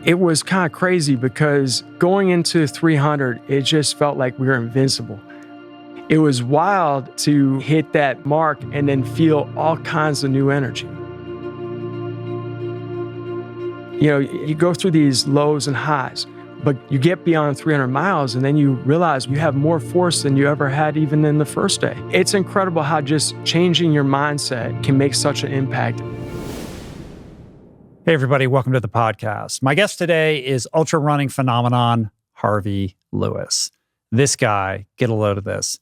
It was kind of crazy because going into 300, it just felt like we were invincible. It was wild to hit that mark and then feel all kinds of new energy. You know, you go through these lows and highs, but you get beyond 300 miles and then you realize you have more force than you ever had even in the first day. It's incredible how just changing your mindset can make such an impact. Hey, everybody, welcome to the podcast. My guest today is ultra running phenomenon, Harvey Lewis. This guy, get a load of this.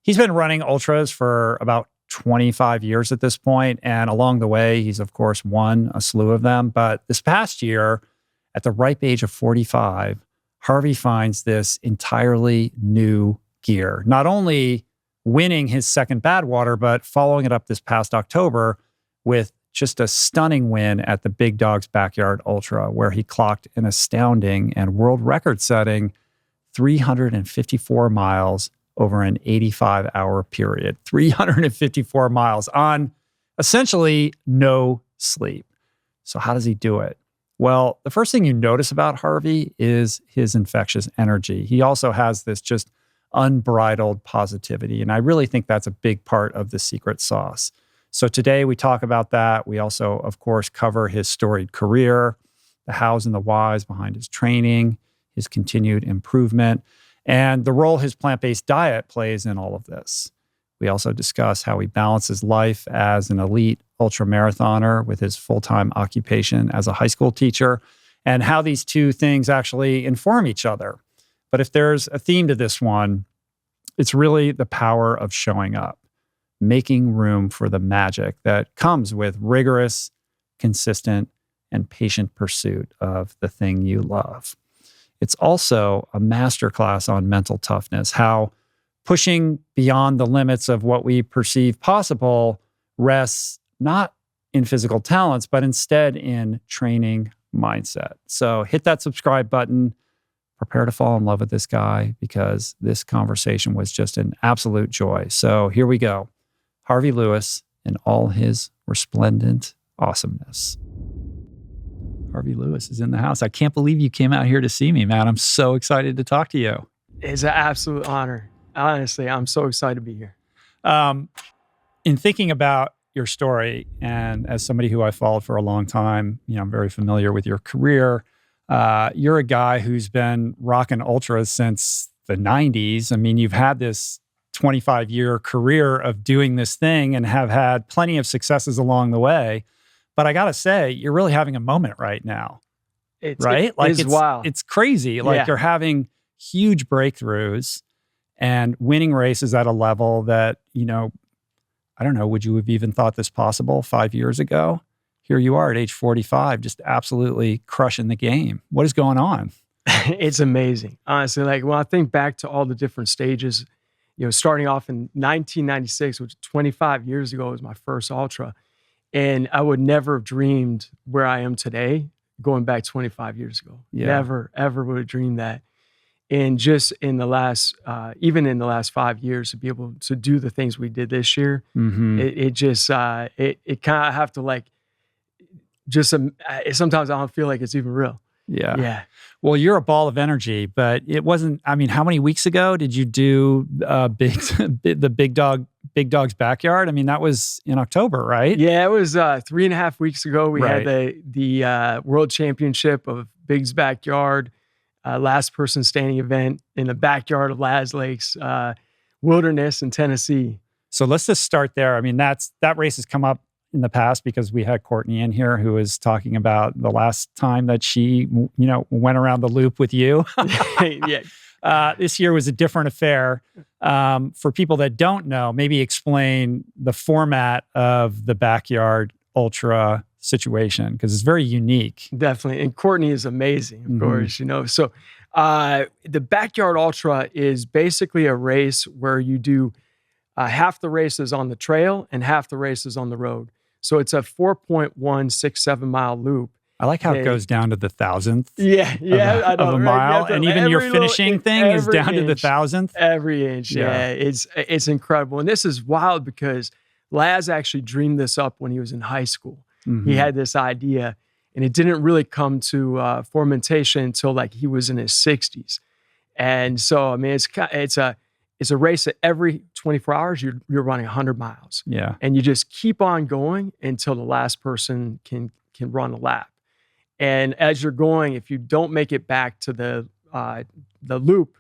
He's been running ultras for about 25 years at this point, and along the way, he's, of course, won a slew of them. But this past year, at the ripe age of 45, Harvey finds this entirely new gear. Not only winning his second Badwater, but following it up this past October with just a stunning win at the Big Dog's Backyard Ultra, where he clocked an astounding and world record-setting 354 miles over an 85-hour period. 354 miles on essentially no sleep. So how does he do it? Well, the first thing you notice about Harvey is his infectious energy. He also has this just unbridled positivity, and I really think that's a big part of the secret sauce. So today we talk about that. We also, of course, cover his storied career, the hows and the whys behind his training, his continued improvement, and the role his plant-based diet plays in all of this. We also discuss how he balances life as an elite ultramarathoner with his full-time occupation as a high school teacher, and how these two things actually inform each other. But if there's a theme to this one, it's really the power of showing up, making room for the magic that comes with rigorous, consistent, and patient pursuit of the thing you love. It's also a masterclass on mental toughness, how pushing beyond the limits of what we perceive possible rests not in physical talents, but instead in training mindset. So hit that subscribe button, prepare to fall in love with this guy, because this conversation was just an absolute joy. So here we go. Harvey Lewis in all his resplendent awesomeness. Harvey Lewis is in the house. I can't believe you came out here to see me, man. I'm so excited to talk to you. It's an absolute honor. Honestly, I'm so excited to be here. In thinking about your story, and as somebody who I followed for a long time, you know, I'm very familiar with your career. You're a guy who's been rocking ultras since the 90s. I mean, you've had this 25-year career of doing this thing and have had plenty of successes along the way. But I got to say, you're really having a moment right now, right? It's wild. It's crazy. Like you're having huge breakthroughs and winning races at a level that, you know, I don't know, would you have even thought this possible 5 years ago? Here you are at age 45, just absolutely crushing the game. What is going on? It's amazing. Honestly, like when I think back to all the different stages, you know, starting off in 1996, which 25 years ago was my first ultra. And I would never have dreamed where I am today going back 25 years ago. Yeah. Never, ever would have dreamed that. And just in the last, even in the last 5 years, to be able to do the things we did this year, it just, it kind of have to like, just, sometimes I don't feel like it's even real. Yeah. Well, you're a ball of energy, but it wasn't, I mean, how many weeks ago did you do the Big Dog's Backyard? I mean, that was in October, right? Yeah, it was 3.5 weeks ago. We had the World Championship of Big's Backyard, last person standing event in the backyard of Laz Lake's Wilderness in Tennessee. So let's just start there. I mean, that race has come up in the past because we had Courtney in here who was talking about the last time that she, you know, went around the loop with you. This year was a different affair. For people that don't know, maybe explain the format of the Backyard Ultra situation, because it's very unique. Definitely. And Courtney is amazing, of course, you know. So the Backyard Ultra is basically a race where you do half the races on the trail and half the races on the road. So it's a 4.167 mile loop. I like how it goes down to the thousandth I know, of a mile. And even your finishing thing is down to the thousandth. Every inch, it's incredible. And this is wild because Laz actually dreamed this up when he was in high school. He had this idea. and it didn't really come to fermentation until like he was in his 60s. And so, I mean, it's a race that every 24 hours you're running 100 miles. Yeah. And you just keep on going until the last person can run a lap. And as you're going, if you don't make it back to the loop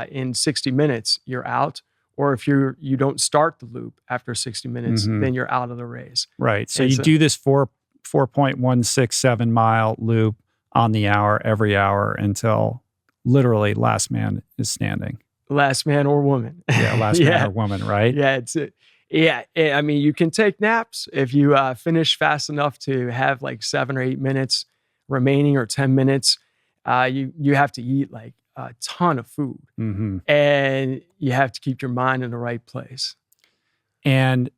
in 60 minutes, you're out. Or if you don't start the loop after 60 minutes, then you're out of the race. Right. So you do this 4.167 mile loop on the hour, every hour, until literally last man is standing. Last man or woman. Yeah, last man or woman, right? Yeah, I mean, you can take naps if you finish fast enough to have like 7 or 8 minutes remaining, or 10 minutes. You have to eat like a ton of food, and you have to keep your mind in the right place. And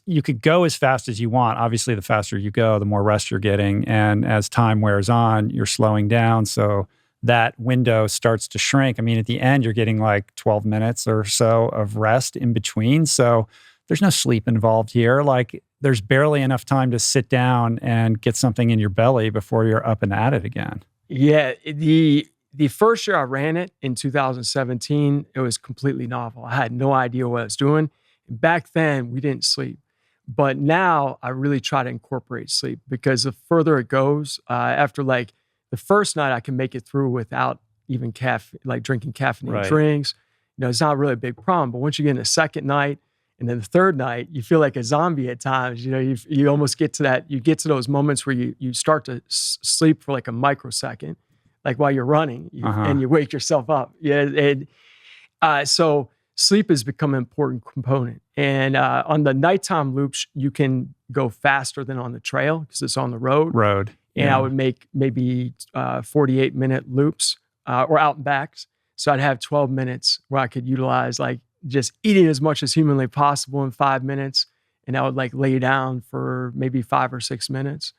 you could go as fast as you want. Obviously, the faster you go, the more rest you're getting. And as time wears on, you're slowing down. So that window starts to shrink. I mean, at the end, you're getting like 12 minutes or so of rest in between. So there's no sleep involved here. Like, there's barely enough time to sit down and get something in your belly before you're up and at it again. Yeah, the first year I ran it in 2017, it was completely novel. I had no idea what I was doing. Back then, we didn't sleep. But now I really try to incorporate sleep, because the further it goes, after like the first night, I can make it through without even drinking caffeinated drinks. You know, it's not really a big problem. But once you get in the second night and then the third night, you feel like a zombie at times. You know, you almost get to that. You get to those moments where you start to sleep for like a microsecond, like while you're running, and you wake yourself up. Yeah, so sleep has become an important component. And on the nighttime loops, you can go faster than on the trail because it's on the road. And I would make maybe 48-minute loops or out and backs. So I'd have 12 minutes where I could utilize like just eating as much as humanly possible in 5 minutes. And I would like lay down for maybe 5 or 6 minutes.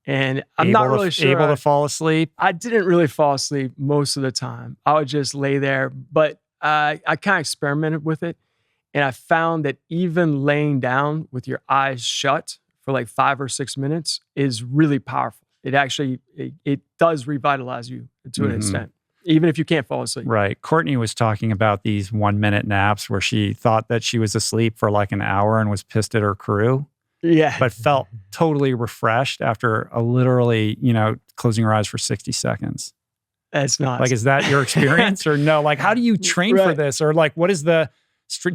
And I'm not really sure. Able to fall asleep? I didn't really fall asleep most of the time. I would just lay there. But I kind of experimented with it. And I found that even laying down with your eyes shut for like 5 or 6 minutes is really powerful. It actually, it does revitalize you to an extent, even if you can't fall asleep. Right. Courtney was talking about these 1-minute naps where she thought that she was asleep for like an hour and was pissed at her crew. Yeah. But felt totally refreshed after literally, closing her eyes for 60 seconds. That's not. Like, is that your experience or no? Like, how do you train for this? Or like, what is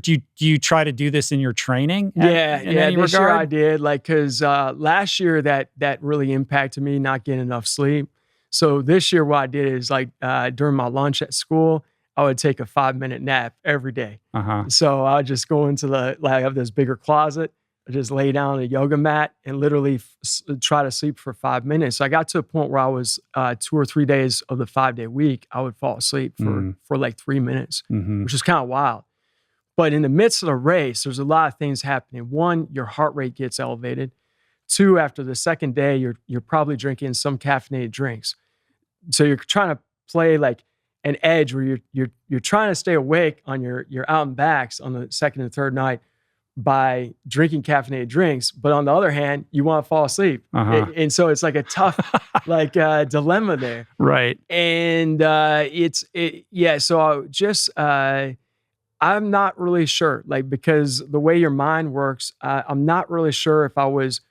do you try to do this in your training? This year I did, because last year that really impacted me, not getting enough sleep. So this year what I did is during my lunch at school, I would take a 5-minute nap every day. So I would just go into I have this bigger closet. I just lay down on a yoga mat and literally try to sleep for 5 minutes. So I got to a point where I was 2 or 3 days of the 5-day week, I would fall asleep for like 3 minutes, which is kind of wild. But in the midst of the race, there's a lot of things happening. 1, your heart rate gets elevated. 2, after the second day, you're probably drinking some caffeinated drinks. So you're trying to play like an edge where you're trying to stay awake on your out and backs on the second and third night by drinking caffeinated drinks. But on the other hand, you want to fall asleep. And so it's like a tough dilemma there. Right. And so I just I'm not really sure, because the way your mind works, I'm not really sure if I was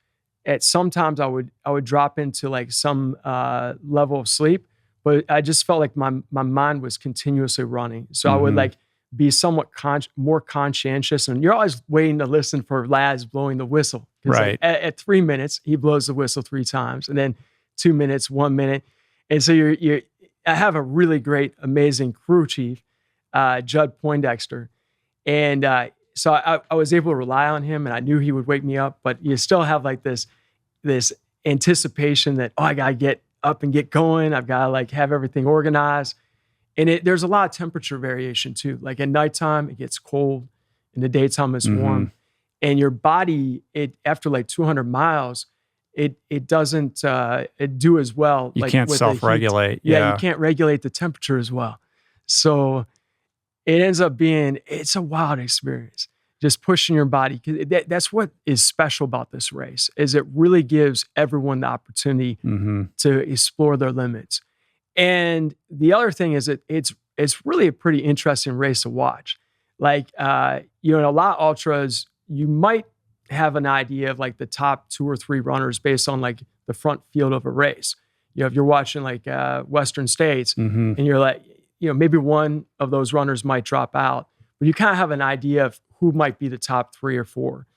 sometimes I would drop into like some level of sleep, but I just felt like my mind was continuously running. So I would be somewhat more conscientious, and you're always waiting to listen for Laz blowing the whistle. Right. At 3 minutes, he blows the whistle 3 times, and then 2 minutes, 1 minute. And so I have a really great, amazing crew chief, Judd Poindexter. And so I was able to rely on him, and I knew he would wake me up, but you still have like this anticipation that, I got to get up and get going. I've got to have everything organized. And there's a lot of temperature variation too. Like at nighttime, it gets cold. In the daytime, it's warm. And your body, after like 200 miles, it doesn't do as well. You can't self-regulate. Yeah, you can't regulate the temperature as well. So it ends up it's a wild experience. just pushing your body. 'Cause that's what is special about this race, is it really gives everyone the opportunity to explore their limits. And the other thing is it's really a pretty interesting race to watch. Like, in a lot of ultras, you might have an idea of like the top 2 or 3 runners based on like the front field of a race. If you're watching like Western States and you're like, maybe one of those runners might drop out, but you kind of have an idea of who might be the top 3 or 4.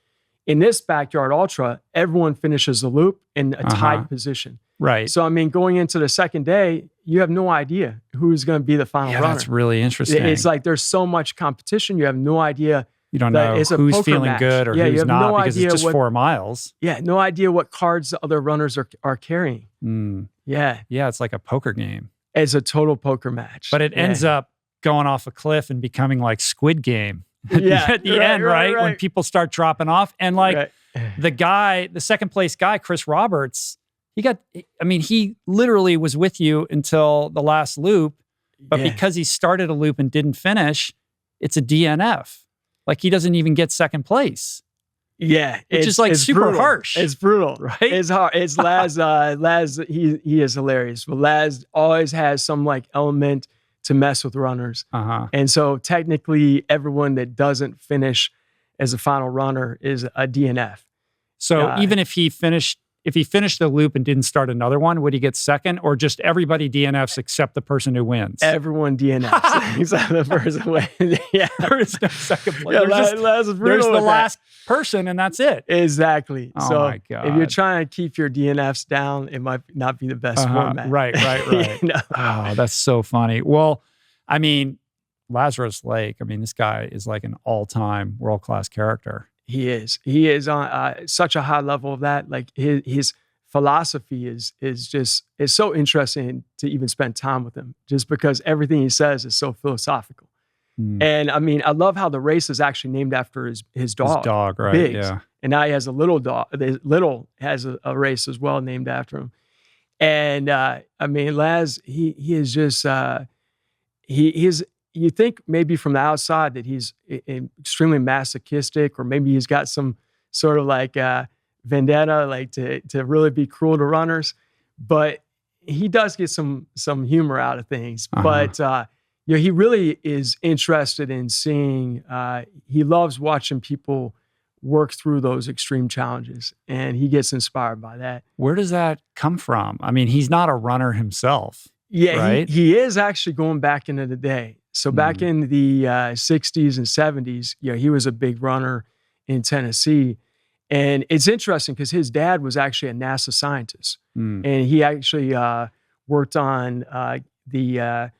In this backyard ultra, everyone finishes the loop in a tied position. Right. So, going into the second day, you have no idea who's going to be the final runner. That's really interesting. It's like there's so much competition. You have no idea. You don't know who's feeling good or who's not because it's just 4 miles. Yeah, no idea what cards the other runners are carrying. Yeah. Yeah, it's like a poker game. It's a total poker match. But it ends up going off a cliff and becoming like Squid Game at the end, right? When people start dropping off. And like the second place guy, Chris Roberts, he literally was with you until the last loop, but because he started a loop and didn't finish, it's a DNF. Like he doesn't even get second place. Yeah. Which is like super brutal. harsh. It's brutal. Right? It's hard. It's Laz. Laz, he is hilarious. But Laz always has some like element to mess with runners. And so technically everyone that doesn't finish as a final runner is a DNF. So even if he finished the loop and didn't start another one, would he get second, or just everybody DNFs except the person who wins? Everyone DNFs except the person who wins. Yeah, there is no second place. Yeah, there's the last person, and that's it. Exactly. Oh so my God. If you're trying to keep your DNFs down, it might not be the best format. Right. Oh, that's so funny. Well, Lazarus Lake. This guy is like an all-time world-class character. He is. He is on such a high level of that. Like his philosophy is so interesting to even spend time with him, just because everything he says is so philosophical. And I love how the race is actually named after his dog. His dog, right? Biggs. Yeah. And now he has a little dog. The little has a race as well named after him. And Laz, he is just he's. You think maybe from the outside that he's extremely masochistic, or maybe he's got some sort of like vendetta, like to really be cruel to runners. But he does get some humor out of things. But he really is interested in seeing. He loves watching people work through those extreme challenges, and he gets inspired by that. Where does that come from? He's not a runner himself. Yeah, right? he is actually going back into the day. So back in the 60s and 70s, he was a big runner in Tennessee. And it's interesting because his dad was actually a NASA scientist. And he actually worked on the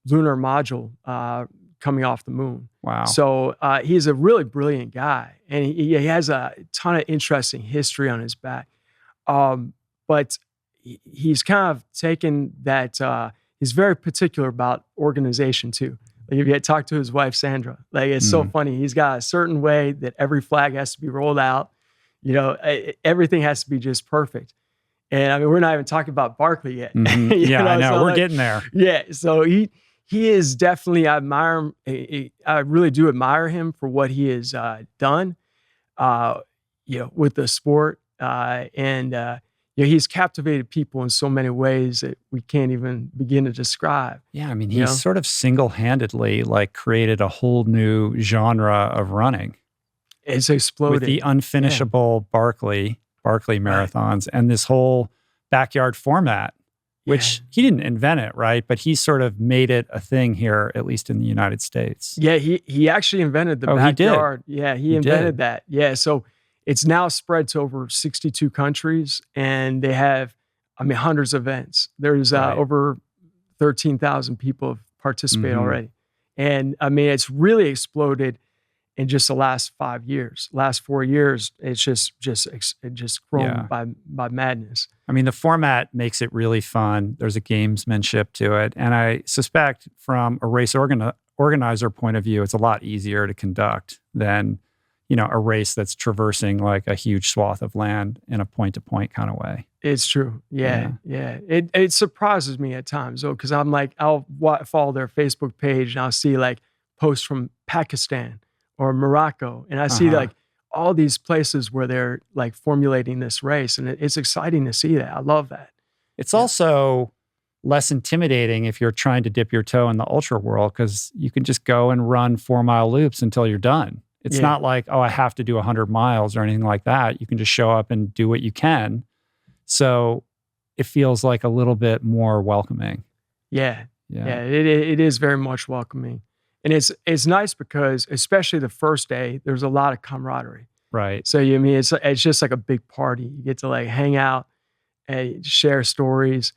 lunar module coming off the moon. Wow. So he's a really brilliant guy. And he has a ton of interesting history on his back. But he's kind of taken that... he's very particular about organization too. Like if you had talked to his wife, Sandra, like it's so funny. He's got a certain way that every flag has to be rolled out. Everything has to be just perfect. And we're not even talking about Barkley yet. Yeah, I know. So we're getting there. Yeah. So he is definitely, I admire him. I really do admire him for what he has done, with the sport. He's captivated people in so many ways that we can't even begin to describe. Yeah, he's sort of single-handedly created a whole new genre of running. It's exploded. With the unfinishable Barkley marathons and this whole backyard format, which he didn't invent it, right? But he sort of made it a thing here, at least in the United States. Yeah, he actually invented the backyard. He did. Yeah, he invented that. Yeah, so it's now spread to over 62 countries, and they have, hundreds of events. There's over 13,000 people have participated already. And it's really exploded in just the last 5 years. Last 4 years, it's just grown by madness. The format makes it really fun. There's a gamesmanship to it. And I suspect from a race organizer point of view, it's a lot easier to conduct than a race that's traversing like a huge swath of land in a point-to-point kind of way. It's true. Yeah. It surprises me at times, though, because I'm like, I'll follow their Facebook page and I'll see like posts from Pakistan or Morocco. And I see like all these places where they're like formulating this race, and it's exciting to see that. I love that. It's also less intimidating if you're trying to dip your toe in the ultra world, because you can just go and run 4-mile loops until you're done. It's not like, oh, I have to do 100 miles or anything like that. You can just show up and do what you can. So it feels like a little bit more welcoming. Yeah. It is very much welcoming. And it's nice because, especially the first day, there's a lot of camaraderie. Right. So it's just like a big party. You get to like hang out and share stories.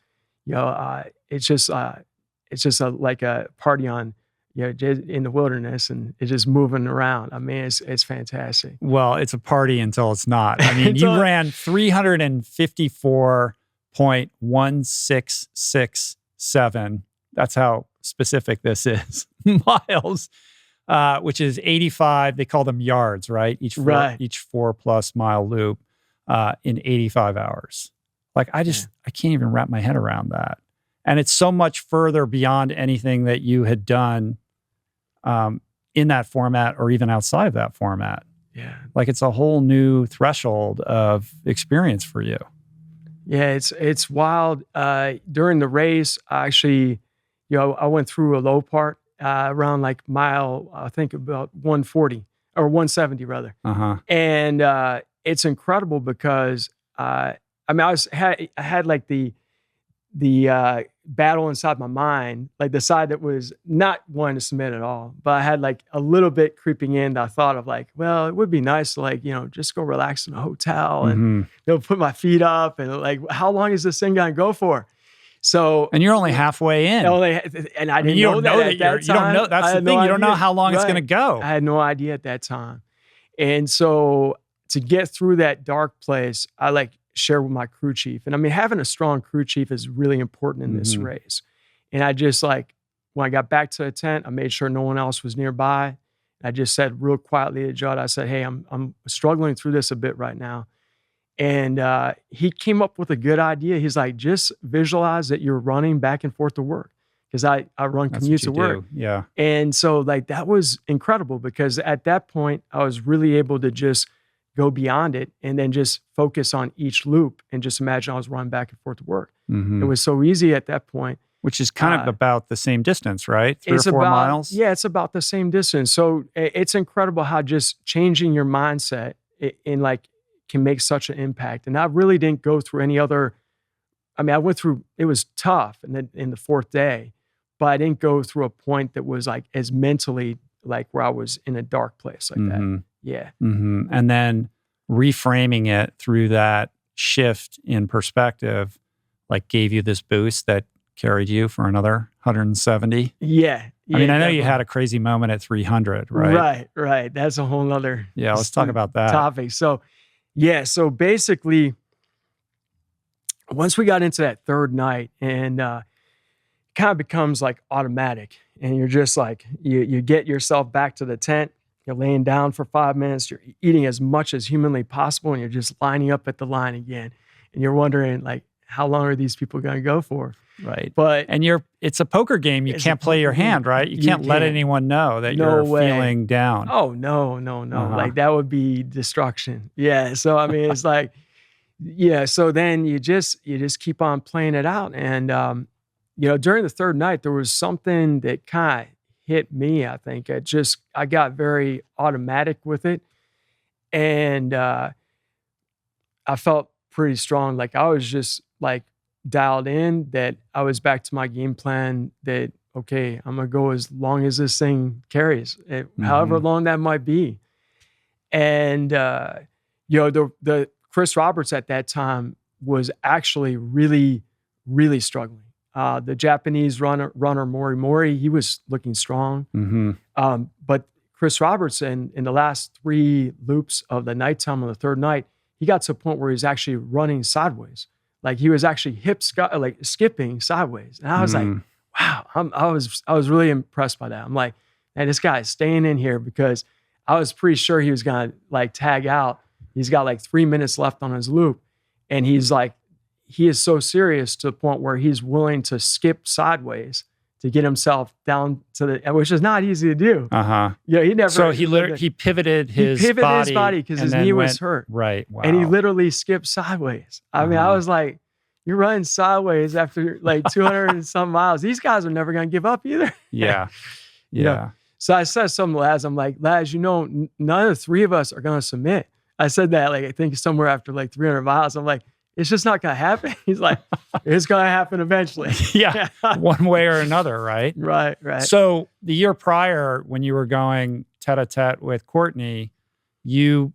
It's just like a party on, just in the wilderness, and it's just moving around. I mean, it's fantastic. Well, it's a party until it's not. I mean, you ran 354.1667. That's how specific this is. Miles, which is 85. They call them yards, right? Each 4+ mile loop in 85 hours. Like I can't even wrap my head around that. And it's so much further beyond anything that you had done in that format or even outside of that format. Yeah. Like it's a whole new threshold of experience for you. Yeah, it's wild. During the race, I actually, I went through a low part around like mile, I think about 140 or 170 rather. And it's incredible because I had like the battle inside my mind, like the side that was not wanting to submit at all, but I had like a little bit creeping in the thought of like, well, it would be nice to like, just go relax in a hotel and put my feet up and like, how long is this thing gonna go for? So, and you're only halfway in. And I didn't know that at that time. You don't know. That's the thing. You don't know how long it's going to go. I had no idea at that time. And so to get through that dark place, I like share with my crew chief. And I mean, having a strong crew chief is really important in this race. And I just like, when I got back to the tent, I made sure no one else was nearby. I just said real quietly to Judd, I said, hey, I'm struggling through this a bit right now. And he came up with a good idea. He's like, just visualize that you're running back and forth to work. Because I run commute to work. Yeah. And so like that was incredible because at that point, I was really able to just go beyond it and then just focus on each loop and just imagine I was running back and forth to work. It was so easy at that point. Which is kind of about the same distance, right? 3 or 4 miles? Yeah, it's about the same distance. So it's incredible how just changing your mindset in like can make such an impact. And I really didn't go through any other, I mean, I went through, it was tough in the 4th day, but I didn't go through a point that was like as mentally like where I was in a dark place like that. Yeah. And then reframing it through that shift in perspective, like gave you this boost that carried you for another 170. Yeah. I mean, I know you had a crazy moment at 300, right? Right. That's a whole nother let's talk about that topic. So basically, once we got into that 3rd night and it kind of becomes like automatic and you're just like, you get yourself back to the tent, you're laying down for 5 minutes, you're eating as much as humanly possible and you're just lining up at the line again. And you're wondering like, how long are these people going to go for? Right. But it's a poker game. You can't play your hand, right? You can't let anyone know that you're feeling down. Oh, no. Like that would be destruction. Yeah. So, I mean, it's like, so then you just keep on playing it out. And, during the 3rd night, there was something that kind of hit me, I think. I got very automatic with it. And I felt pretty strong. Like I was just like dialed in that I was back to my game plan that, okay, I'm going to go as long as this thing carries, however long that might be. And, the Chris Roberts at that time was actually really, really struggling. The Japanese runner Mori, he was looking strong. But Chris Roberts in the last 3 loops of the nighttime on the 3rd night, he got to a point where he was actually running sideways. Like he was actually skipping sideways. And I was like, wow, I was really impressed by that. I'm like, man, this guy is staying in here because I was pretty sure he was going to like tag out. He's got like 3 minutes left on his loop. And he is so serious to the point where he's willing to skip sideways to get himself down to which is not easy to do. Yeah, he never. So he pivoted his body because his knee was hurt. Right. Wow. And he literally skipped sideways. I mean, I was like, you're running sideways after like 200 and some miles. These guys are never going to give up either. Yeah. You know? So I said something to Laz. I'm like, Laz, none of the three of us are going to submit. I said that, like, I think somewhere after like 300 miles. I'm like, it's just not going to happen. He's like, it's going to happen eventually. Yeah. One way or another, right? Right. So the year prior, when you were going tete-a-tete with Courtney, you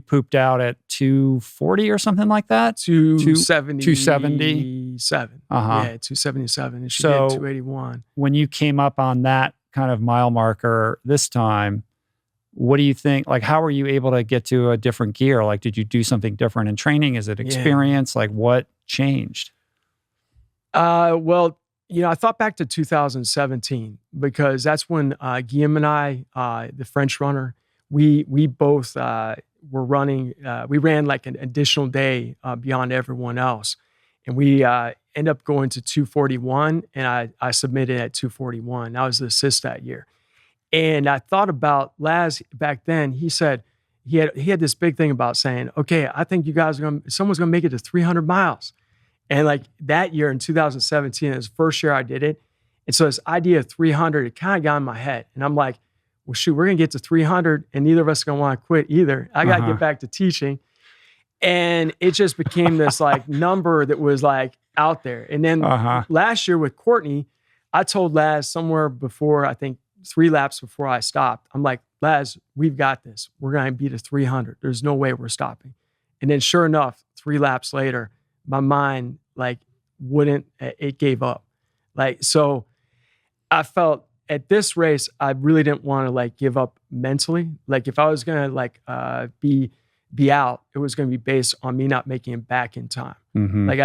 pooped out at 240 or something like that? 277. Yeah, 277. And she did 281. When you came up on that kind of mile marker this time, what do you think? Like, how were you able to get to a different gear? Like, did you do something different in training? Is it experience? Like, what changed? Well, I thought back to 2017 because that's when Guillaume and I, the French runner, we both were running. We ran like an additional day beyond everyone else, and we ended up going to 241, and I submitted at 241. That was the assist that year. And I thought about Laz back then. He said he had this big thing about saying, okay, I think you guys someone's gonna make it to 300 miles. And like that year in 2017, it was the first year I did it. And so this idea of 300, it kind of got in my head. And I'm like, well, shoot, we're gonna get to 300 and neither of us are gonna wanna quit either. I gotta get back to teaching. And it just became this like number that was like out there. And then last year with Courtney, I told Laz somewhere before, I think 3 laps before I stopped, I'm like, Laz, we've got this. We're going to beat a 300. There's no way we're stopping. And then sure enough, 3 laps later, my mind like it gave up. Like, so I felt at this race, I really didn't want to like give up mentally. Like if I was going to like be out, it was going to be based on me not making it back in time. Like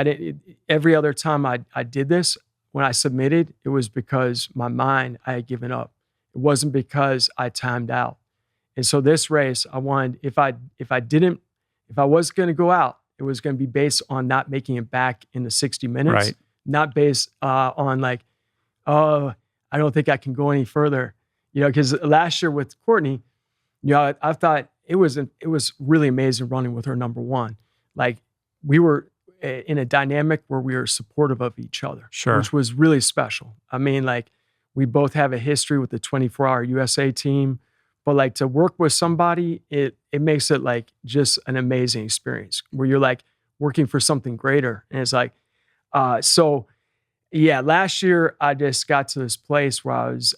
every other time I did this, when I submitted, it was because my mind, I had given up. It wasn't because I timed out. And so this race, I wanted, if I was going to go out, it was going to be based on not making it back in the 60 minutes, not based on like, oh, I don't think I can go any further. Because last year with Courtney, I thought it was really amazing running with her number one. Like we were in a dynamic where we were supportive of each other, which was really special. I mean, like we both have a history with the 24-hour USA team, but like to work with somebody, it makes it like just an amazing experience where you're like working for something greater. And it's like, so yeah, last year I just got to this place where I was,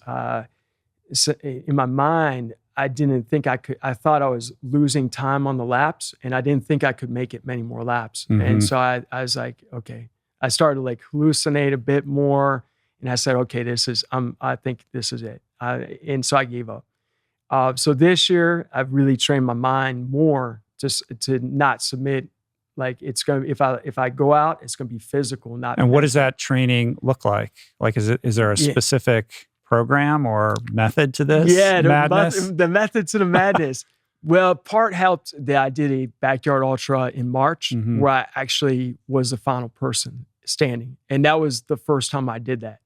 in my mind, I didn't think I could. I thought I was losing time on the laps, and I didn't think I could make it many more laps. And so I was like, okay. I started to like hallucinate a bit more, and I said, okay, I think this is it. And so I gave up. So this year, I've really trained my mind more just to not submit. Like it's gonna, if I go out, it's gonna be physical, not. And what does that training look like? Like, is there a specific program or method to this? Yeah, the method to the madness. Well, part helped that I did a backyard ultra in March where I actually was the final person standing. And that was the first time I did that.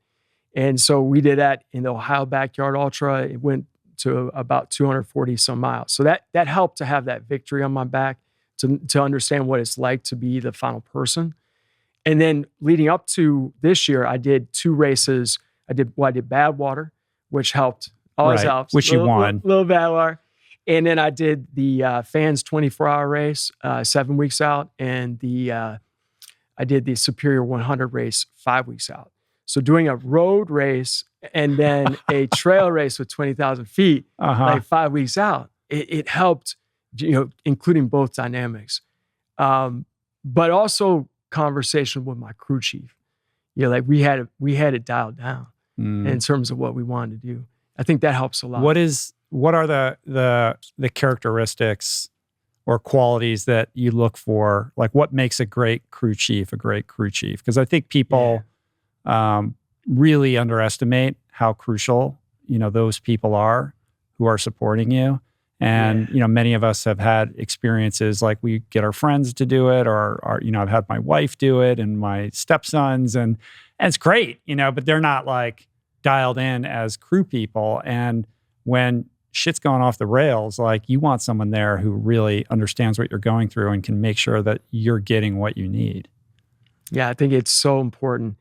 And so we did that in the Ohio backyard ultra. It went to about 240 some miles. So that helped to have that victory on my back, to understand what it's like to be the final person. And then leading up to this year, I did 2 races. I did Badwater, which helped. Always helps. Which you won. Little Badwater. And then I did the Fans 24-hour race 7 weeks out. And I did the Superior 100 race 5 weeks out. So doing a road race and then a trail race with 20,000 feet, like 5 weeks out, it helped, including both dynamics. But also conversation with my crew chief. Like we had it dialed down in terms of what we wanted to do. I think that helps a lot. What are the characteristics or qualities that you look for? Like what makes a great crew chief a great crew chief? Because I think people really underestimate how crucial, those people are who are supporting you. And, many of us have had experiences like we get our friends to do it, or I've had my wife do it and my stepsons, and it's great, but they're not like dialed in as crew people. And when shit's going off the rails, like you want someone there who really understands what you're going through and can make sure that you're getting what you need. Yeah, I think it's so important.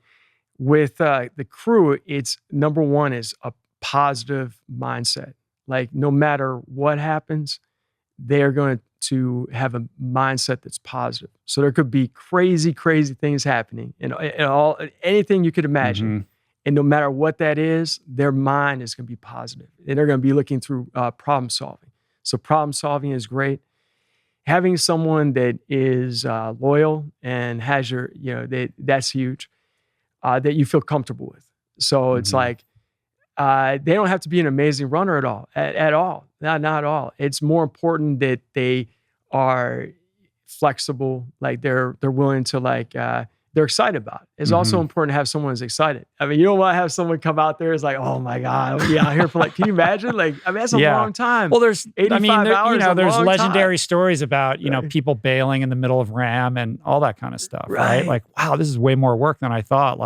With the crew, it's number one is a positive mindset. Like no matter what happens, they're going to have a mindset that's positive. So there could be crazy, crazy things happening and all anything you could imagine. Mm-hmm. And no matter what that is, their mind is going to be positive. And they're going to be looking through problem solving. So problem solving is great. Having someone that is loyal and has your, that's huge, that you feel comfortable with. So it's like, they don't have to be an amazing runner at all. Not at all. It's more important that they are flexible, like they're willing to they're excited about it. It's also important to have someone who's excited. I mean, you don't want to have someone come out there is like, oh my God, I'll be out here for can you imagine? That's a long time. Well, there's 85 hours, there's legendary stories about, people bailing in the middle of RAM and all that kind of stuff, right? Like, wow, this is way more work than I thought.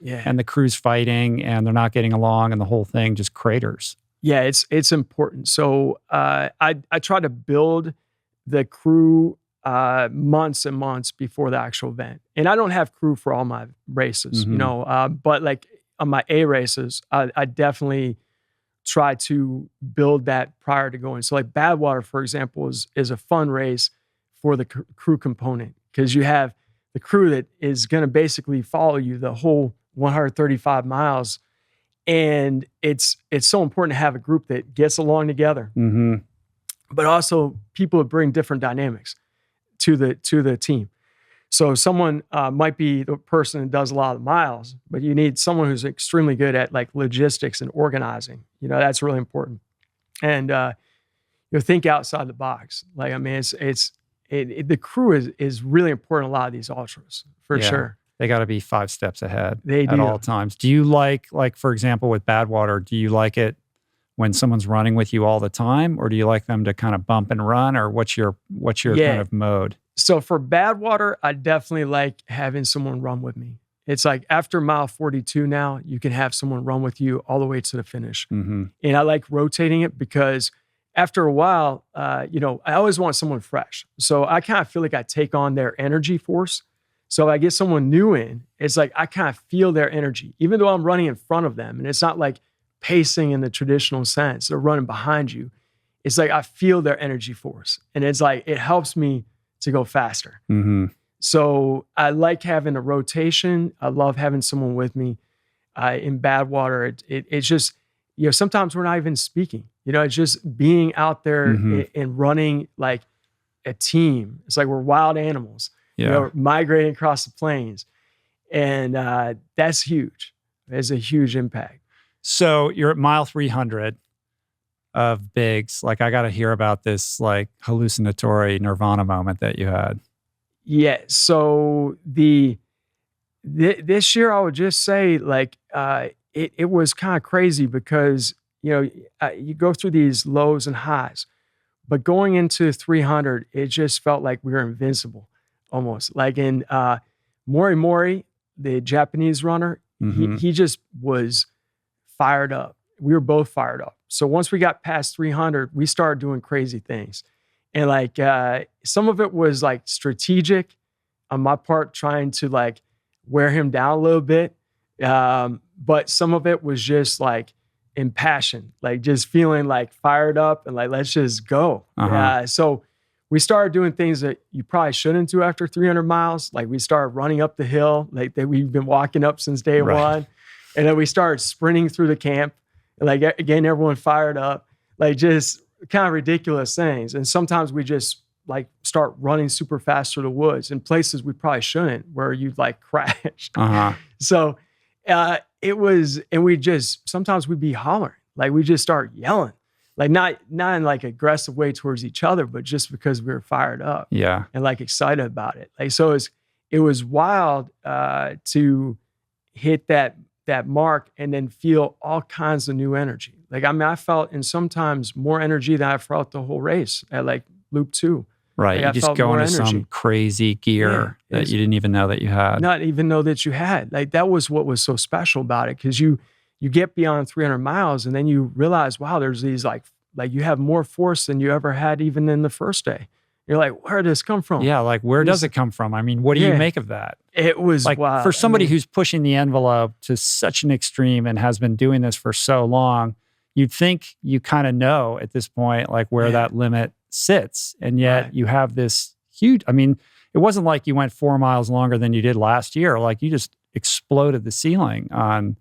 And the crew's fighting and they're not getting along and the whole thing just craters. Yeah, it's important. So I try to build the crew months and months before the actual event. And I don't have crew for all my races, but on my A races, I definitely try to build that prior to going. So Badwater, for example, is a fun race for the crew component because you have the crew that is going to basically follow you the whole 135 miles. And it's so important to have a group that gets along together, but also people that bring different dynamics to the team. So someone might be the person that does a lot of miles, but you need someone who's extremely good at logistics and organizing. That's really important. And think outside the box. The crew is really important in a lot of these ultras for sure. They got to be 5 steps ahead at all times. Do you like for example, with Badwater, do you like it when someone's running with you all the time, or do you like them to kind of bump and run, or what's your kind of mode? So for Badwater, I definitely like having someone run with me. It's after mile 42 now, you can have someone run with you all the way to the finish. And I like rotating it because after a while, I always want someone fresh. So I kind of feel like I take on their energy force. So if I get someone new in, it's I kind of feel their energy, even though I'm running in front of them. And it's not pacing in the traditional sense. They're running behind you. It's I feel their energy force. And it's it helps me to go faster. So I like having a rotation. I love having someone with me. In Badwater, it's just, sometimes we're not even speaking. It's just being out there and running like a team. It's we're wild animals. Migrating across the plains. And that's huge. It's a huge impact. So you're at mile 300 of Biggs. I got to hear about this hallucinatory nirvana moment that you had. Yeah. So this year, I would just say it was kind of crazy because, you go through these lows and highs, but going into 300, it just felt like we were invincible. Almost in Mori Mori, the Japanese runner, he just was fired up. We were both fired up. So once we got past 300, we started doing crazy things. And some of it was strategic on my part, trying to wear him down a little bit. But some of it was just impassioned, just feeling fired up and let's just go. So we started doing things that you probably shouldn't do after 300 miles. We started running up the hill that we've been walking up since day one. And then we started sprinting through the camp and again, everyone fired up, just kind of ridiculous things. And sometimes we just start running super fast through the woods in places we probably shouldn't, where you'd crash. So it was, and we just, sometimes we'd be hollering, we just start yelling. Not in aggressive way towards each other, but just because we were fired up, and excited about it. So it was wild to hit that mark and then feel all kinds of new energy. I felt in sometimes more energy than I felt the whole race at loop 2. Right, you just go into some crazy gear that you didn't even know that you had. Not even know that you had. That was what was so special about it, because you you get beyond 300 miles and then you realize, wow, there's these like you have more force than you ever had even in the first day. You're like, where did this come from? Yeah, like where does it come from? I mean, what do you make of that? It was like wild. For somebody who's pushing the envelope to such an extreme and has been doing this for so long, you'd think you kind of know at this point like where that limit sits. And yet you have this huge, I mean, it wasn't like you went 4 miles longer than you did last year. Like you just exploded the ceiling on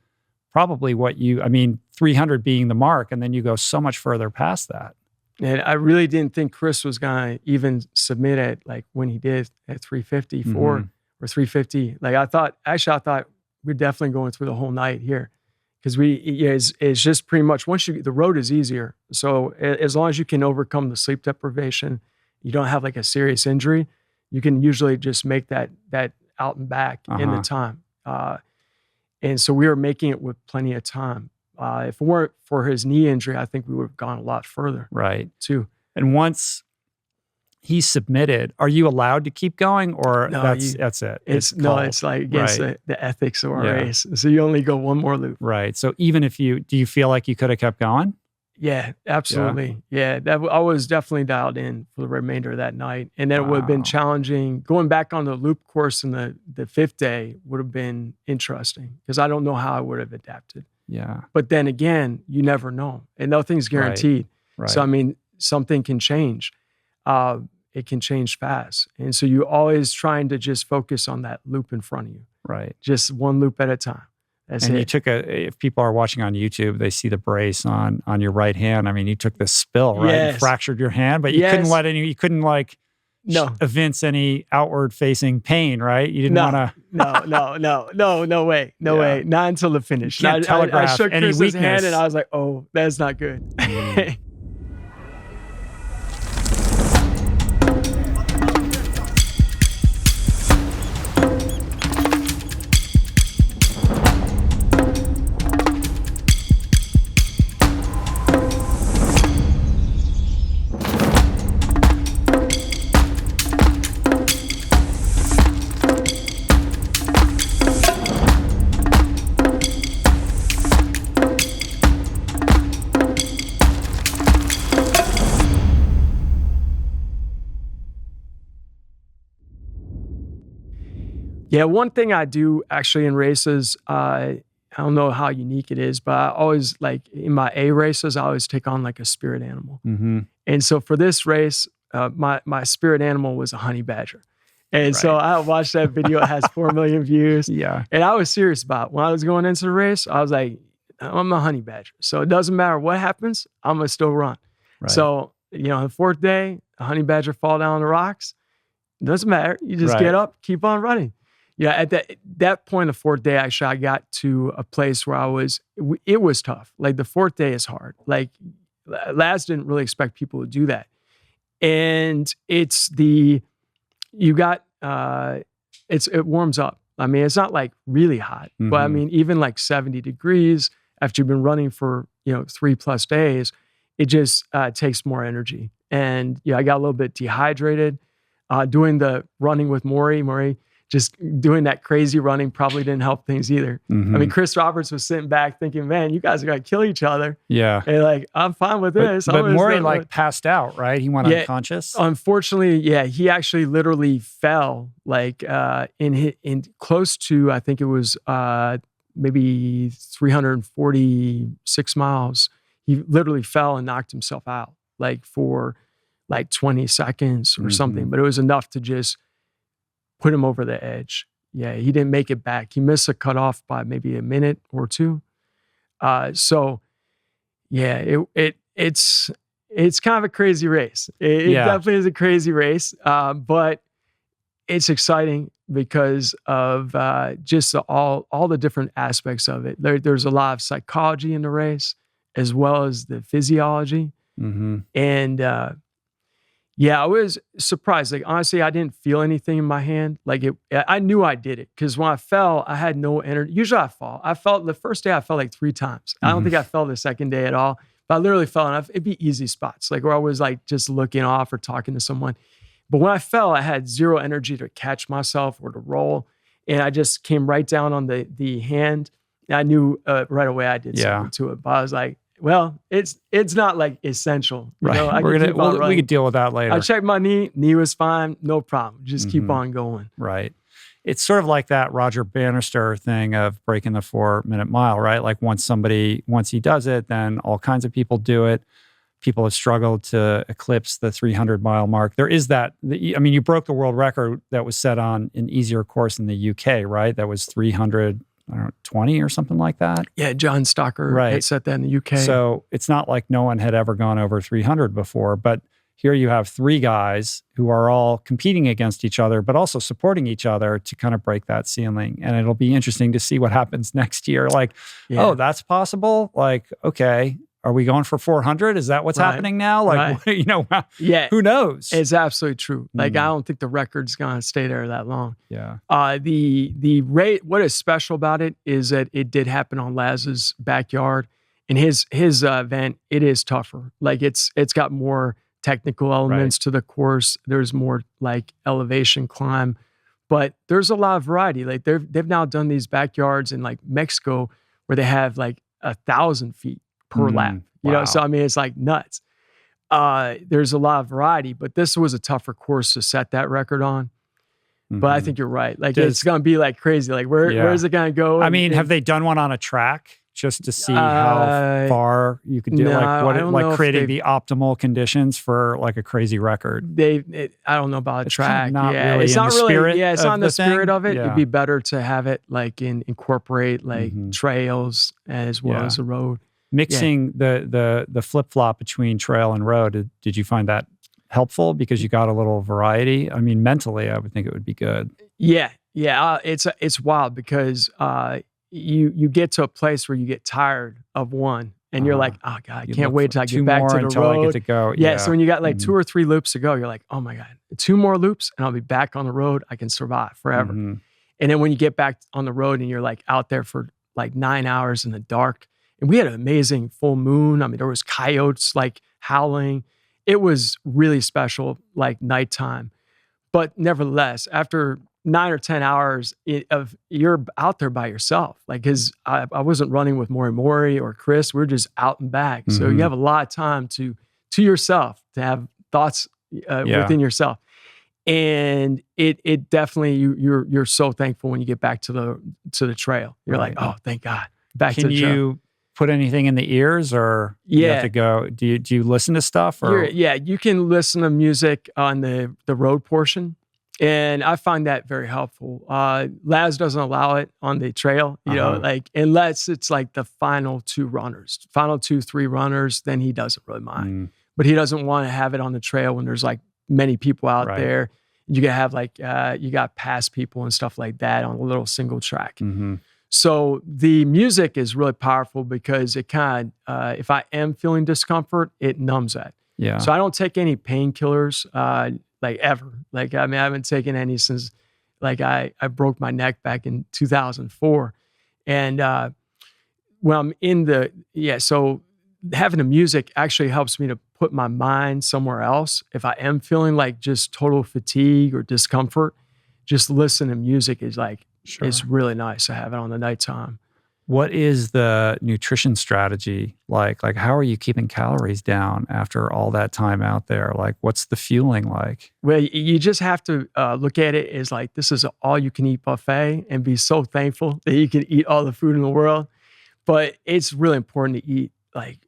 probably 300 being the mark, and then you go so much further past that. And I really didn't think Chris was going to even submit it like when he did at 354 or 350. Like I thought we're definitely going through the whole night here because it's just pretty much the road is easier. So as long as you can overcome the sleep deprivation, you don't have like a serious injury, you can usually just make that out and back in the time. And so we were making it with plenty of time. If it weren't for his knee injury, I think we would have gone a lot further. Right. Too. And once he submitted, are you allowed to keep going or no, that's it? It's like against the ethics of our race. So you only go one more loop. Right. So even if do you feel like you could have kept going? Yeah, absolutely. Yeah, I was definitely dialed in for the remainder of that night. And then it would have been challenging. Going back on the loop course in the fifth day would have been interesting because I don't know how I would have adapted. Yeah. But then again, you never know. And nothing's guaranteed. Right. So, I mean, something can change. It can change fast. And so you're always trying to just focus on that loop in front of you. Right. Just one loop at a time. That's and it. You took if people are watching on YouTube, they see the brace on your right hand. I mean, you took this spill, right? Yes. You fractured your hand, but you couldn't evince any outward facing pain, right? You didn't want to. No way. No way. Not until the finish. You can't telegraph I shook any Chris's weakness. hand and I was like, oh, that's not good. Yeah, one thing I do actually in races, I don't know how unique it is, but I always like in my A races, I always take on like a spirit animal. Mm-hmm. And so for this race, my spirit animal was a honey badger. And so I watched that video. It has 4 million views. Yeah. And I was serious about it. When I was going into the race, I was like, I'm a honey badger. So it doesn't matter what happens, I'm going to still run. Right. So, the fourth day, a honey badger fall down the rocks. It doesn't matter. You just get up, keep on running. Yeah, at that point, the fourth day, actually, I got to a place where it was tough. Like the fourth day is hard. Like Laz didn't really expect people to do that. And it warms up. I mean, it's not like really hot, but I mean, even like 70 degrees after you've been running for, 3+ days, it just takes more energy. And I got a little bit dehydrated. Doing the running with Maury, just doing that crazy running probably didn't help things either. Mm-hmm. I mean, Chris Roberts was sitting back thinking, man, you guys are going to kill each other. Yeah. And like, I'm fine with this. But Maury passed out, right? He went unconscious? Unfortunately, he actually literally fell like in close to, I think it was maybe 346 miles. He literally fell and knocked himself out like for like 20 seconds or something. But it was enough to just put him over the edge. Yeah, he didn't make it back. He missed a cutoff by maybe a minute or two. So, yeah, it's kind of a crazy race. It definitely is a crazy race, but it's exciting because of just all the different aspects of it. There's a lot of psychology in the race as well as the physiology. Mm-hmm. And yeah, I was surprised. Like, honestly, I didn't feel anything in my hand. Like I knew I did it because when I fell, I had no energy. Usually I fall. I felt the first day I fell like 3 times. I don't think I fell the second day at all, but I literally fell and it'd be easy spots. Like where I was like just looking off or talking to someone. But when I fell, I had zero energy to catch myself or to roll. And I just came right down on the hand I knew right away I did Yeah. something to it, but I was like, well, it's not like essential. You know, I We're can gonna keep on we running. could deal with that later. I checked my knee was fine, no problem. Just keep on going. Right. It's sort of like that Roger Bannister thing of breaking the 4-minute mile, right? Like once he does it, then all kinds of people do it. People have struggled to eclipse the 300-mile mark. There is that. I mean, you broke the world record that was set on an easier course in the UK, right? That was 320 or something like that. Yeah, John Stocker had set that in the UK. So it's not like no one had ever gone over 300 before, but here you have 3 guys who are all competing against each other, but also supporting each other to kind of break that ceiling. And it'll be interesting to see what happens next year. Like, oh, that's possible? Like, okay, are we going for 400? Is that what's happening now? Like, you know, who knows? It's absolutely true. Like, I don't think the record's going to stay there that long. Yeah. The rate, what is special about it is that it did happen on Laz's backyard. And his event, it is tougher. Like, it's got more technical elements to the course. There's more like elevation climb, but there's a lot of variety. Like they've now done these backyards in like Mexico where they have like 1,000 feet per lap. You know, so I mean it's like nuts. There's a lot of variety, but this was a tougher course to set that record on. But I think you're right. Like it's gonna be like crazy. Like where is it gonna go? I mean, have they done one on a track? Just to see how far you could do, like creating the optimal conditions for like a crazy record. I don't know about a track. Kind of really it's not really. Yeah, it's not in the spirit of it. Yeah. It'd be better to have it like incorporate like trails as well as a road. Mixing the flip flop between trail and road. Did you find that helpful because you got a little variety? I mean, mentally, I would think it would be good. Yeah. It's wild because. You get to a place where you get tired of one and you're like, oh God, I can't wait till I get back to the road. I get to go. Yeah. So when you got like 2 or 3 loops to go, you're like, oh my God, 2 more loops and I'll be back on the road. I can survive forever. And then when you get back on the road and you're like out there for like 9 hours in the dark, and we had an amazing full moon. I mean, there was coyotes like howling. It was really special, like nighttime. But nevertheless, after 9 or 10 hours of you're out there by yourself. Like, cause I wasn't running with Mori or Chris. We're just out and back. So you have a lot of time to yourself, to have thoughts within yourself. And it definitely, you're so thankful when you get back to the trail. You're like, oh, thank God. Back to the trail. Can you put anything in the ears or you have to go, do you listen to stuff? Or? You can listen to music on the road portion. And I find that very helpful. Laz doesn't allow it on the trail, you know, like unless it's like the final 2 runners, 3 runners, then he doesn't really mind. But he doesn't want to have it on the trail when there's like many people out there. You can have like, you got past people and stuff like that on a little single track. So the music is really powerful because it kind of, if I am feeling discomfort, it numbs that. Yeah. So I don't take any painkillers, like ever. Like, I mean, I haven't taken any since like I broke my neck back in 2004. And when I'm in so having the music actually helps me to put my mind somewhere else. If I am feeling like just total fatigue or discomfort, just listen to music is like, it's really nice to have it on the nighttime. What is the nutrition strategy like? Like, how are you keeping calories down after all that time out there? Like, what's the fueling like? Well, you just have to look at it as like, this is an all-you-can-eat buffet and be so thankful that you can eat all the food in the world. But it's really important to eat like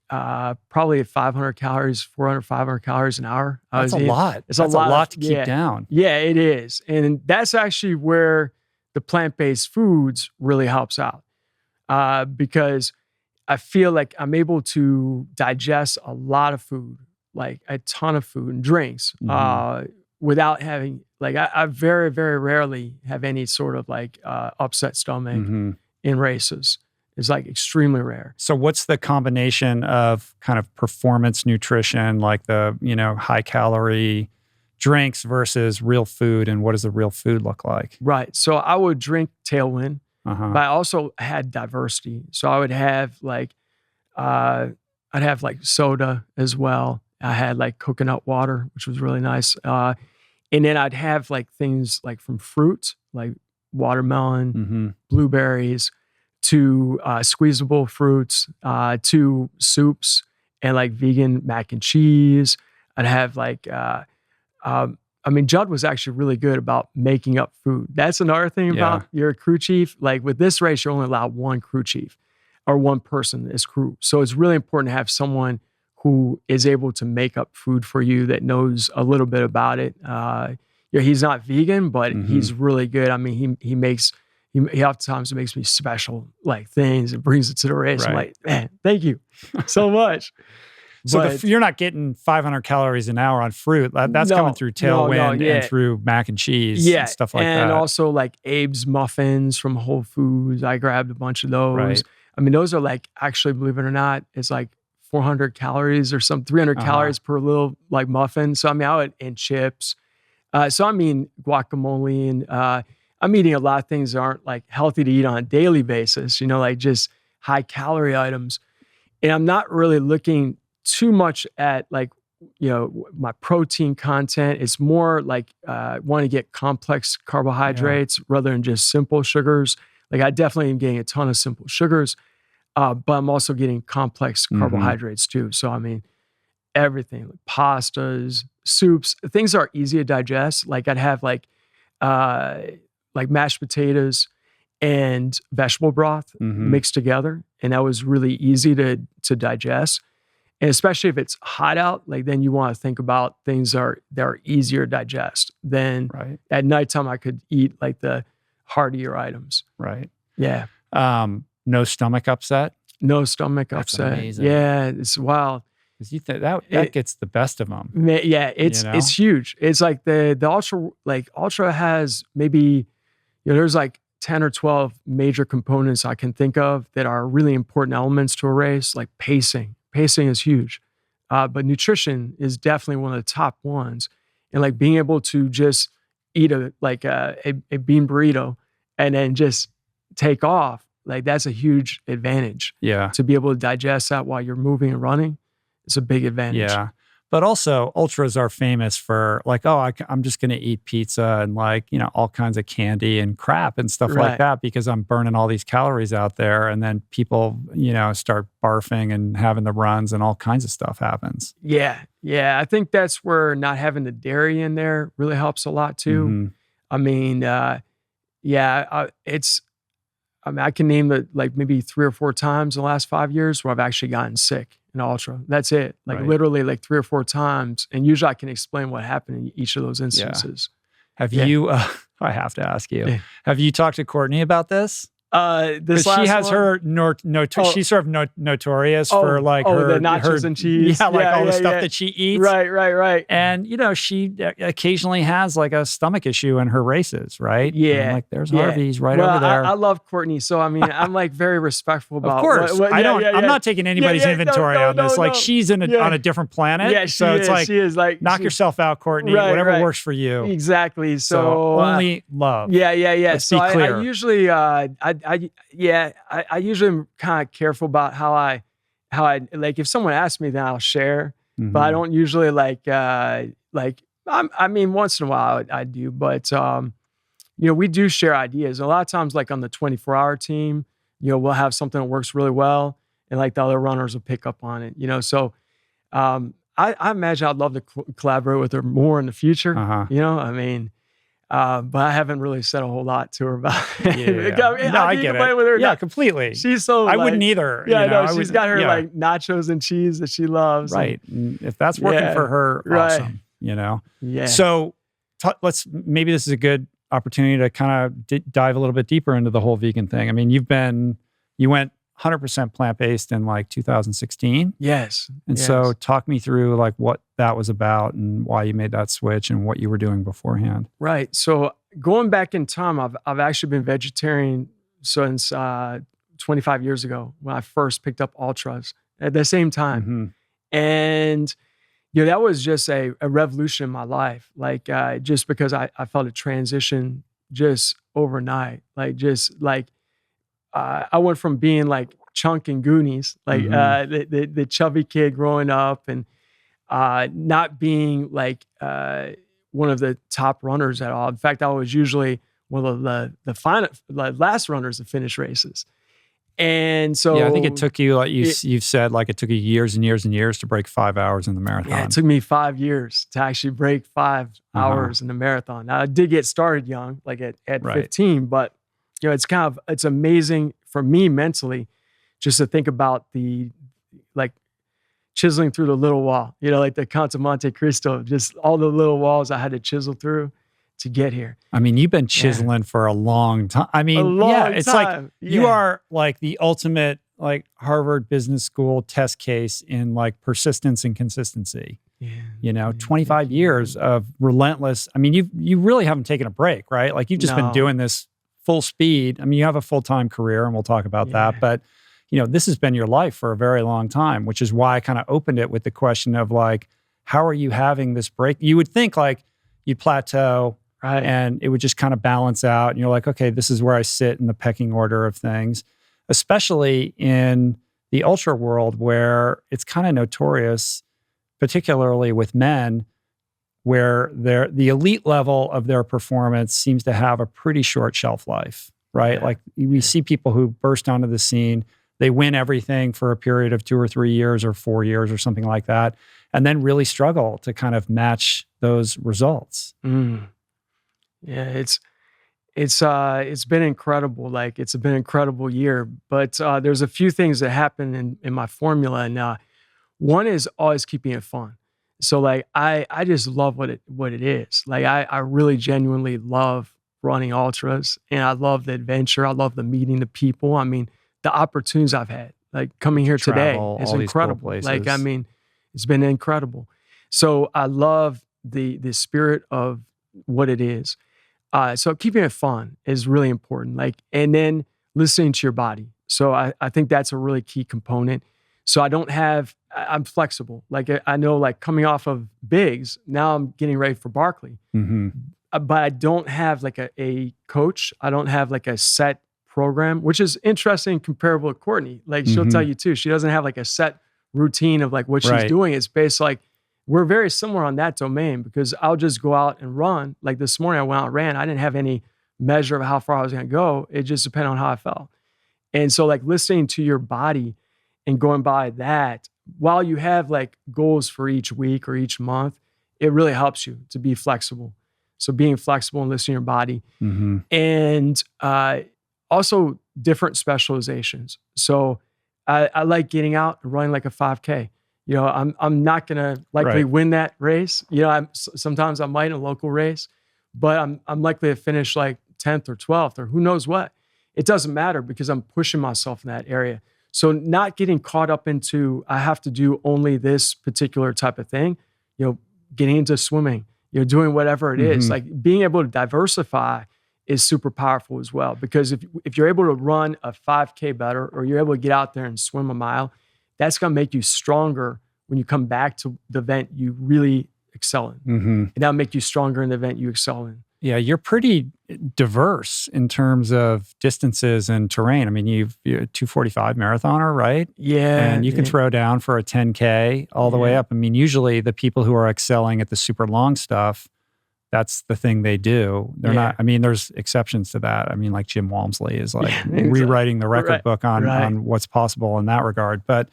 probably 500 calories, 400, 500 calories an hour. That's a lot. It's a lot to keep down. Yeah, it is. And that's actually where the plant-based foods really helps out. Because I feel like I'm able to digest a lot of food, like a ton of food and drinks, without having, like, I very, very rarely have any sort of like upset stomach in races. It's like extremely rare. So what's the combination of kind of performance nutrition, like the, high calorie drinks versus real food, and what does the real food look like? Right. So I would drink Tailwind. But I also had diversity. So I would have like, I'd have like soda as well. I had like coconut water, which was really nice. And then I'd have like things like from fruit, like watermelon, blueberries, to squeezable fruits, to soups and like vegan mac and cheese. I'd have like, I mean, Judd was actually really good about making up food. That's another thing about your crew chief. Like with this race, you're only allowed one crew chief or one person as crew. So it's really important to have someone who is able to make up food for you that knows a little bit about it. He's not vegan, but he's really good. I mean, he oftentimes makes me special like things and brings it to the race. Right. I'm like, man, thank you so much. So you're not getting 500 calories an hour on fruit. That's coming through Tailwind and through mac and cheese and stuff like that. And also like Abe's muffins from Whole Foods. I grabbed a bunch of those. Right. I mean, those are like, actually, believe it or not, it's like 400 calories or some 300 calories per little like muffin. So I mean, and chips. So I mean, guacamole and I'm eating a lot of things that aren't like healthy to eat on a daily basis, like just high calorie items. And I'm not really looking too much at like, my protein content. It's more like want to get complex carbohydrates rather than just simple sugars. Like I definitely am getting a ton of simple sugars, but I'm also getting complex carbohydrates too. So I mean, everything, like pastas, soups, things that are easy to digest. Like I'd have like mashed potatoes and vegetable broth mixed together. And that was really easy to digest. And especially if it's hot out, like then you want to think about things that are easier to digest. Then at nighttime, I could eat like the heartier items. Right. Yeah. No stomach upset? No stomach That's upset. amazing. Yeah, it's wild. You that gets the best of them. Yeah, it's huge. It's like the Ultra has maybe, there's like 10 or 12 major components I can think of that are really important elements to a race, like pacing. Pacing is huge. But nutrition is definitely one of the top ones. And like being able to just eat a bean burrito and then just take off, like that's a huge advantage. Yeah. To be able to digest that while you're moving and running, it's a big advantage. Yeah. But also, ultras are famous for like, I'm just going to eat pizza and like, all kinds of candy and crap and stuff like that because I'm burning all these calories out there. And then people, start barfing and having the runs and all kinds of stuff happens. Yeah. Yeah. I think that's where not having the dairy in there really helps a lot too. I mean, I can name it like maybe 3 or 4 times in the last 5 years where I've actually gotten sick in ultra. That's it. Like literally like 3 or 4 times. And usually I can explain what happened in each of those instances. Have you, I have to ask you, have you talked to Courtney about this? She has her she's sort of notorious for like her the nachos and cheese, all the stuff that she eats, right. And she occasionally has like a stomach issue in her races, right? Yeah, and like there's Harvey's over there. I love Courtney, so I mean, I'm like very respectful about. Of course, I'm not taking anybody's inventory on this. Like she's on a different planet. Yeah, she is like knock yourself out, Courtney. Whatever works for you. Exactly. So only love. Yeah. Let's be clear. I usually I usually am kind of careful about how I like if someone asks me, then I'll share. But I don't usually I mean once in a while I do, but we do share ideas. A lot of times like on the 24-hour team, we'll have something that works really well and like the other runners will pick up on it, so I imagine I'd love to collaborate with her more in the future. I mean, but I haven't really said a whole lot to her about it. I get it. With her. Yeah, completely. She's so. I wouldn't either. Yeah, she's got her like nachos and cheese that she loves. Right. And if that's working for her, awesome. Yeah. So maybe this is a good opportunity to kind of dive a little bit deeper into the whole vegan thing. I mean, you went 100% plant-based in like 2016. Yes. And so talk me through like what that was about and why you made that switch and what you were doing beforehand. Right. So going back in time, I've actually been vegetarian since 25 years ago when I first picked up ultras at the same time. And that was just a revolution in my life. Like just because I felt a transition just overnight. I went from being like Chunk and Goonies, like the chubby kid growing up and not being like one of the top runners at all. In fact, I was usually one of the last runners to finish races. And so Yeah, I think it took you, like you've said, like it took you years and years and years to break 5 hours in the marathon. Yeah, it took me 5 years to actually break 5 hours in the marathon. Now, I did get started young, like at Right. 15, but it's amazing for me mentally just to think about like chiseling through the little wall, like the Count of Monte Cristo, just all the little walls I had to chisel through to get here. I mean, you've been chiseling for a long time. I mean, it's like you are like the ultimate like Harvard Business School test case in like persistence and consistency. Yeah. 25 years of relentless. I mean, you really haven't taken a break, right? Like you've just been doing this full speed. I mean, you have a full-time career and we'll talk about that, but this has been your life for a very long time, which is why I kind of opened it with the question of like, how are you having this break? You would think like you'd plateau, right, and it would just kind of balance out. And you're like, okay, this is where I sit in the pecking order of things, especially in the ultra world where it's kind of notorious, particularly with men, where the elite level of their performance seems to have a pretty short shelf life, right? Like we see people who burst onto the scene, they win everything for a period of 2 or 3 years or 4 years or something like that, and then really struggle to kind of match those results. Yeah, it's been incredible. Like it's been an incredible year, but there's a few things that happen in my formula, and one is always keeping it fun. So like I just love what it is. Like I really genuinely love running ultras, and I love the adventure. I love the meeting the people. I mean, the opportunities I've had, like coming here today, is incredible. Cool, like I mean, it's been incredible. So I love the spirit of what it is. So keeping it fun is really important. Like, and then listening to your body. So I think that's a really key component. So I'm flexible. Like I know, like coming off of bigs, now I'm getting ready for Barkley. But I don't have like a coach. I don't have like a set program, which is interesting, comparable to Courtney. Like she'll tell you too, she doesn't have like a set routine of like what she's doing. It's based like, we're very similar on that domain because I'll just go out and run. Like this morning I went out and ran. I didn't have any measure of how far I was going to go. It just depended on how I felt. And so like listening to your body and going by that, while you have like goals for each week or each month, it really helps you to be flexible. So being flexible and listening to your body. And also different specializations. So I like getting out and running like a 5K. I'm not gonna likely win that race. Sometimes I might in a local race, but I'm likely to finish like 10th or 12th or who knows what. It doesn't matter because I'm pushing myself in that area. So not getting caught up into I have to do only this particular type of thing. Getting into swimming. Doing whatever it is. Like being able to diversify is super powerful as well. Because if you're able to run a 5K better, or you're able to get out there and swim a mile, that's going to make you stronger when you come back to the event you really excel in. And that'll make you stronger in the event you excel in. Yeah, you're pretty diverse in terms of distances and terrain. I mean, you're a 245 marathoner, right? Yeah. And you can throw down for a 10K all the way up. I mean, usually the people who are excelling at the super long stuff, that's the thing they do. They're not, I mean, there's exceptions to that. I mean, like Jim Walmsley is like rewriting the record book on what's possible in that regard. But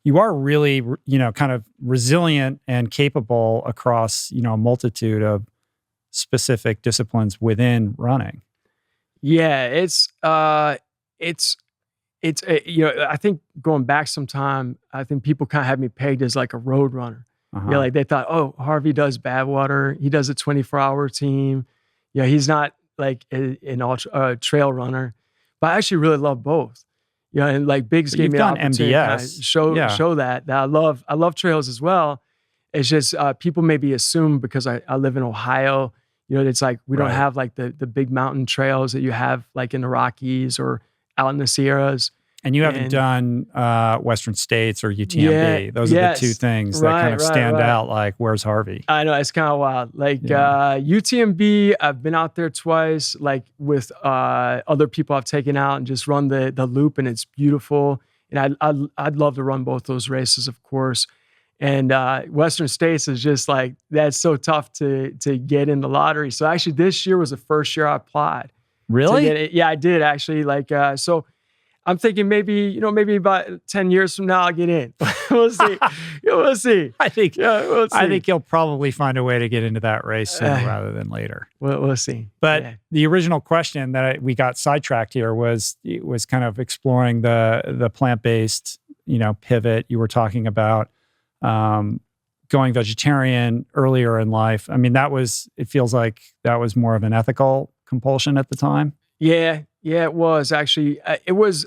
you are really, kind of resilient and capable across, a multitude of specific disciplines within running. Yeah, I think going back some time, I think people kind of had me pegged as like a road runner. Like they thought, oh, Harvey does Badwater. He does a 24-hour team. He's not like an ultra trail runner. But I actually really love both. And like Biggs gave me an opportunity to show that I love trails as well. It's just people maybe assume because I live in Ohio, it's like we don't have like the big mountain trails that you have like in the Rockies or out in the Sierras. And you haven't done Western States or UTMB. Those are the two things that kind of stand out. Like, where's Harvey? I know, it's kind of wild. Like UTMB, I've been out there twice, like with other people I've taken out and just run the loop, and it's beautiful. And I'd love to run both those races, of course. And Western States is just like, that's so tough to get in the lottery. So actually this year was the first year I applied. Really? Yeah, I did actually. Like, so I'm thinking maybe about 10 years from now I'll get in. We'll see. We'll see. I think We'll see. I think you'll probably find a way to get into that race sooner rather than later. We'll see. But yeah. the original question that we got sidetracked here was kind of exploring the plant-based, pivot. You were talking about going vegetarian earlier in life. I mean, it feels like that was more of an ethical compulsion at the time. Yeah, it was actually. It was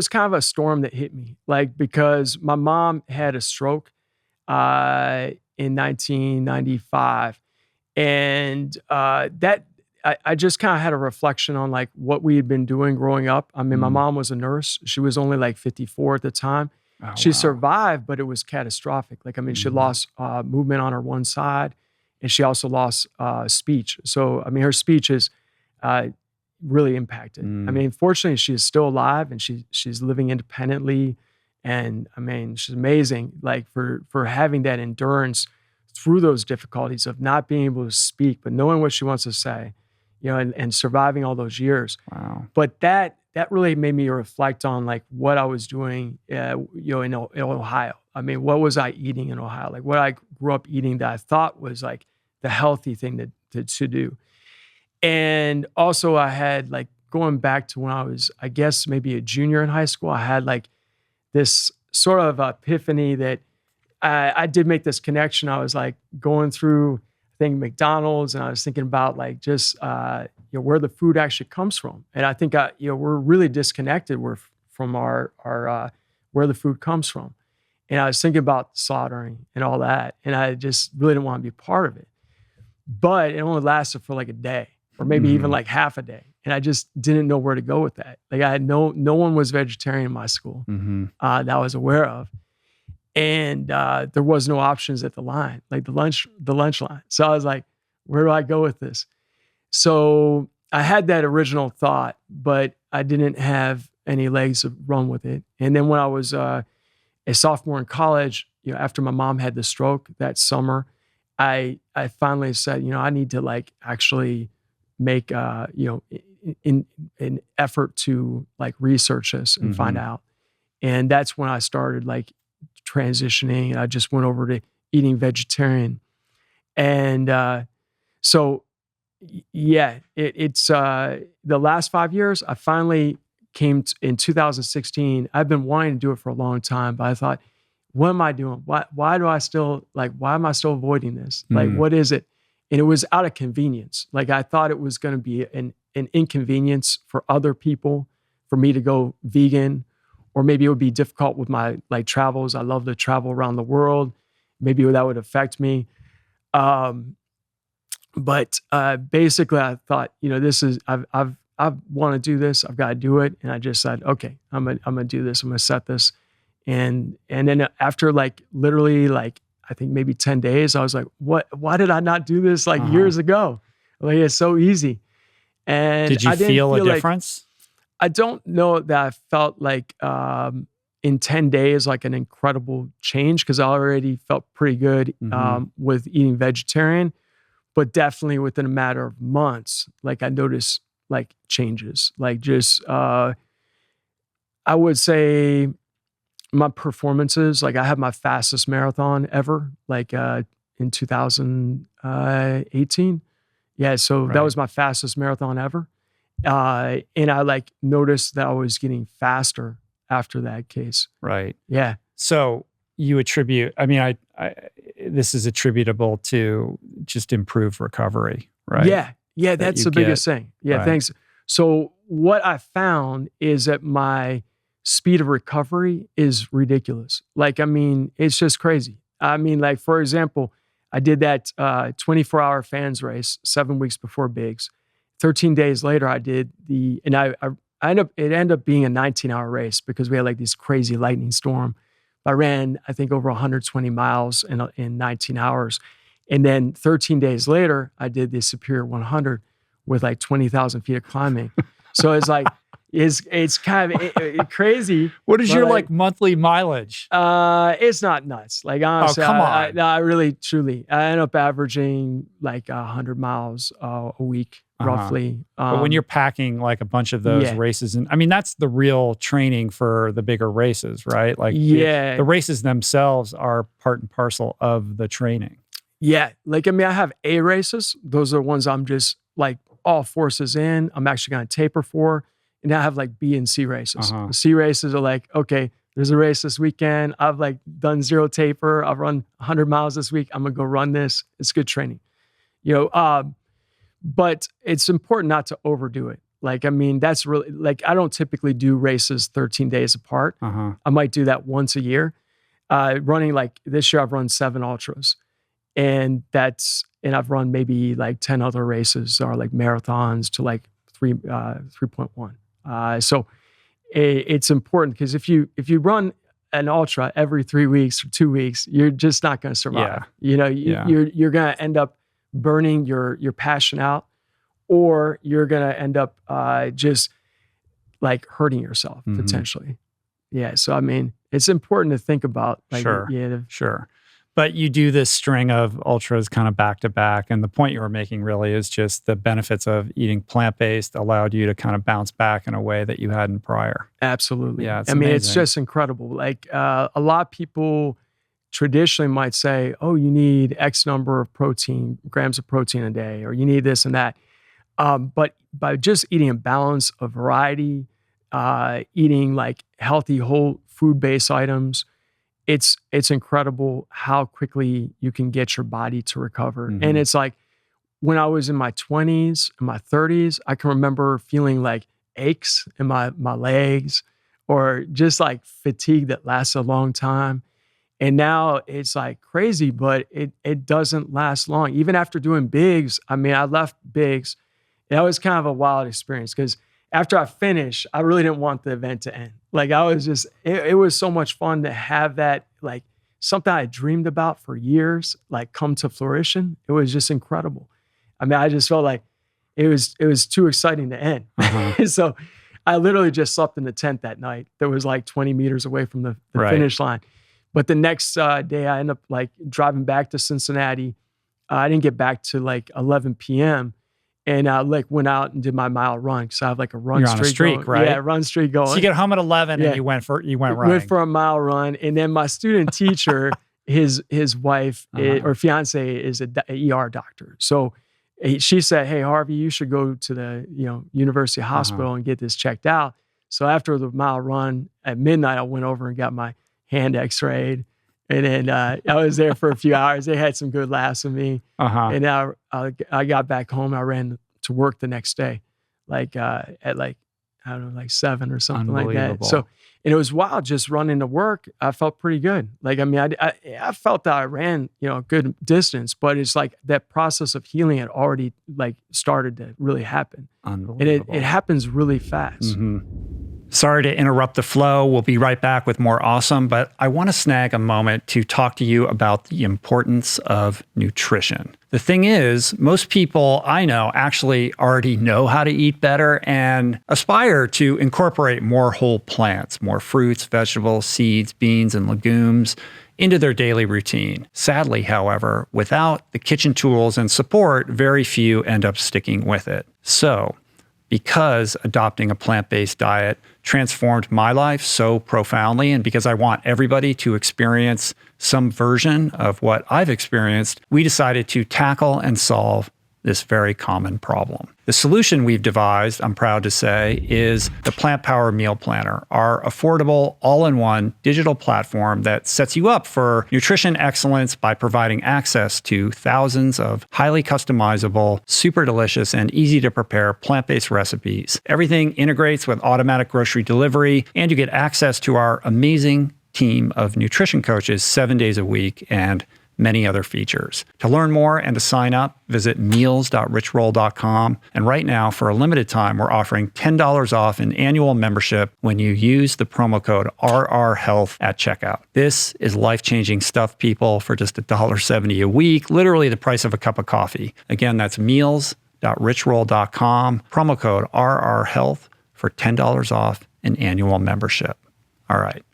kind of a storm that hit me, like because my mom had a stroke in 1995, and that I just kind of had a reflection on like what we had been doing growing up. I mean, my mom was a nurse. She was only like 54 at the time. Oh, She wow. survived, but it was catastrophic. Like, I mean, she lost movement on her one side, and she also lost speech. So, I mean, her speech is really impacted. I mean, fortunately, she is still alive, and she's living independently. And I mean, she's amazing, like for having that endurance through those difficulties of not being able to speak, but knowing what she wants to say, and surviving all those years. Wow. But that really made me reflect on like what I was doing, in Ohio. I mean, what was I eating in Ohio? Like what I grew up eating that I thought was like the healthy thing to do. And also I had like going back to when I was, I guess maybe a junior in high school, I had like this sort of epiphany that I did make this connection. I was like going through, I think McDonald's, and I was thinking about like just where the food actually comes from. And I think we're really disconnected from our where the food comes from. And I was thinking about slaughtering and all that, and I just really didn't want to be part of it. But it only lasted for like a day, or maybe even like half a day, and I just didn't know where to go with that. Like I had no one was vegetarian in my school that I was aware of. And there was no options at the line, like the lunch line. So I was like, where do I go with this? So I had that original thought, but I didn't have any legs to run with it. And then when I was a sophomore in college, after my mom had the stroke that summer, I finally said, I need to like actually make in an effort to like research this and find out. And that's when I started like transitioning. I just went over to eating vegetarian. And so yeah, it's the last 5 years, I finally came in 2016. I've been wanting to do it for a long time, but I thought, what am I doing? Why am I still avoiding this? Like, what is it? And it was out of convenience. Like I thought it was going to be an inconvenience for other people for me to go vegan, or maybe it would be difficult with my like travels. I love to travel around the world. Maybe that would affect me. But basically I thought, this is, I want to do this. I've got to do it. And I just said, okay, I'm gonna do this. I'm gonna set this. And then after like literally like, I think maybe 10 days, I was like, why did I not do this like years ago? Like it's so easy. And did you feel a difference? I don't know that I felt like in 10 days, like an incredible change, because I already felt pretty good with eating vegetarian, but definitely within a matter of months, like I noticed like changes, like just, I would say my performances, like I had my fastest marathon ever, like in 2018. Yeah, so that was my fastest marathon ever. And I like noticed that I was getting faster after that case. Right. Yeah. So you attribute, I mean, this is attributable to just improved recovery, right? Yeah. Yeah. That's the biggest thing. Yeah. Right. Thanks. So what I found is that my speed of recovery is ridiculous. Like, I mean, it's just crazy. I mean, like, for example, I did that 24-hour fans race 7 weeks before Bigs. 13 days later, I did it ended up being a 19-hour race because we had like this crazy lightning storm. I ran, I think, over 120 miles in 19 hours. And then 13 days later, I did the Superior 100 with like 20,000 feet of climbing. So it's like, it's kind of crazy. What is your like monthly mileage? It's not nuts. Like honestly, come on. I really, truly, I end up averaging like 100 miles a week. roughly. But when you're packing like a bunch of those races, and I mean, that's the real training for the bigger races, right? Like the races themselves are part and parcel of the training. Yeah. Like, I mean, I have A races. Those are the ones I'm just like all forces in. I'm actually going to taper for. And now I have like B and C races. The C races are like, okay, there's a race this weekend. I've like done 0 taper. I've run 100 miles this week. I'm going to go run this. It's good training, but it's important not to overdo it. Like, I mean, that's really like, I don't typically do races 13 days apart. I might do that once a year. Running like this year, I've run 7 ultras. And I've run maybe like 10 other races or like marathons to like 3.1. So it's important because if you run an ultra every 3 weeks or 2 weeks, you're just not going to survive. You're going to end up burning your passion out, or you're going to end up just like hurting yourself potentially. Yeah. So, I mean, it's important to think about. Like, Sure. But you do this string of ultras kind of back to back. And the point you were making really is just the benefits of eating plant-based allowed you to kind of bounce back in a way that you hadn't prior. Absolutely. Yeah, I mean, it's just incredible. Like a lot of people traditionally might say, oh, you need X number of grams of protein a day, or you need this and that. But by just eating a balance of variety, eating like healthy whole food-based items, it's incredible how quickly you can get your body to recover. And it's like when I was in my 20s and my 30s, I can remember feeling like aches in my legs or just like fatigue that lasts a long time. And now it's like crazy, but it doesn't last long. Even after doing bigs, I mean, I left bigs. That was kind of a wild experience because after I finished, I really didn't want the event to end. Like I was just, it was so much fun to have that, like something I dreamed about for years, like come to fruition. It was just incredible. I mean, I just felt like it was too exciting to end. So I literally just slept in the tent that night. That was like 20 meters away from the finish line. But the next day I ended up like driving back to Cincinnati. I didn't get back to like 11 p.m. And I like went out and did my mile run because I have like a run You're streak. On a streak, going. right? Yeah, run streak going. So you get home at 11 and you went running. Went for a mile run, and then my student teacher, his wife or fiance is a ER doctor. So she said, "Hey Harvey, you should go to the University Hospital and get this checked out." So after the mile run at midnight, I went over and got my hand X-rayed. And then I was there for a few hours. They had some good laughs with me. And I got back home. I ran to work the next day, like at like, I don't know, like 7 or something like that. So, and it was wild just running to work. I felt pretty good. Like, I mean, I felt that I ran, a good distance, but it's like that process of healing had already like started to really happen. Unbelievable. And it happens really fast. Sorry to interrupt the flow. We'll be right back with more awesome, but I want to snag a moment to talk to you about the importance of nutrition. The thing is, most people I know actually already know how to eat better and aspire to incorporate more whole plants, more fruits, vegetables, seeds, beans, and legumes into their daily routine. Sadly, however, without the kitchen tools and support, very few end up sticking with it. So, because adopting a plant-based diet transformed my life so profoundly, and because I want everybody to experience some version of what I've experienced, we decided to tackle and solve this very common problem. The solution we've devised, I'm proud to say, is the Plant Power Meal Planner, our affordable, all-in-one digital platform that sets you up for nutrition excellence by providing access to thousands of highly customizable, super delicious, and easy to prepare plant-based recipes. Everything integrates with automatic grocery delivery, and you get access to our amazing team of nutrition coaches 7 days a week and many other features. To learn more and to sign up, visit meals.richroll.com. And right now, for a limited time, we're offering $10 off an annual membership when you use the promo code RRHealth at checkout. This is life-changing stuff, people, for just $1.70 a week, literally the price of a cup of coffee. Again, that's meals.richroll.com, promo code RRHealth for $10 off an annual membership. All right,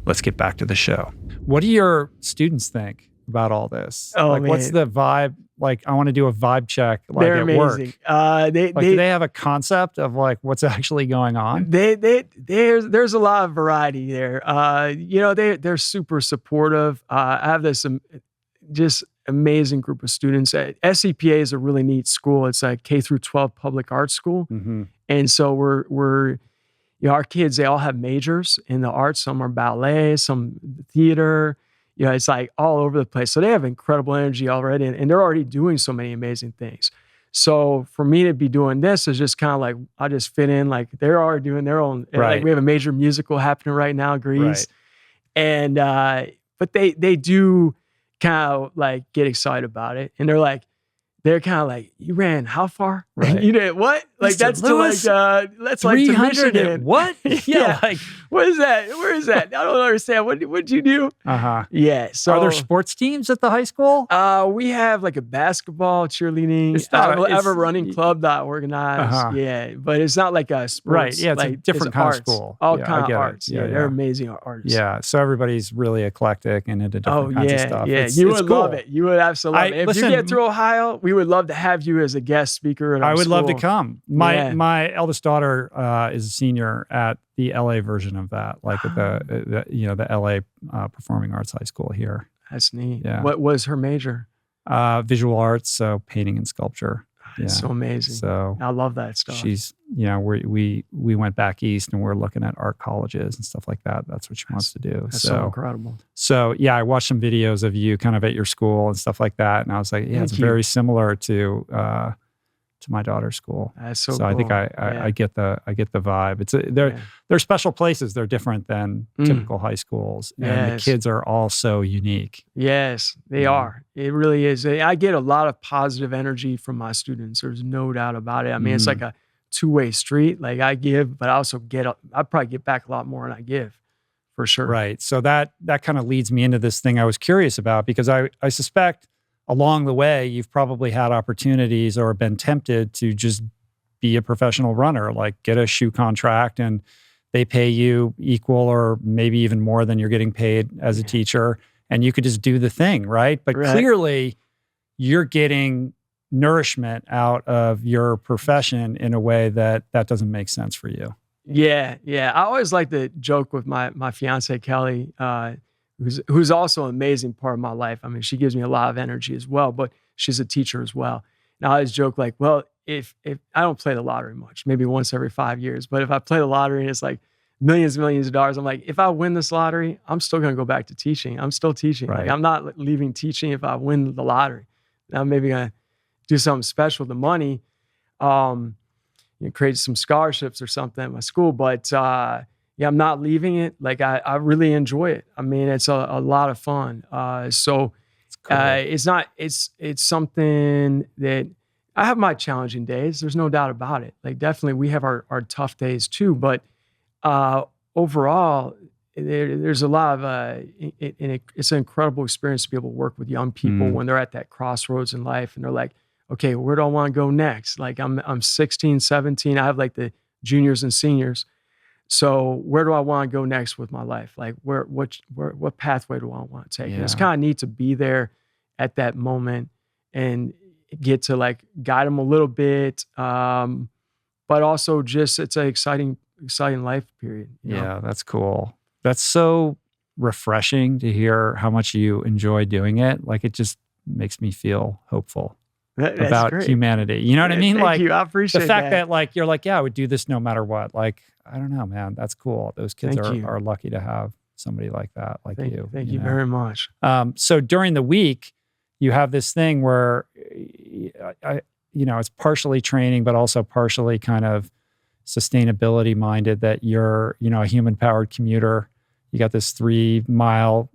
let's get back to the show. What do your students think about all this? Oh, Like, what's man. the vibe? Like, I want to do a vibe check, like They're at amazing. work. Like, do They they have a concept of like what's actually going on? there's a lot of variety there. They're super supportive. I have this just amazing group of students. SEPA is a really neat school. It's like K through 12 public arts school, Mm-hmm. and so our kids, they all have majors in the arts. Some are ballet, some theater. It's like all over the place. So they have incredible energy already, and they're already doing so many amazing things. So for me to be doing this is just kind of like, I just fit in. Like, they're already doing their own. Right. Like, we have a major musical happening right now, Grease. Right. And but they do kind of like get excited about it, and they're kind of like, you ran how far? Right. You did what? Like, Mr. that's Lewis, that's like to 300 Michigan. what? Yeah. Like, What is that? Where is that? I don't understand. What'd you do? uh-huh. Yeah. So Are there sports teams at the high school? we have like a basketball, cheerleading. It's not- I have it's- a running club that I organize. Uh-huh. Yeah, but it's not like a sports. Right. Yeah, it's a like, different kind of arts. school. All Yeah, I kind get of it. arts. Yeah, Yeah, they're yeah. amazing artists. Yeah. So everybody's really eclectic and into different kinds of stuff. Yeah. It's, You it's would cool. love it. You would absolutely love it. If listen, you get through Ohio, we would love to have you as a guest speaker at our I would love to school. come. Yeah. My eldest daughter is a senior at the LA version of that, like at the LA Performing Arts High School here. That's neat. Yeah. What was her major? Visual arts, so painting and sculpture. It's so amazing. So I love that stuff. she's, we went back east and we're looking at art colleges and stuff like that. That's what she wants to do. That's so incredible. So yeah, I watched some videos of you kind of at your school and stuff like that, and I was like, yeah, Thank it's you. very similar to my daughter's school. That's so So cool. I think I get the vibe. It's they're special places. They're different than typical high schools, and the Yes. kids are all so unique. Yes, they are. It really is. I get a lot of positive energy from my students. There's no doubt about it. I mean, it's like a two-way street. Like, I give, but I also I probably get back a lot more than I give, for sure. Right. So that kind of leads me into this thing I was curious about, because I suspect along the way you've probably had opportunities or been tempted to just be a professional runner, like get a shoe contract and they pay you equal or maybe even more than you're getting paid as a teacher, and you could just do the thing, right? But clearly you're getting nourishment out of your profession in a way that doesn't make sense for you. Yeah. I always like to joke with my fiance Kelly, who's also an amazing part of my life. I mean, she gives me a lot of energy as well, but she's a teacher as well. And I always joke like, well, if I don't play the lottery much, maybe once every 5 years, but if I play the lottery and it's like millions and millions of dollars, I'm like, if I win this lottery, I'm still going to go back to teaching. I'm still teaching. Right. Like, I'm not leaving teaching if I win the lottery. I'm maybe going to do something special with the money, create some scholarships or something at my school. But I'm not leaving it. Like, I really enjoy it. I mean, it's a lot of fun. So Cool. It's something that I have my challenging days. There's no doubt about it. Like, definitely we have our tough days too, but overall there's a lot of, it's an incredible experience to be able to work with young people when they're at that crossroads in life and they're like, okay, where do I want to go next? Like, I'm 16, 17. I have like the juniors and seniors. So where do I want to go next with my life? Like, what pathway do I want to take? Yeah. And it's kind of neat to be there at that moment and get to like guide them a little bit. But also just, it's an exciting life period. You know? That's cool. That's so refreshing to hear how much you enjoy doing it. Like, it just makes me feel hopeful about great. humanity. You know what I mean? Thank Like, you. I appreciate the fact that like, you're like, yeah, I would do this no matter what. Like, I don't know, man. That's cool. Those kids Thank you. are lucky to have somebody like that, like you. Thank you know? very much. So during the week, you have this thing where, it's partially training, but also partially kind of sustainability minded, that you're, a human powered commuter. You got this 3-mile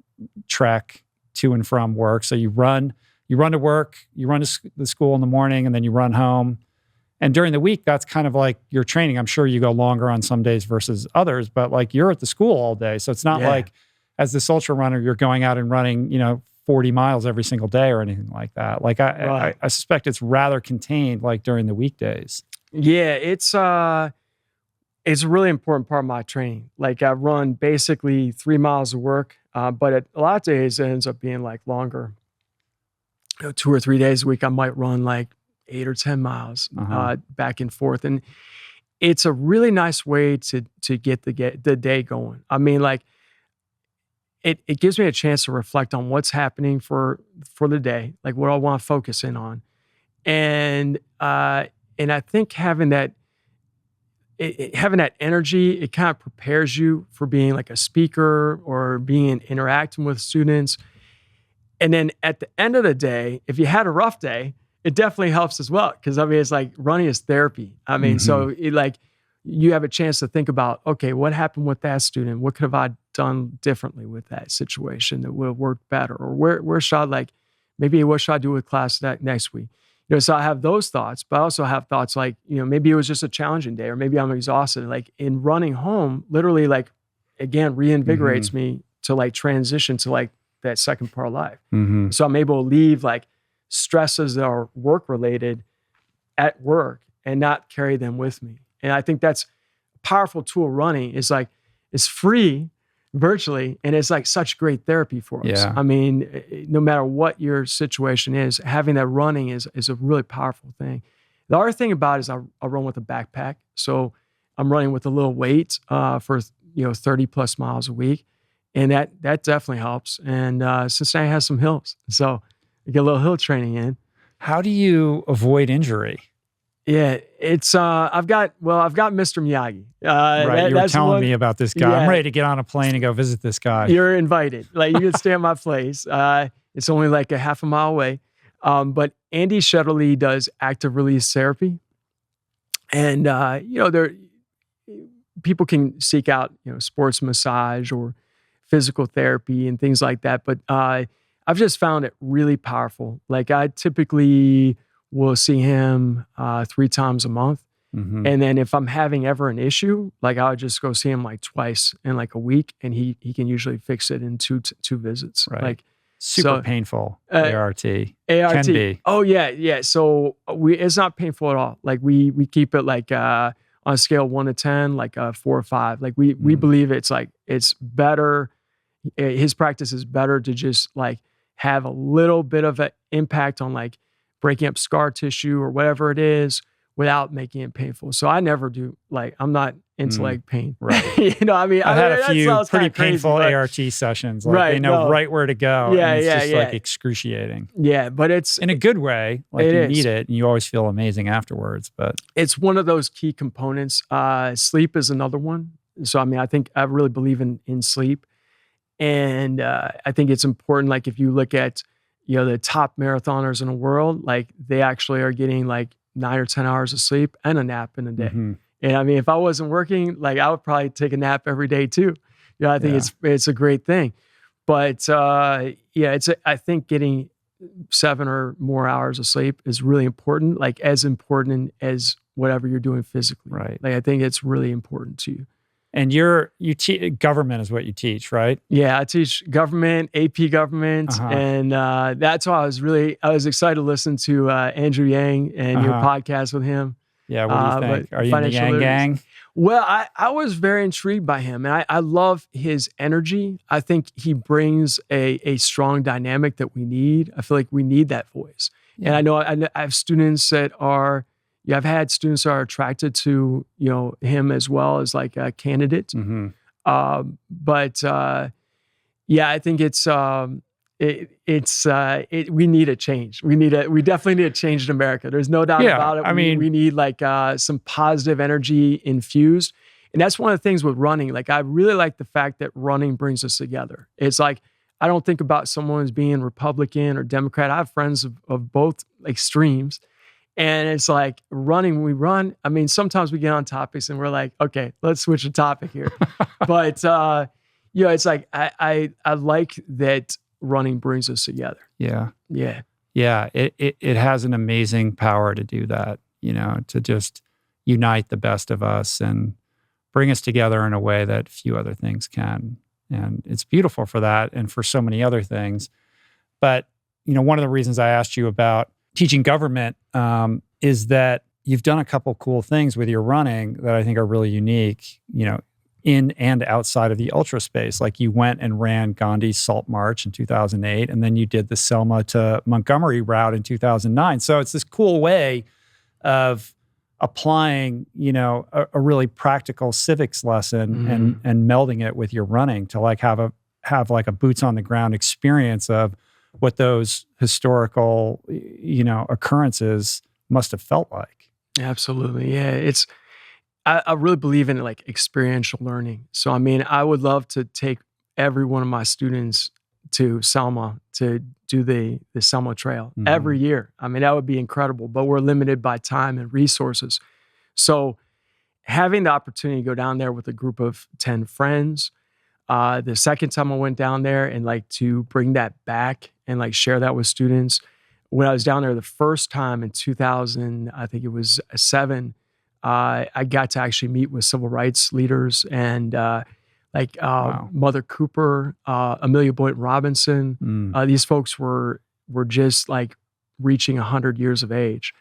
trek to and from work. So you run to work, you run to the school in the morning, and then you run home. And during the week, that's kind of like your training. I'm sure you go longer on some days versus others, but like, you're at the school all day. So it's not like, as this ultra runner, you're going out and running, 40 miles every single day or anything like that. Like, I suspect it's rather contained, like during the weekdays. Yeah, it's a really important part of my training. Like, I run basically 3 miles of work, but a lot of days it ends up being like longer. 2 or 3 days a week, I might run like 8 or 10 miles back and forth. And it's a really nice way to get the day going. I mean, like it gives me a chance to reflect on what's happening for the day, like what I want to focus in on. And I think having that energy, it kind of prepares you for being like a speaker or interacting with students. And then at the end of the day, if you had a rough day, it definitely helps as well. Cause I mean, it's like running is therapy. I mean, so you have a chance to think about, okay, what happened with that student? What could have I done differently with that situation that would have worked better? Or where should I maybe what should I do with class next week? So I have those thoughts, but I also have thoughts like, maybe it was just a challenging day, or maybe I'm exhausted. Like in running home, literally again, reinvigorates me to transition to that second part of life. So I'm able to leave stresses that are work related at work and not carry them with me. And I think that's a powerful tool. Running is it's free virtually, and it's such great therapy for us. Yeah. I mean, no matter what your situation is, having that running is a really powerful thing. The other thing about it is I run with a backpack. So I'm running with a little weight for 30 plus miles a week. And that definitely helps. And Cincinnati has some hills. So you get a little hill training in. How do you avoid injury? Yeah, it's I've got Mr. Miyagi. Right, you were telling me about this guy. Yeah. I'm ready to get on a plane and go visit this guy. You're invited. You can stay at my place. It's only a half a mile away. But Andy Shetterly does active release therapy, and people can seek out sports massage or physical therapy and things like that. But I've just found it really powerful. I typically will see him 3 times a month. And then if I'm having ever an issue, I would just go see him twice in a week, and he can usually fix it in two visits. Right. Super painful. ART. Can be. Oh yeah. So it's not painful at all. We keep it on a scale of 1 to 10, 4 or 5. We believe it's better. His practice is better to just have a little bit of an impact on breaking up scar tissue or whatever it is without making it painful. So I never do, I'm not into leg pain. Right. I mean, I've had a few pretty painful ART sessions. They know right where to go. Yeah, and it's just excruciating. Yeah, but it's in a good way. You need it and you always feel amazing afterwards. But it's one of those key components. Sleep is another one. So I mean, I think I really believe in sleep. And I think it's important, if you look at, the top marathoners in the world, they actually are getting 9 or 10 hours of sleep and a nap in a day. And I mean, if I wasn't working, I would probably take a nap every day too. I think it's a great thing. But I think getting 7 or more hours of sleep is really important, as important as whatever you're doing physically. Right. I think it's really important to you. And government is what you teach, right? Yeah, I teach government, AP government, and that's why I was excited to listen to Andrew Yang and your podcast with him. Yeah, what do you think? Are you in the Yang gang? Well, I was very intrigued by him, and I love his energy. I think he brings a strong dynamic that we need. I feel like we need that voice. Yeah. And I know I have students that are. Yeah, I've had students that are attracted to him as well as a candidate. But I think we need a change. We definitely need a change in America. There's no doubt about it. We need some positive energy infused, and that's one of the things with running. I really like the fact that running brings us together. It's I don't think about someone as being Republican or Democrat. I have friends of both extremes. And it's running, when we run, I mean, sometimes we get on topics and we're okay, let's switch the topic here. But, it's I like that running brings us together. Yeah. Yeah. Yeah. It has an amazing power to do that, to just unite the best of us and bring us together in a way that few other things can. And it's beautiful for that and for so many other things. But, one of the reasons I asked you about teaching government is that you've done a couple cool things with your running that I think are really unique. in and outside of the ultra space. Like you went and ran Gandhi's Salt March in 2008, and then you did the Selma to Montgomery route in 2009. So it's this cool way of applying, a really practical civics lesson and melding it with your running to like have like a boots on the ground experience of what those historical, occurrences must have felt like. Absolutely. Yeah. I really believe in like experiential learning. So, I would love to take every one of my students to Selma to do the Selma Trail every year. That would be incredible, but we're limited by time and resources. So having the opportunity to go down there with a group of 10 friends, the second time I went down there and like to bring that back and like share that with students. When I was down there the first time in 2000, I think it was 7, I got to actually meet with civil rights leaders and Wow. Mother Cooper, Amelia Boynton Robinson. These folks were just like reaching 100 years of age.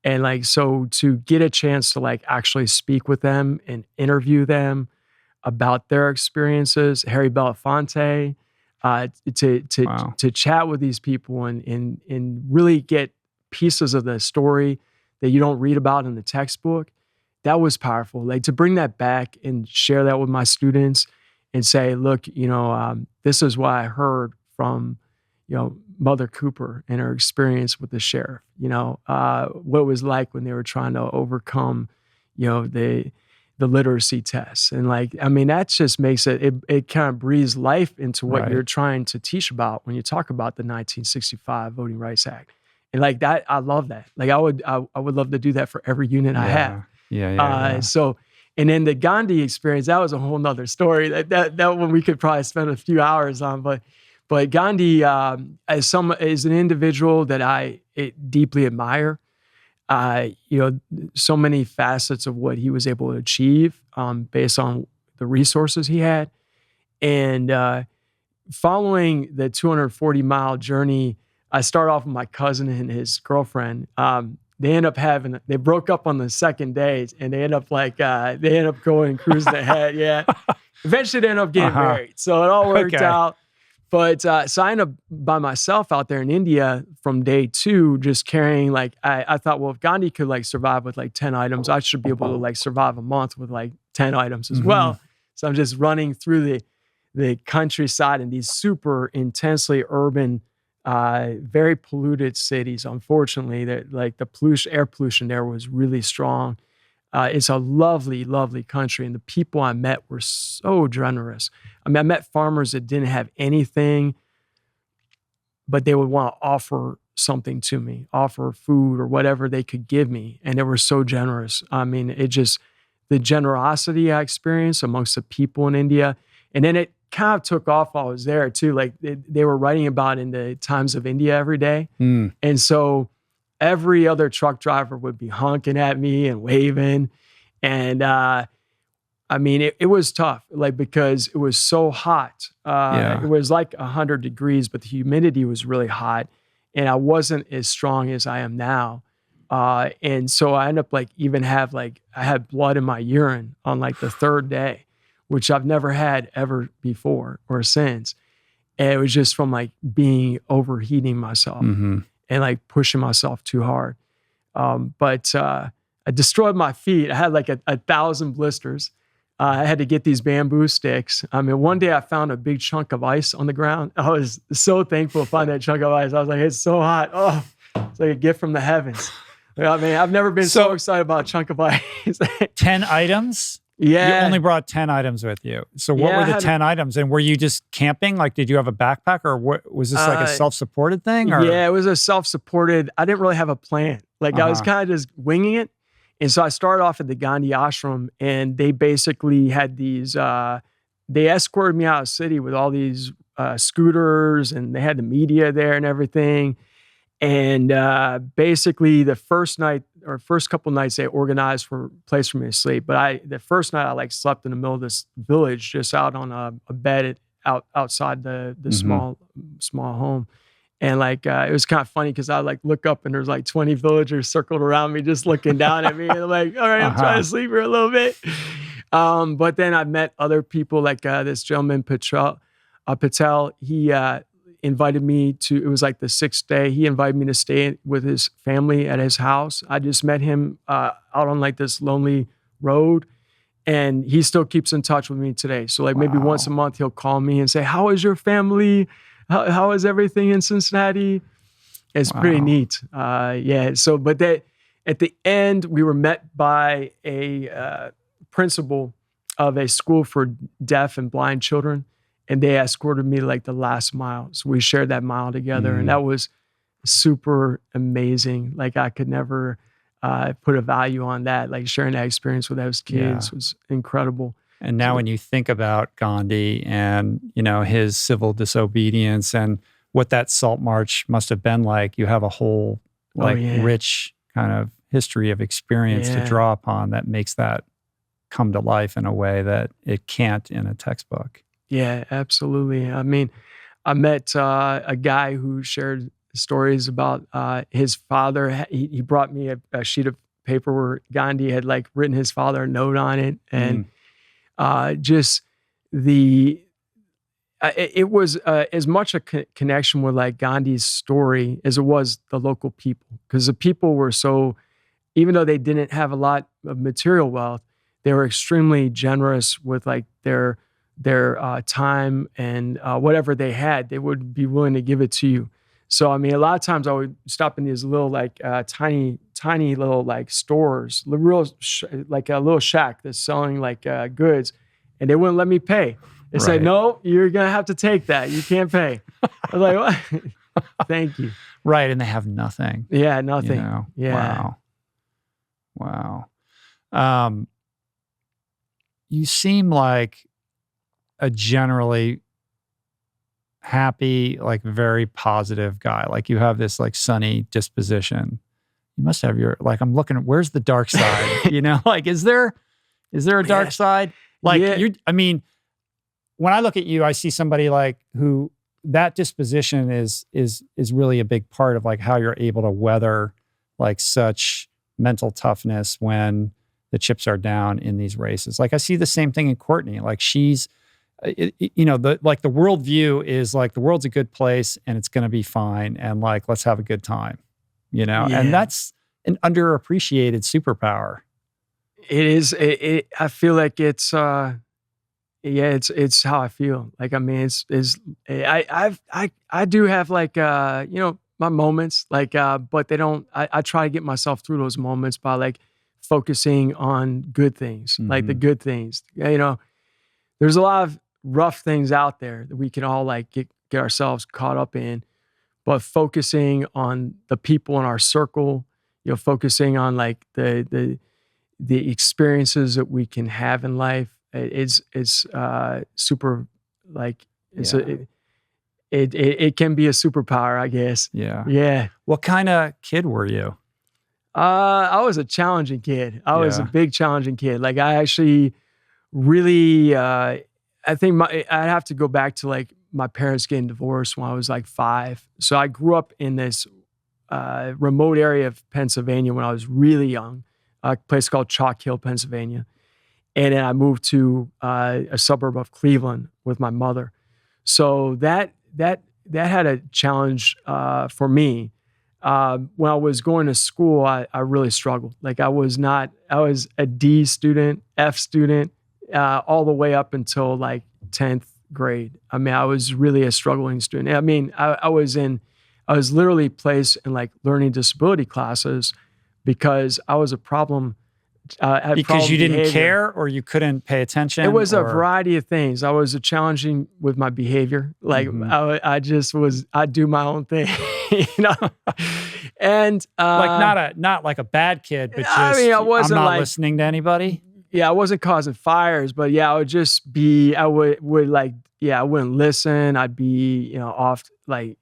And like, so to get a chance to like actually speak with them and interview them about their experiences, Harry Belafonte, to chat with these people and really get pieces of the story that you don't read about in the textbook. That was powerful. Like to bring that back and share that with my students and say, look, this is what I heard from, Mother Cooper and her experience with the sheriff, what it was like when they were trying to overcome, the literacy tests. And like, that just makes it kind of breathes life into what you're trying to teach about when you talk about the 1965 Voting Rights Act. And like that, I love that. Like I would love to do that for every unit I have. Yeah. So, and then the Gandhi experience, that was a whole nother story. That one we could probably spend a few hours on. But Gandhi, as an individual that I deeply admire, so many facets of what he was able to achieve based on the resources he had, and following the 240-mile journey, I start off with my cousin and his girlfriend. They broke up on the second day, and they end up going cruising ahead. Yeah. Eventually they end up getting married. So it all worked out. But so I ended up by myself out there in India from day 2, just carrying I thought, well, if Gandhi could like survive with like 10 items, I should be able to like survive a month with like 10 items as well. So I'm just running through the countryside in these super intensely urban, very polluted cities. Unfortunately, that like the air pollution there was really strong. It's a lovely, lovely country, and the people I met were so generous. I met farmers that didn't have anything, but they would want to offer something to me, offer food or whatever they could give me, and they were so generous. The generosity I experienced amongst the people in India, and then it kind of took off while I was there too. Like they were writing about in the Times of India every day. And so every other truck driver would be honking at me and waving. And it was tough, like, because it was so hot. It was like 100 degrees, but the humidity was really hot. And I wasn't as strong as I am now. And so I ended up I had blood in my urine on like the 3rd day, which I've never had ever before or since. And it was just from like overheating myself and like pushing myself too hard. But I destroyed my feet. I had like 1,000 blisters. I had to get these bamboo sticks. One day I found a big chunk of ice on the ground. I was so thankful to find that chunk of ice. I was like, it's so hot. Oh, it's like a gift from the heavens. I've never been so excited about a chunk of ice. 10 items? Yeah. You only brought 10 items with you. So what were the 10 items? And were you just camping? Like, did you have a backpack, or what was this like a self-supported thing? Or? Yeah, it was a self-supported. I didn't really have a plan. I was kind of just winging it. And so I started off at the Gandhi ashram, and they basically had these, they escorted me out of the city with all these scooters, and they had the media there and everything. And basically the first couple nights they organized for a place for me to sleep. But the first night I slept in the middle of this village, just out on a bed outside the small home. And it was kind of funny because I look up and there's 20 villagers circled around me, just looking down at me. And I'm like, all right, I'm trying to sleep here a little bit. But then I met other people like this gentleman, Patel. He invited me to, it was like the 6th day. He invited me to stay with his family at his house. I just met him out on like this lonely road. And he still keeps in touch with me today. So like maybe once a month, he'll call me and say, how is your family? How is everything in Cincinnati? It's pretty neat. Yeah. So, but that at the end, we were met by a principal of a school for deaf and blind children. And they escorted me like the last mile. So we shared that mile together. And that was super amazing. Like I could never put a value on that. Like sharing that experience with those kids was incredible. And now when you think about Gandhi and, his civil disobedience and what that Salt March must have been like, you have a whole rich kind of history of experience to draw upon that makes that come to life in a way that it can't in a textbook. Yeah, absolutely. I mean, I met a guy who shared stories about his father. He brought me a sheet of paper where Gandhi had like written his father a note on it. And just it was as much a connection with like Gandhi's story as it was the local people. Because the people were so, even though they didn't have a lot of material wealth, they were extremely generous with like their time and whatever they had, they would be willing to give it to you. So, I mean, a lot of times I would stop in these little like tiny little like stores, like a little shack that's selling like goods, and they wouldn't let me pay. They said, no, you're going to have to take that. You can't pay. I was like, what? Thank you. Right. And they have nothing. Yeah, nothing. Yeah. Wow. You seem like a generally happy, like very positive guy. Like you have this like sunny disposition. You must have like, I'm looking at, where's the dark side? Like, is there a dark side? Like I mean, when I look at you, I see somebody like who that disposition is really a big part of like how you're able to weather like such mental toughness when the chips are down in these races. Like I see the same thing in Courtney. Like she's, the worldview is like the world's a good place and it's going to be fine. And like, let's have a good time, and that's an underappreciated superpower. It is. I feel like it's how I feel. Like, I mean, I do have like, my moments like, but they don't, I try to get myself through those moments by like focusing on good things, like the good things. There's a lot of rough things out there that we can all like get ourselves caught up in, but focusing on the people in our circle, focusing on like the experiences that we can have in life, it's super like it can be a superpower, I guess. Yeah. What kind of kid were you? I was a challenging kid. I was a big challenging kid. Like I actually really, I think I'd have to go back to like my parents getting divorced when I was like 5. So I grew up in this remote area of Pennsylvania when I was really young, a place called Chalk Hill, Pennsylvania. And then I moved to a suburb of Cleveland with my mother. So that had a challenge for me. When I was going to school, I really struggled. Like I was a D student, F student, all the way up until like 10th grade. I mean, I was really a struggling student. I mean, I was literally placed in like learning disability classes because I was a problem. Because you didn't care or you couldn't pay attention? It was a variety of things. I was challenging with my behavior. Like I do my own thing, and like not like a bad kid, but just, I mean, I wasn't I'm not like, listening to anybody. Yeah, I wasn't causing fires, but yeah, I would just be, I would like, I wouldn't listen. I'd be, off like,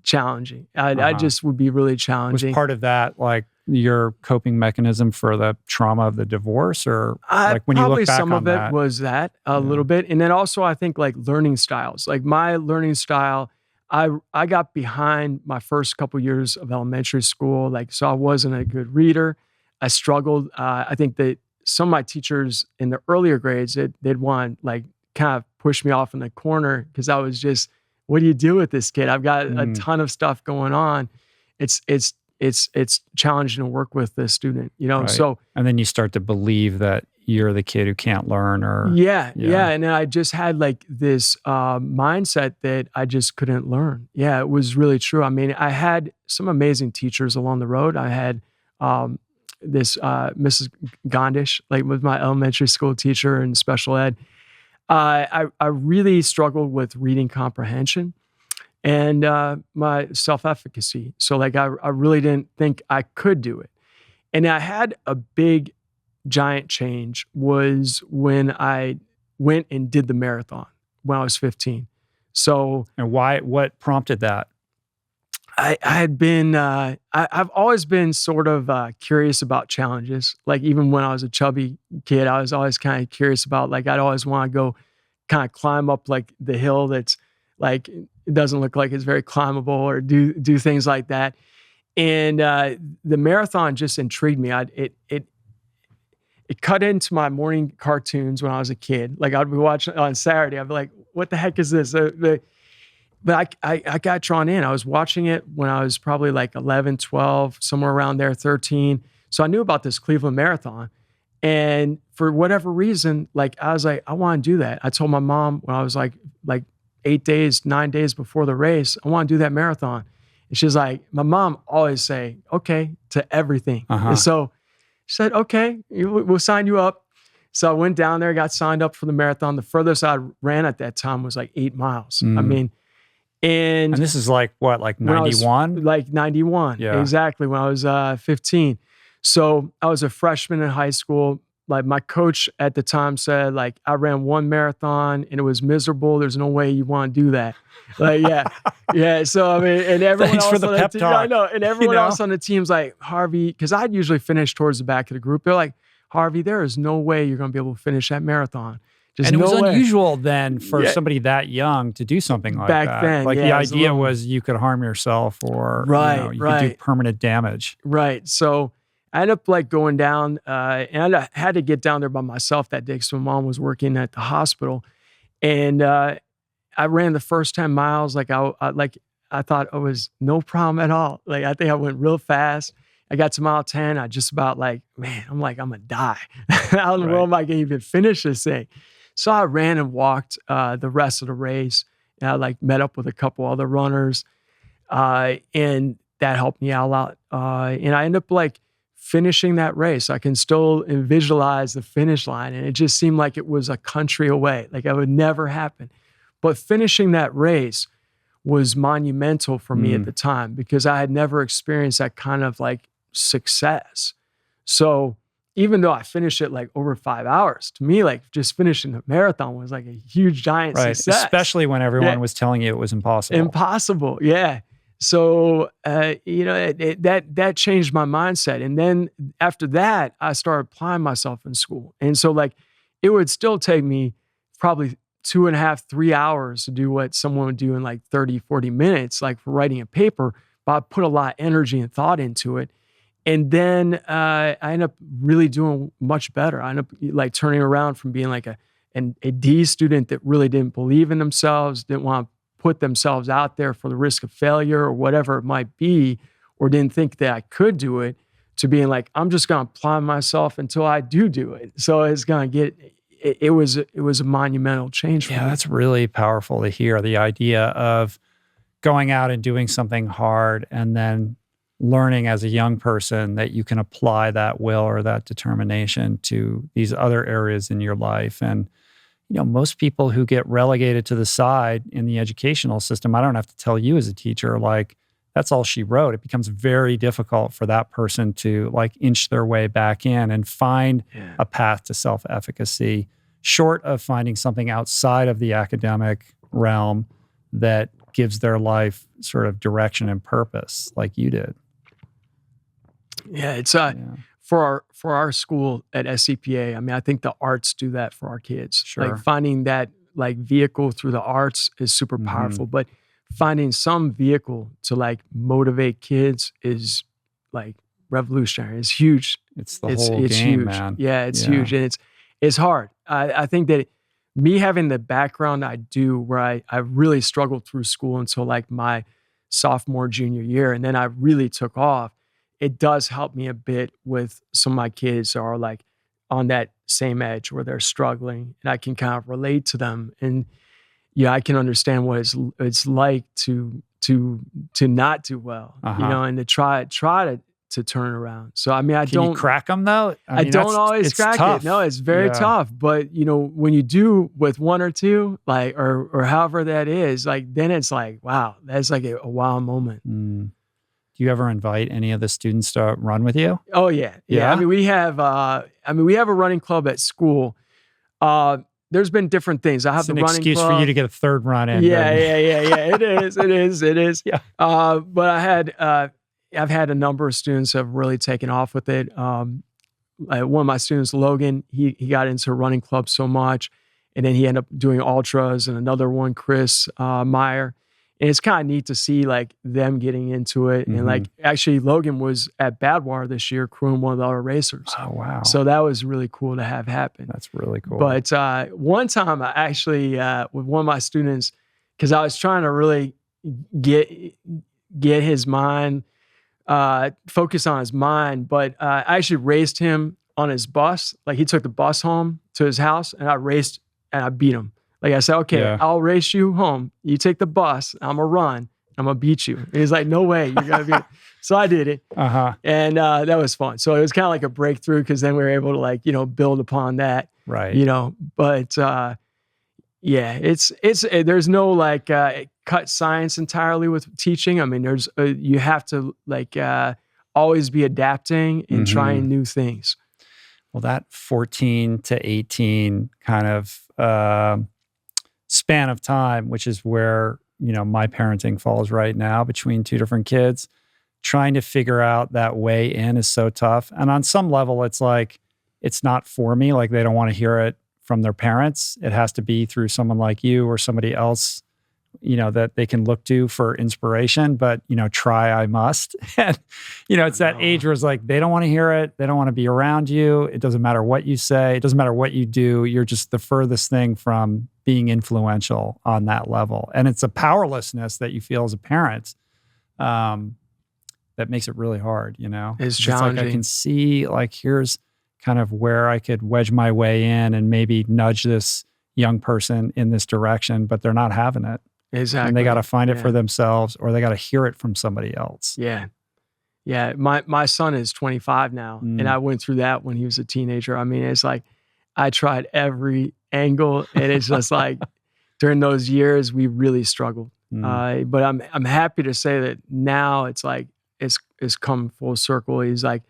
challenging. I just would be really challenging. Was part of that like your coping mechanism for the trauma of the divorce, or like when you look back on that? Probably some of it was that a little bit. And then also I think like learning styles, like my learning style, I got behind my first couple years of elementary school. Like, so I wasn't a good reader. I struggled. I think that some of my teachers in the earlier grades, they'd want like kind of push me off in the corner because I was just, what do you do with this kid? I've got a ton of stuff going on. It's challenging to work with the student, you know? Right. So, and then you start to believe that you're the kid who can't learn or. Yeah. And then I just had like this mindset that I just couldn't learn. Yeah, it was really true. I mean, I had some amazing teachers along the road. I had this Mrs. Gondish, like was my elementary school teacher in special ed. I really struggled with reading comprehension and my self-efficacy. So like I really didn't think I could do it. And I had a big giant change was when I went and did the marathon when I was 15. So, and what prompted that? I had been, I've always been sort of curious about challenges. Like even when I was a chubby kid, I was always kind of curious about, like, I'd always want to go kind of climb up like the hill that's like, it doesn't look like it's very climbable or do things like that. And the marathon just intrigued me. It cut into my morning cartoons when I was a kid. Like I'd be watching on Saturday. I'd be like, what the heck is this? But I got drawn in. I was watching it when I was probably like 11, 12, somewhere around there, 13. So I knew about this Cleveland Marathon. And for whatever reason, like I was like, I want to do that. I told my mom when I was like 9 days before the race, I want to do that marathon. And she's like, my mom always say, okay, to everything. And so she said, okay, we'll sign you up. So I went down there, got signed up for the marathon. The furthest I ran at that time was like 8 miles. I mean, and this is like what, like 91? Like 91, exactly, when I was 15. So I was a freshman in high school. Like my coach at the time said, like, I ran one marathon and it was miserable. There's no way you want to do that. Like, yeah. So I mean, and everyone Thanks else for the on the pep team, talk. I know, and everyone else on the team's like, Harvey, because I'd usually finish towards the back of the group. They're like, Harvey, there is no way you're going to be able to finish that marathon. And it was unusual then for somebody that young to do something like that. Back then, like the idea was you could harm yourself or you could do permanent damage. Right. So I ended up like going down, and I had to get down there by myself that day because my mom was working at the hospital. And I ran the first 10 miles. Like I thought it was no problem at all. Like I think I went real fast. I got to mile 10. I just about like, man, I'm going to die. How in the world am I going to even finish this thing? So I ran and walked the rest of the race. And I like met up with a couple other runners, and that helped me out a lot. And I ended up like finishing that race. I can still visualize the finish line, and it just seemed like it was a country away. Like it would never happen. But finishing that race was monumental for me at the time because I had never experienced that kind of like success. So even though I finished it like over 5 hours, to me, like just finishing the marathon was like a huge, giant success. Especially when everyone was telling you it was impossible. Impossible, yeah. So, that changed my mindset. And then after that, I started applying myself in school. And so like, it would still take me probably 2.5, 3 hours to do what someone would do in like 30, 40 minutes, like for writing a paper, but I put a lot of energy and thought into it. And then I ended up really doing much better. I ended up like turning around from being like a D student that really didn't believe in themselves, didn't want to put themselves out there for the risk of failure or whatever it might be, or didn't think that I could do it, to being like, I'm just going to apply myself until I do it. So it's going to get, it was a monumental change for me. Yeah, that's really powerful to hear, the idea of going out and doing something hard and then learning as a young person that you can apply that will or that determination to these other areas in your life. And, most people who get relegated to the side in the educational system, I don't have to tell you as a teacher, like, that's all she wrote. It becomes very difficult for that person to like inch their way back in and find a path to self-efficacy, short of finding something outside of the academic realm that gives their life sort of direction and purpose like you did. Yeah, it's for our school at SCPA. I mean, I think the arts do that for our kids. Sure. Like finding that like vehicle through the arts is super powerful, but finding some vehicle to like motivate kids is like revolutionary. It's huge. It's the whole It's game, huge. man. Yeah, it's huge, and it's hard. I think that me having the background I do, where I really struggled through school until like my sophomore, junior year, and then I really took off. It does help me a bit with some of my kids who are like on that same edge where they're struggling, and I can kind of relate to them. And yeah, I can understand what it's like to not do well, and to try to turn it around. So I mean, Can you crack them though? I mean, don't always crack tough. it. No, it's very tough. But when you do with one or two, like or however that is, like then it's like, wow, that's like a wow moment. Do you ever invite any of the students to run with you? Oh yeah. I mean, we have a running club at school. There's been different things. I have it's the an running excuse club. For you to get a third run in. Yeah. It is. Yeah. But I've had a number of students have really taken off with it. One of my students, Logan, he got into running club so much, and then he ended up doing ultras. And another one, Chris Meyer. And it's kind of neat to see like them getting into it. And like actually Logan was at Badwater this year crewing one of the other racers. Oh, wow. So that was really cool to have happen. That's really cool. But one time I actually, with one of my students, because I was trying to really get his mind, focus on his mind, but I actually raced him on his bus. Like he took the bus home to his house, and I raced and I beat him. Like I said, okay, I'll race you home. You take the bus. I'm gonna run. I'm gonna beat you. And he's like, no way, you're gonna beat me. So I did it, and that was fun. So it was kind of like a breakthrough because then we were able to like build upon that, right? But it's there's no like cut science entirely with teaching. I mean, there's you have to like always be adapting and trying new things. Well, that 14 to 18 kind of span of time, which is where, my parenting falls right now between two different kids, trying to figure out that way in is so tough. And on some level, it's like, it's not for me. Like they don't want to hear it from their parents. It has to be through someone like you or somebody else, that they can look to for inspiration, but, try I must. And, it's that age where it's like, they don't want to hear it. They don't want to be around you. It doesn't matter what you say. It doesn't matter what you do. You're just the furthest thing from being influential on that level. And it's a powerlessness that you feel as a parent that makes it really hard, It's challenging. Like I can see like, here's kind of where I could wedge my way in and maybe nudge this young person in this direction, but they're not having it. Exactly. And they got to find it for themselves, or they got to hear it from somebody else. Yeah. Yeah. My son is 25 now, and I went through that when he was a teenager. I mean, it's like, I tried every angle, and it's just like during those years, we really struggled. But I'm happy to say that now it's like, it's come full circle. He's like,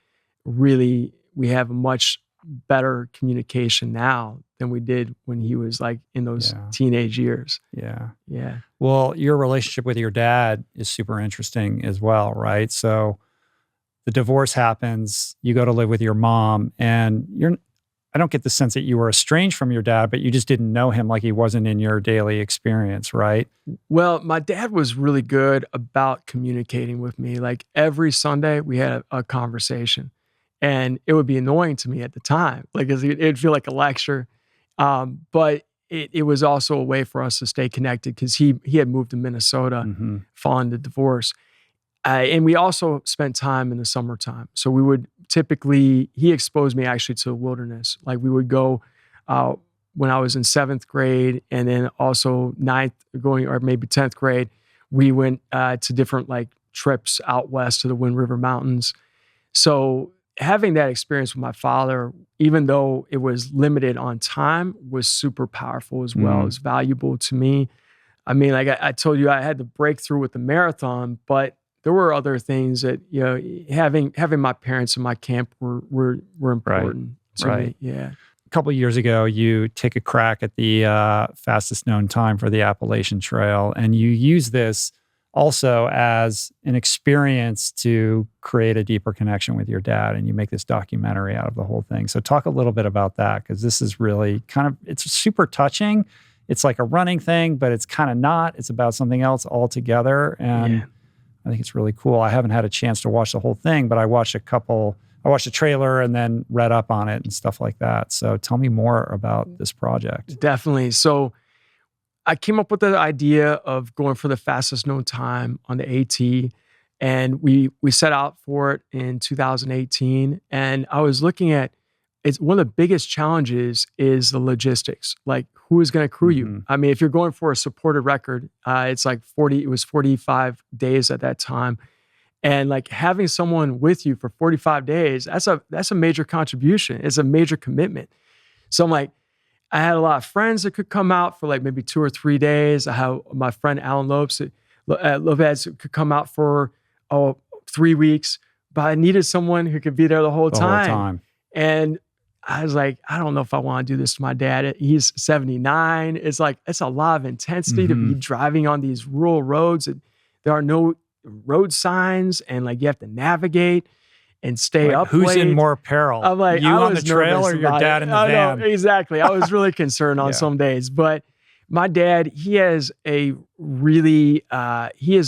really, we have a much better communication now than we did when he was like in those teenage years. Yeah. Yeah. Well, your relationship with your dad is super interesting as well, right? So the divorce happens, you go to live with your mom, and I don't get the sense that you were estranged from your dad, but you just didn't know him, like he wasn't in your daily experience, right? Well, my dad was really good about communicating with me. Like every Sunday we had a conversation. And it would be annoying to me at the time, like it'd feel like a lecture. But it was also a way for us to stay connected because he had moved to Minnesota following the divorce. And we also spent time in the summertime. So we would typically, he exposed me actually to the wilderness. Like we would go when I was in 7th grade, and then also 9th or maybe 10th grade, we went to different like trips out west to the Wind River Mountains. So having that experience with my father, even though it was limited on time, was super powerful as well. It was valuable to me. I mean, like I told you, I had the breakthrough with the marathon, but there were other things that, having my parents in my camp were important to me. Yeah. A couple of years ago, you take a crack at the fastest known time for the Appalachian Trail, and you use this also as an experience to create a deeper connection with your dad, and you make this documentary out of the whole thing. So talk a little bit about that, because this is really it's super touching. It's like a running thing, but it's kind of not. It's about something else altogether. And I think it's really cool. I haven't had a chance to watch the whole thing, but I watched the trailer and then read up on it and stuff like that. So tell me more about this project. Definitely. So I came up with the idea of going for the fastest known time on the AT, and we set out for it in 2018. And I was looking at, it's one of the biggest challenges is the logistics. Like, who is going to crew you? I mean, if you're going for a supported record, it's like 45 days at that time. And like having someone with you for 45 days, that's a major contribution. It's a major commitment. So I'm like, I had a lot of friends that could come out for like maybe 2 or 3 days. I have my friend Alan Lopez could come out for 3 weeks, but I needed someone who could be there the whole time. And I was like, I don't know if I want to do this to my dad. He's 79. It's like, it's a lot of intensity to be driving on these rural roads. There are no road signs, and like you have to navigate and stay up. Who's late. in more peril? I'm like, you on the trail or your dad in the van? No, exactly. I was really concerned on some days, but my dad, he is a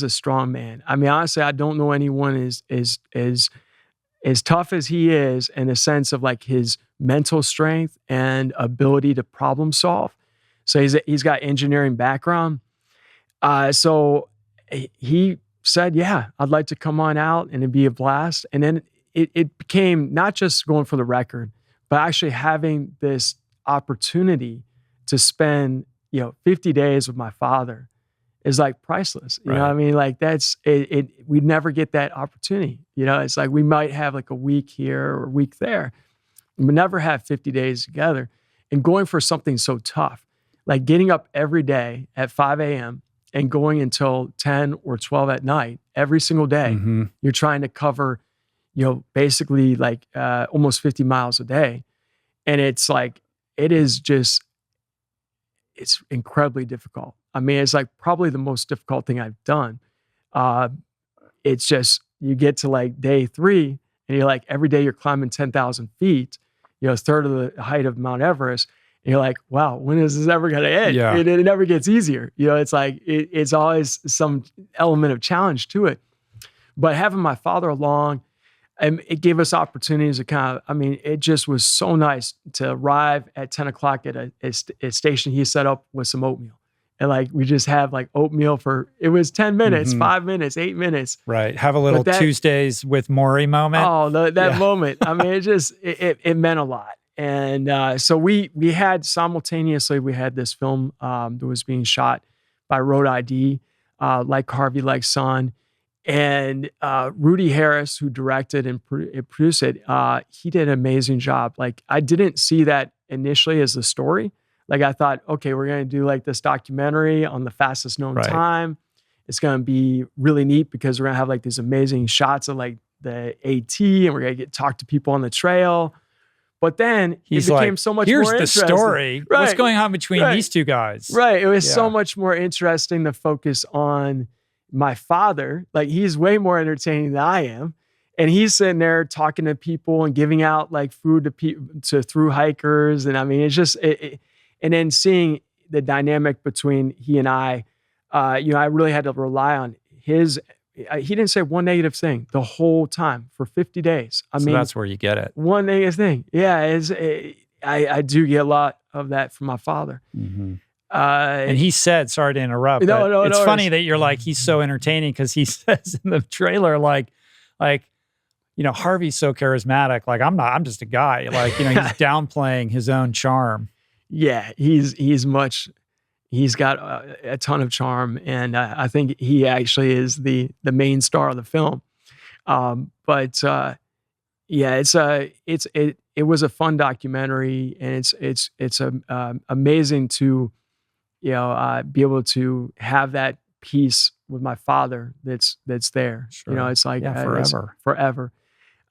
strong man. I mean, honestly, I don't know anyone as tough as he is in the sense of like his mental strength and ability to problem solve. So he's got engineering background. So he said, yeah, I'd like to come on out and it'd be a blast. And then it became not just going for the record, but actually having this opportunity to spend, 50 days with my father is like priceless. You know what I mean? Like that's it. We'd never get that opportunity. It's like we might have like a week here or a week there. We never have 50 days together. And going for something so tough, like getting up every day at 5 a.m. and going until 10 or 12 at night, every single day, you're trying to cover, basically like almost 50 miles a day. And it's like, it's incredibly difficult. I mean, it's like probably the most difficult thing I've done. It's just, you get to like day 3 and you're like, every day you're climbing 10,000 feet, a third of the height of Mount Everest. And you're like, wow, when is this ever going to end? Yeah. It never gets easier. It's like, it's always some element of challenge to it. But having my father along, it gave us opportunities to it just was so nice to arrive at 10 o'clock at a station he set up with some oatmeal. And like, we just have like oatmeal it was 10 minutes, 5 minutes, 8 minutes. Right. Have a little Tuesdays with Maury moment. Oh, that moment. I mean, it meant a lot. And so we had simultaneously, we had this film that was being shot by Road ID, Like Harvey, Like Son. And Rudy Harris, who directed and produced it, he did an amazing job. Like, I didn't see that initially as the story. Like, I thought, okay, we're going to do like this documentary on the fastest known time. It's going to be really neat because we're going to have like these amazing shots of like the AT, and we're going to talk to people on the trail. But then it became so much more interesting. Here's the story. Right. What's going on between these two guys? Right. It was so much more interesting to focus on my father. Like, he's way more entertaining than I am. And he's sitting there talking to people and giving out like food to through hikers. And I mean, it's just, and then seeing the dynamic between he and I really had to rely on his. He didn't say one negative thing the whole time for 50 days. I mean, that's where you get it. One negative thing. Yeah. I do get a lot of that from my father. And he said, sorry to interrupt, but it's funny that you're like, he's so entertaining because he says in the trailer, like, Harvey's so charismatic. Like, I'm just a guy. Like, he's downplaying his own charm. Yeah. He's got a ton of charm, and I think he actually is the main star of the film. It was a fun documentary, and it's amazing to be able to have that piece with my father that's there. Sure. It's like forever.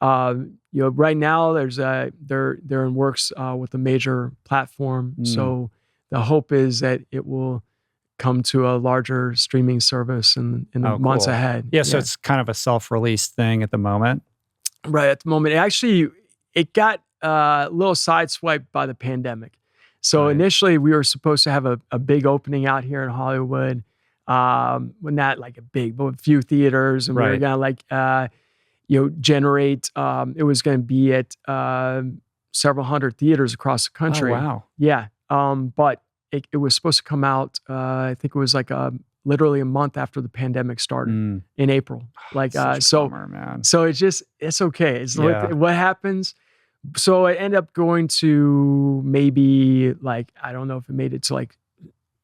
Right now they're in works with a major platform, so the hope is that it will come to a larger streaming service in the months ahead. Yeah, so it's kind of a self-released thing at the moment. Right, at the moment. It got a little sideswiped by the pandemic. So initially we were supposed to have a big opening out here in Hollywood. Well, not like a big, but a few theaters, and we were Right. gonna like generate. It was gonna be at several hundred theaters across the Oh, country. wow. Yeah, but it was supposed to come out. I think it was like literally a month after the pandemic started Mm. in April. Like Such a so, bummer, man. so it's okay. It's Yeah. what happens. So I ended up going to maybe like, I don't know if it made it to like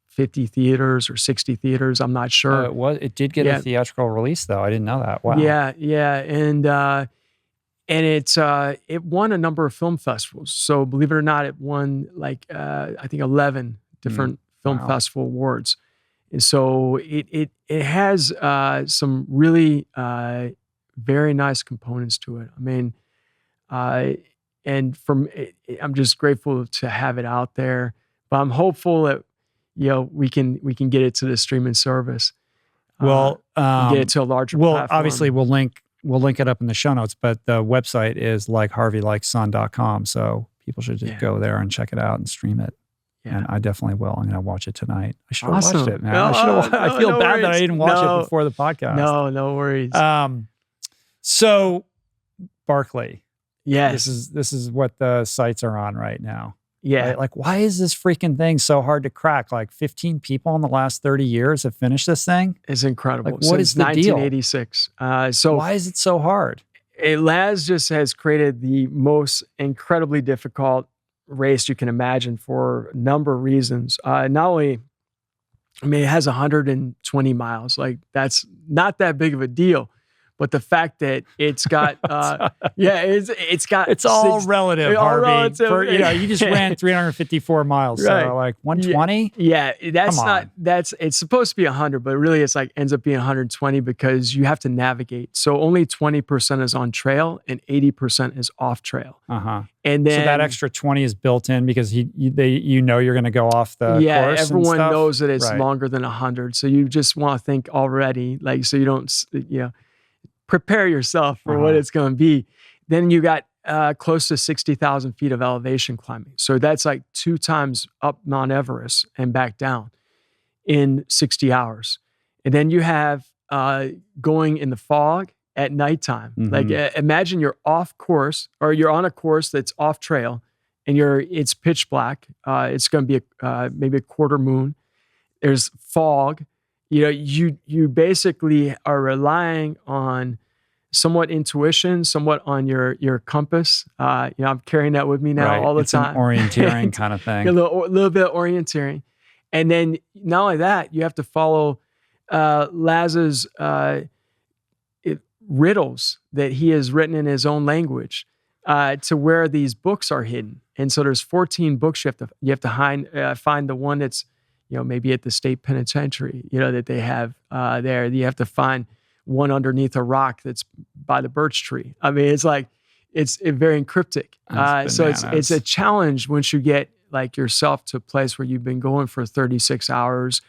50 theaters or 60 theaters. I'm not sure. It did get Yeah. a theatrical release, though. I didn't know that. Wow. Yeah, and it won a number of film festivals. So believe it or not, it won like I think 11 different film Wow. festival awards. And so it has some really very nice components to it. I mean, and I'm just grateful to have it out there. But I'm hopeful that we can get it to the streaming service. Well, get it to a larger platform. Obviously we'll link it up in the show notes, but the website is likeharveylikesson.com. So people should just go there and check it out and stream it. Yeah. And I definitely will. I'm going to watch it tonight. I should have watched it, man. I feel bad that I didn't watch it before the podcast. No worries. So Barkley. Yes. This is what the sites are on right now. Yeah. Right? Like, why is this freaking thing so hard to crack? Like 15 people in the last 30 years have finished this thing? It's incredible. Like, what is the 1986. So why is it so hard? Laz just has created the most incredibly difficult race you can imagine for a number of reasons. Not only, I mean, it has 120 miles. Like, that's not that big of a deal. But the fact that it's got, it's all relative, Harvey. Relative. You just ran 354 miles, right. So like 120. Yeah, it's supposed to be 100, but really it's like ends up being 120 because you have to navigate. So only 20% is on trail and 80% is off trail. And then so that extra 20 is built in because you're going to go off the course. Yeah, everyone and stuff? knows that it's right. longer than 100, so you just want to think already, like so you don't prepare yourself for what it's going to be. Then you got close to 60,000 feet of elevation climbing. So that's like 2 times up Mount Everest and back down in 60 hours. And then you have going in the fog at nighttime. Like imagine you're off course or you're on a course that's off trail and it's pitch black. It's going to be maybe a quarter moon. There's fog. You basically are relying on somewhat intuition, somewhat on your compass. I'm carrying that with me now all the time. An orienteering kind of thing. A little bit of orienteering. And then not only that, you have to follow Laz's riddles that he has written in his own language to where these books are hidden. And so there's 14 books you have to find the one that's maybe at the state penitentiary, that they have there. You have to find one underneath a rock that's by the birch tree. I mean, it's like, it's very cryptic. So it's a challenge once you get like yourself to a place where you've been going for 36 hours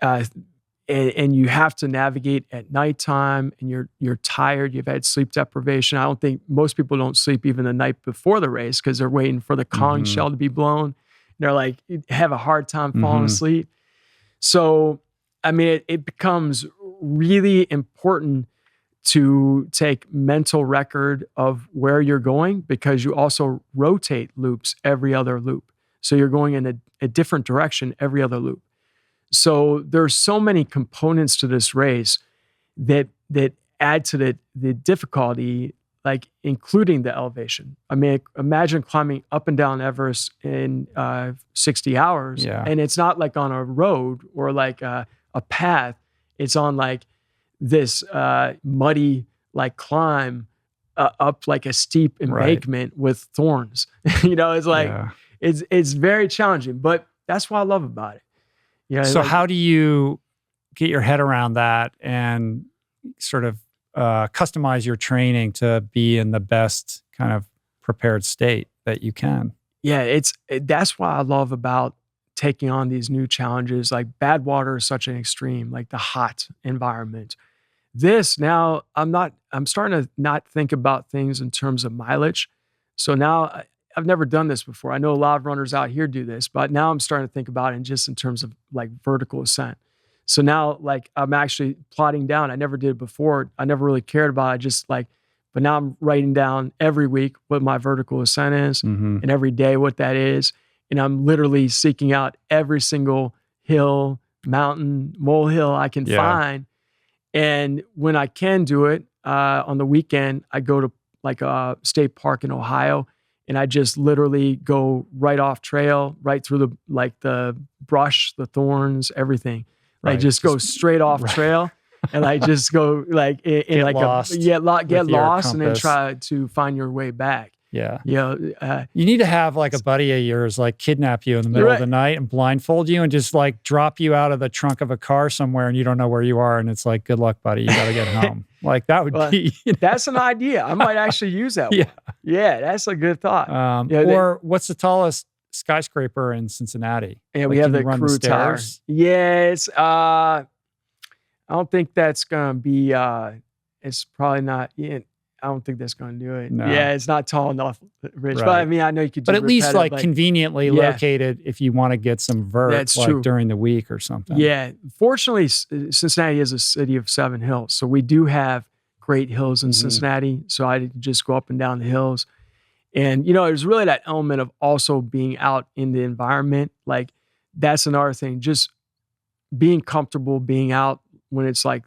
and you have to navigate at nighttime and you're tired, you've had sleep deprivation. I don't think most people don't sleep even the night before the race because they're waiting for the conch shell to be blown. They're like, have a hard time falling asleep. So, I mean, it becomes really important to take mental record of where you're going because you also rotate loops every other loop. So you're going in a different direction every other loop. So there's so many components to this race that add to the difficulty, like including the elevation. I mean, imagine climbing up and down Everest in 60 hours. Yeah. And it's not like on a road or like a path. It's on like this muddy like climb up like a steep embankment with thorns. It's like, it's very challenging, but that's what I love about it. So how do you get your head around that and sort of customize your training to be in the best kind of prepared state that you can? Yeah, that's what I love about taking on these new challenges. Like Badwater is such an extreme, like the hot environment. This now, I'm starting to not think about things in terms of mileage. So now I've never done this before. I know a lot of runners out here do this, but now I'm starting to think about it just in terms of like vertical ascent. So now like I'm actually plotting down. I never did it before. I never really cared about it. I just like, but now I'm writing down every week what my vertical ascent is and every day what that is. And I'm literally seeking out every single hill, mountain, molehill I can find. And when I can do it on the weekend, I go to like a state park in Ohio, and I just literally go right off trail, right through the brush, the thorns, everything. Like just go straight off trail, and like just go like in like lost get lost, and then try to find your way back. Yeah. You know, you need to have like a buddy of yours like kidnap you in the middle of the night and blindfold you and just like drop you out of the trunk of a car somewhere and you don't know where you are. And it's like, good luck, buddy. You got to get home. Like that would be. You know? That's an idea. I might actually use that one. Yeah, that's a good thought. Or what's the tallest skyscraper in Cincinnati? Yeah, we have the Crew Tower. Yes. I don't think that's going to be, it's probably not. I don't think that's going to do it. No. Yeah, it's not tall enough, Rich. Right. But I mean, I know you could do but at least like conveniently located if you want to get some vert like during the week or something. Yeah. Fortunately, Cincinnati is a city of 7 hills. So we do have great hills in Cincinnati. So I just go up and down the hills. And, you know, there's really that element of also being out in the environment. Like that's another thing. Just being comfortable being out when it's like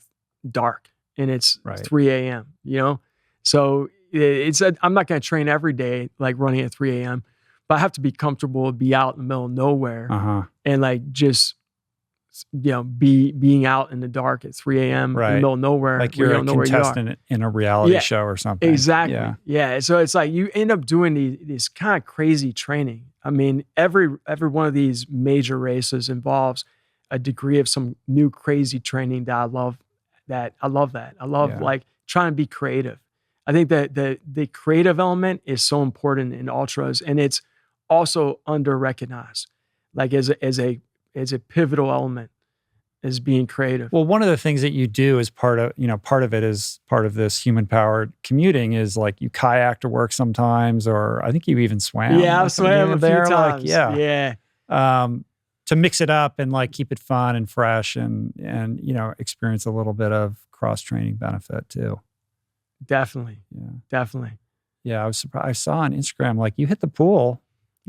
dark and it's 3 a.m., you know? So I'm not going to train every day, like running at 3 a.m., but I have to be comfortable to be out in the middle of nowhere and like just, you know, being out in the dark at 3 a.m. in the middle of nowhere. Like you're a contestant in a reality show or something. Exactly. Yeah. So it's like you end up doing these kind of crazy training. I mean, every one of these major races involves a degree of some new crazy training that I love. I love like trying to be creative. I think that the creative element is so important in ultras, and it's also under-recognized, like as a pivotal element is being creative. Well, one of the things that you do as part of it is part of this human-powered commuting is like you kayak to work sometimes, or I think you even swam. Yeah, I swam a few times. Like, to mix it up and like keep it fun and fresh and you know experience a little bit of cross-training benefit too. Definitely. Yeah, I was surprised. I saw on Instagram like you hit the pool.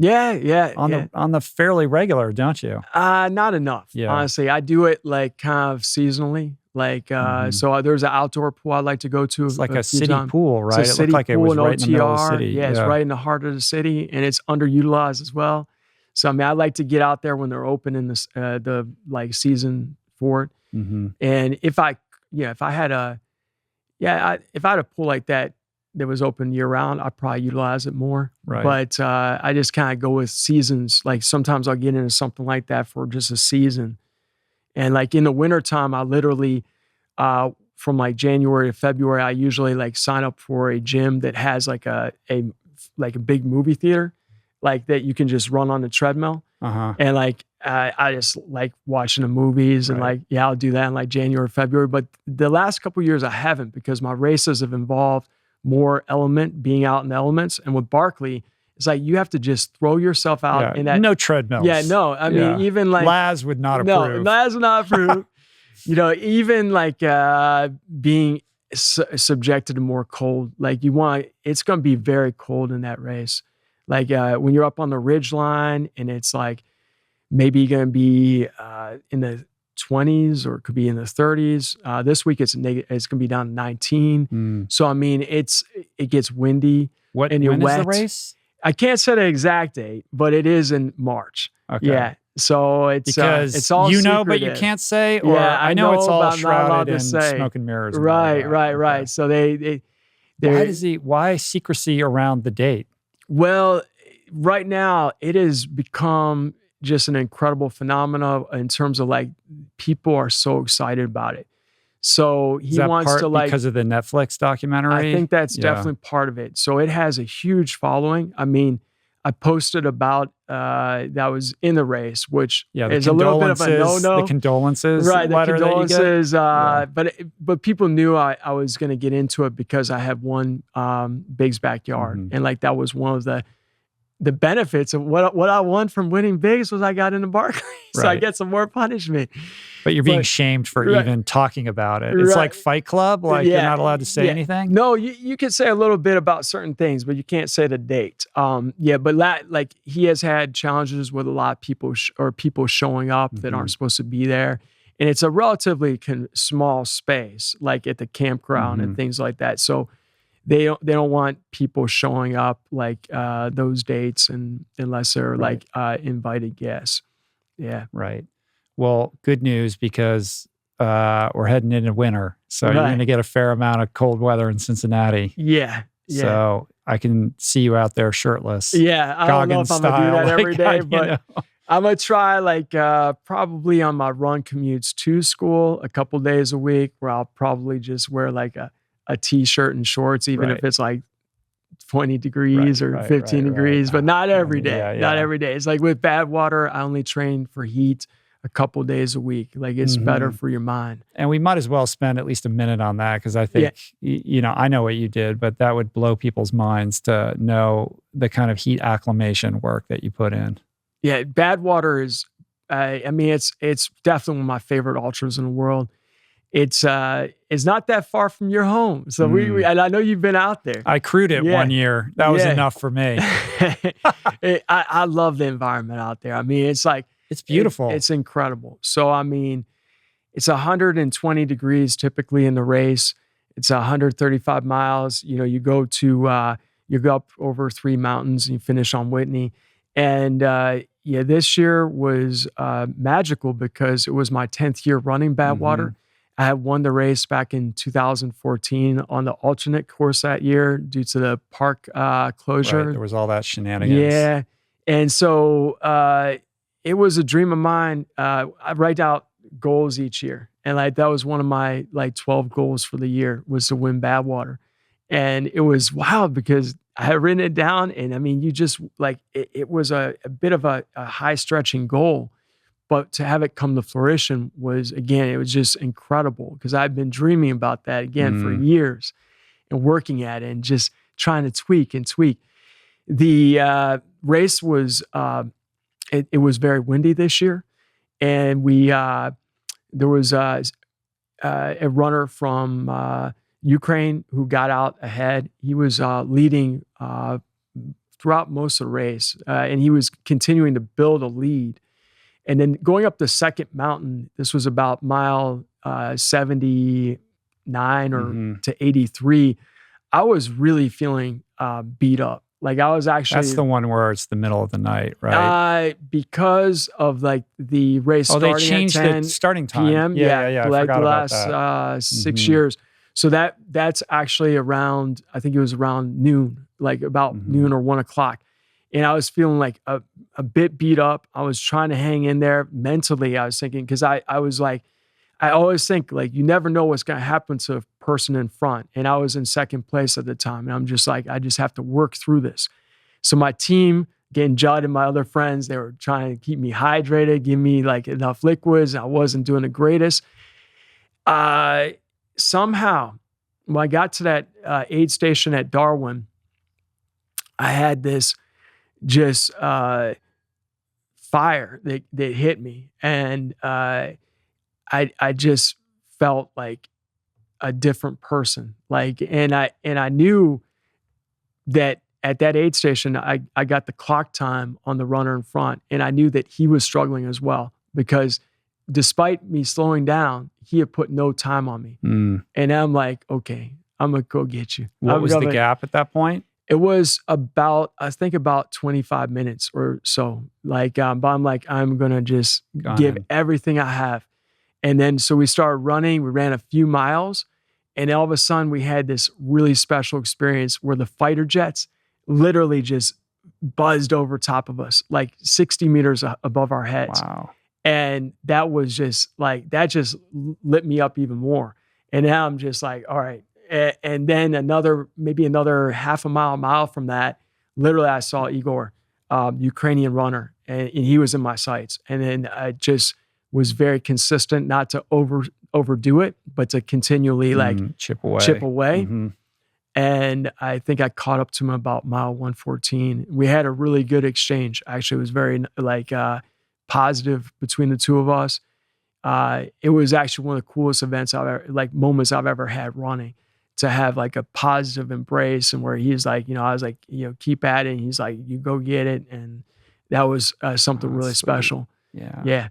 On the fairly regular, don't you? Not enough. Honestly, I do it like kind of seasonally. Like so, there's an outdoor pool I like to go to. It's like a city pool, right? It's a city it looked like pool it was right in the middle of the city. Yeah, it's right in the heart of the city, and it's underutilized as well. So I mean, I like to get out there when they're open in the like season for it. And if I had a pool like that was open year round, I'd probably utilize it more. Right. But I just kind of go with seasons. Like sometimes I'll get into something like that for just a season. And like in the wintertime, I literally, from like January to February, I usually like sign up for a gym that has like a big movie theater, like that you can just run on the treadmill. And like, I just like watching the movies and like, I'll do that in like January, February. But the last couple of years I haven't, because my races have involved more being out in the elements. And with Barkley, it's like you have to just throw yourself out in that. No treadmills. Yeah, no. I mean, even like Laz would not approve. No, Laz would not approve. You know, even like being subjected to more cold. Like it's going to be very cold in that race. Like when you're up on the ridge line and it's like maybe going to be in the 20s or it could be in the 30s. This week it's going to be down to 19. So I mean, it gets windy and you're when wet. Is the race? I can't set an exact date, but it is in March. Okay. Yeah. So it's all secretive. But you can't say. Or I know it's all shrouded in smoke and mirrors. Right. So why secrecy around the date? Well, right now it has become just an incredible phenomenon in terms of like people are so excited about it. So he wants to like because of the Netflix documentary. I think that's definitely part of it. So it has a huge following. I mean, I posted about that was in the race, which is a little bit of a no-no. The condolences, right? The condolences. That you get? But people knew I was going to get into it because I had won Big's backyard, and like that was one of the benefits of what I won from winning Bigs was I got into Barkley. So I get some more punishment. But you're being shamed for even talking about it. It's like Fight Club, like you're not allowed to say anything? No, you can say a little bit about certain things, but you can't say the date. But like he has had challenges with a lot of people people showing up that aren't supposed to be there. And it's a relatively small space, like at the campground and things like that. So they don't want people showing up like those dates unless they're like invited guests. Yeah. Right. Well, good news because we're heading into winter. So you're going to get a fair amount of cold weather in Cincinnati. Yeah. So I can see you out there shirtless. Yeah. I don't know if I'm going to do that every day, but I'm going to try like probably on my run commutes to school a couple days a week where I'll probably just wear like a t-shirt and shorts, even if it's like 20 degrees or 15 degrees, but not every day. Not every day. It's like with Badwater, I only train for heat a couple days a week. Like it's better for your mind. And we might as well spend at least a minute on that because I think, I know what you did, but that would blow people's minds to know the kind of heat acclimation work that you put in. Yeah, Badwater is, it's definitely one of my favorite ultras in the world. It's not that far from your home. So and I know you've been out there. I crewed it 1 year. That was enough for me. I love the environment out there. I mean, it's like, it's beautiful. It's incredible. So, I mean, it's 120 degrees typically in the race. It's 135 miles. You go up over 3 mountains and you finish on Whitney. And this year was magical because it was my 10th year running Badwater. I had won the race back in 2014 on the alternate course that year due to the park closure. Right, there was all that shenanigans. Yeah. And so it was a dream of mine. I write out goals each year. And like that was one of my like 12 goals for the year was to win Badwater. And it was wild because I had written it down. And I mean, you just like, it was a bit of a high stretching goal. But to have it come to fruition was, again, it was just incredible because I've been dreaming about that again for years and working at it and just trying to tweak and tweak. The race was, it was very windy this year. And there was a runner from Ukraine who got out ahead. He was leading throughout most of the race and he was continuing to build a lead. And then going up the second mountain, this was about mile 79 or to 83. I was really feeling beat up. Like I was actually— That's the one where it's the middle of the night, right? Because of like the race starting they changed at 10 the starting time. PM. Yeah. Like the about last 6 years. So that's actually around, I think it was around noon, like about noon or 1 o'clock. And I was feeling like a bit beat up. I was trying to hang in there mentally. I was thinking, because I was like, I always think like, you never know what's going to happen to a person in front. And I was in second place at the time. And I'm just like, I just have to work through this. So my team, getting Judd and my other friends, they were trying to keep me hydrated, give me like enough liquids. I wasn't doing the greatest. Somehow, when I got to that aid station at Darwin, I had this just fire that hit me. And I just felt like a different person. Like, and I knew that at that aid station, I got the clock time on the runner in front. And I knew that he was struggling as well, because despite me slowing down, he had put no time on me. And I'm like, okay, I'm going to go get you. What was the gap at that point? It was about 25 minutes or so. Like, but I'm like, I'm going to just give everything I have. And then, so we started running, we ran a few miles, and all of a sudden we had this really special experience where the fighter jets literally just buzzed over top of us, like 60 meters above our heads. Wow. And that was just like, that just lit me up even more. And now I'm just like, all right. And then maybe another half a mile from that, literally I saw Igor, Ukrainian runner, and he was in my sights. And then I just was very consistent, not to overdo it, but to continually like chip away. And I think I caught up to him about mile 114. We had a really good exchange. Actually, it was very like positive between the two of us. It was actually one of the coolest moments I've ever had running, to have like a positive embrace, and where he's like, I was like, keep at it. And he's like, you go get it. And that was something really sweet. special. Yeah. Yeah.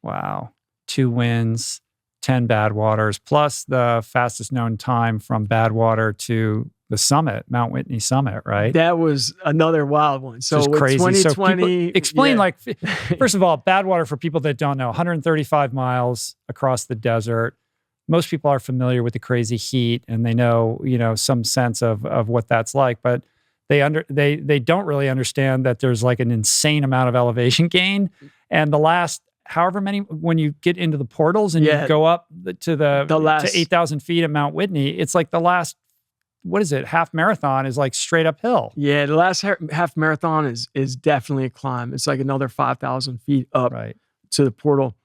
Wow. 2 wins, 10 Badwaters, plus the fastest known time from Badwater to the summit, Mount Whitney summit, right? That was another wild one. So just with crazy. 2020, So explain, first of all, Badwater, for people that don't know, 135 miles across the desert. Most people are familiar with the crazy heat, and they know, some sense of what that's like, but they don't really understand that there's like an insane amount of elevation gain. And the last, however many, when you get into the portals and you go up to 8,000 feet at Mount Whitney, it's like the last, what is it? Half marathon is like straight uphill. Yeah, the last half marathon is definitely a climb. It's like another 5,000 feet up to the portal.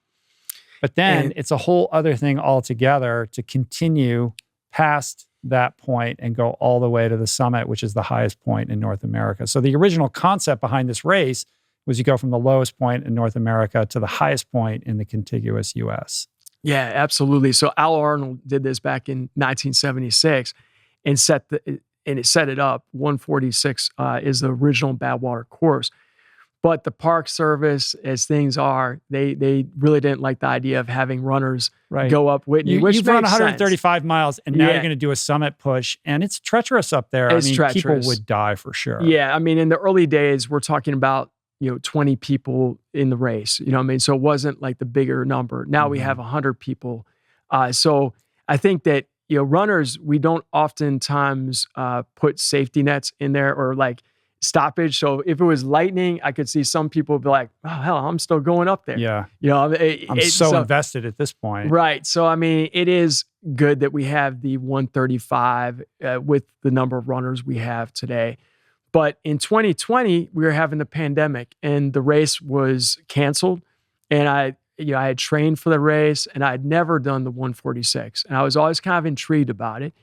But then it's a whole other thing altogether to continue past that point and go all the way to the summit, which is the highest point in North America. So the original concept behind this race was you go from the lowest point in North America to the highest point in the contiguous U.S. Yeah, absolutely. So Al Arnold did this back in 1976 and set it up. 146 is the original Badwater course. But the Park Service, as things are, they really didn't like the idea of having runners go up Whitney. You've run 135 miles, and now you're going to do a summit push, and it's treacherous up there. Treacherous. People would die for sure. Yeah, in the early days, we're talking about 20 people in the race. So it wasn't like the bigger number. Now we have 100 people. So I think that runners, we don't oftentimes put safety nets in there or like stoppage. So if it was lightning, I could see some people be like, oh, hell, I'm still going up there. Yeah. I'm so invested at this point. Right. So, it is good that we have the 135 with the number of runners we have today. But in 2020, we were having the pandemic and the race was canceled. And I had trained for the race and I had never done the 146. And I was always kind of intrigued about it.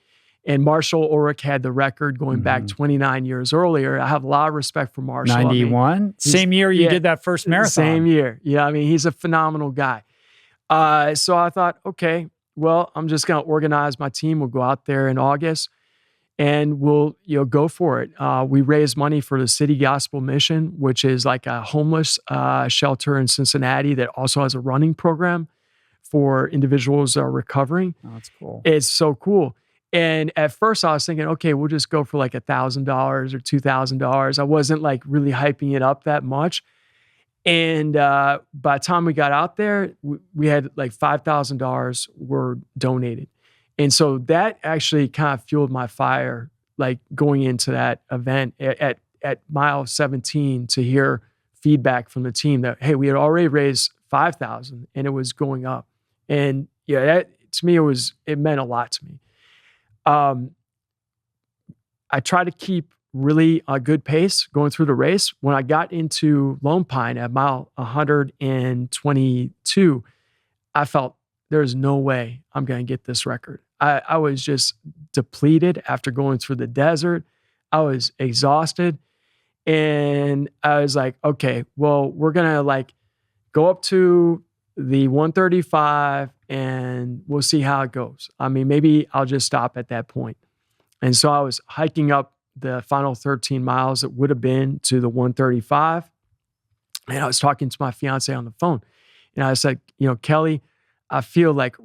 And Marshall Ulrich had the record going back 29 years earlier. I have a lot of respect for Marshall. 91? Same year you did that first marathon. Same year. Yeah, he's a phenomenal guy. So I thought, okay, well, I'm just going to organize my team. We'll go out there in August and we'll go for it. We raised money for the City Gospel Mission, which is like a homeless shelter in Cincinnati that also has a running program for individuals that are recovering. Oh, that's cool. It's so cool. And at first I was thinking, okay, we'll just go for like $1,000 or $2,000. I wasn't like really hyping it up that much. And by the time we got out there, we had like $5,000 were donated. And so that actually kind of fueled my fire, like going into that event at mile 17 to hear feedback from the team that, hey, we had already raised 5,000 and it was going up. And that to me, it meant a lot to me. I try to keep really a good pace going through the race. When I got into Lone Pine at mile 122, I felt there's no way I'm going to get this record. I was just depleted after going through the desert. I was exhausted. And I was like, okay, well, we're going to like go up to the 135 and we'll see how it goes. Maybe I'll just stop at that point. And so I was hiking up the final 13 miles that would have been to the 135. And I was talking to my fiance on the phone. And I said, Kelly, I feel like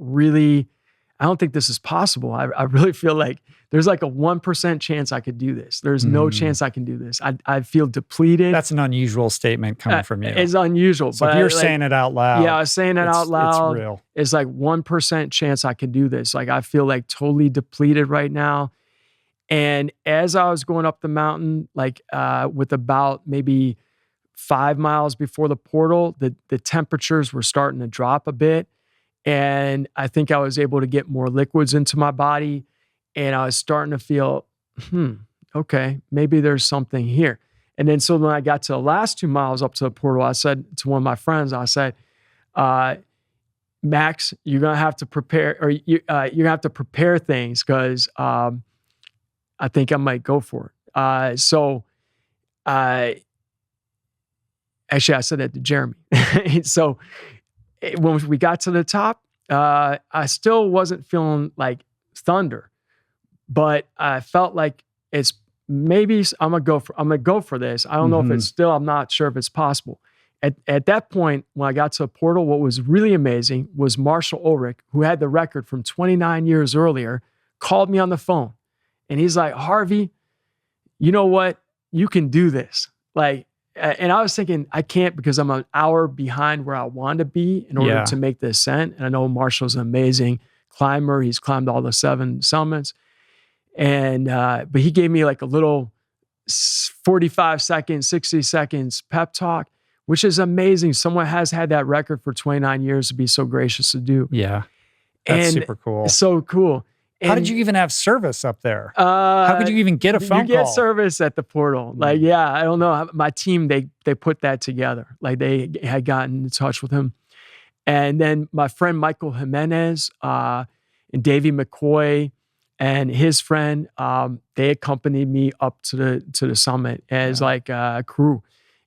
I don't think this is possible. I really feel like there's like a 1% chance I could do this. There's no chance I can do this. I feel depleted. That's an unusual statement coming from you. It's unusual. So if you're saying it out loud. Yeah, I was saying it out loud. It's real. It's like 1% chance I can do this. Like I feel like totally depleted right now. And as I was going up the mountain, like with about maybe 5 miles before the portal, the temperatures were starting to drop a bit. And I think I was able to get more liquids into my body. And I was starting to feel, okay, maybe there's something here. And then so when I got to the last 2 miles up to the portal, I said to one of my friends, I said, Max, you're going to have to prepare, or you're going to have to prepare things because I think I might go for it. So I Actually, I said that to Jeremy. So when we got to the top, I still wasn't feeling like thunder, but I felt like it's maybe I'm gonna go for this. I don't know if it's still. I'm not sure if it's possible. At that point, when I got to a portal, what was really amazing was Marshall Ulrich, who had the record from 29 years earlier, called me on the phone, and he's like, "Harvey, you know what? You can do this." Like, and I was thinking, I can't because I'm an hour behind where I want to be in order to make the ascent. And I know Marshall's an amazing climber. He's climbed all the 7 summits. And, but he gave me like a little 45 seconds, 60 seconds pep talk, which is amazing. Someone has had that record for 29 years to be so gracious to do. Yeah. That's super cool. So cool. How did you even have service up there? How could you even get a phone call? You get service at the portal. Like, yeah, I don't know. My team, they put that together. Like they had gotten in touch with him. And then my friend Michael Jimenez and Davey McCoy and his friend, they accompanied me up to the summit as like a crew.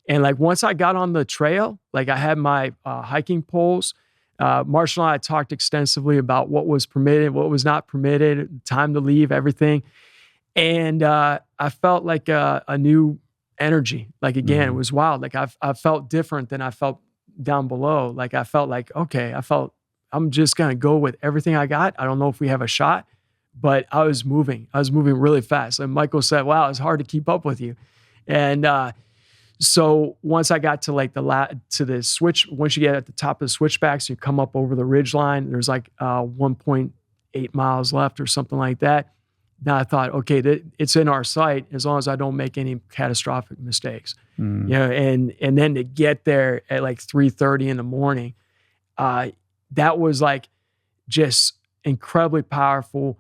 And like once I got on the trail, like I had my hiking poles. Marshall and I talked extensively about what was permitted, what was not permitted, time to leave, everything. And I felt like a new energy. Like, again, it was wild. Like I felt different than I felt down below. Like I felt like, okay, I'm just going to go with everything I got. I don't know if we have a shot, but I was moving really fast. And Michael said, wow, it's hard to keep up with you. And, so once I got to like to the switch, once you get at the top of the switchbacks, you come up over the ridge line. There's like 1.8 miles left or something like that. Now I thought, okay, it's in our sight as long as I don't make any catastrophic mistakes. You know, and then to get there at like 3:30 in the morning, that was like just incredibly powerful.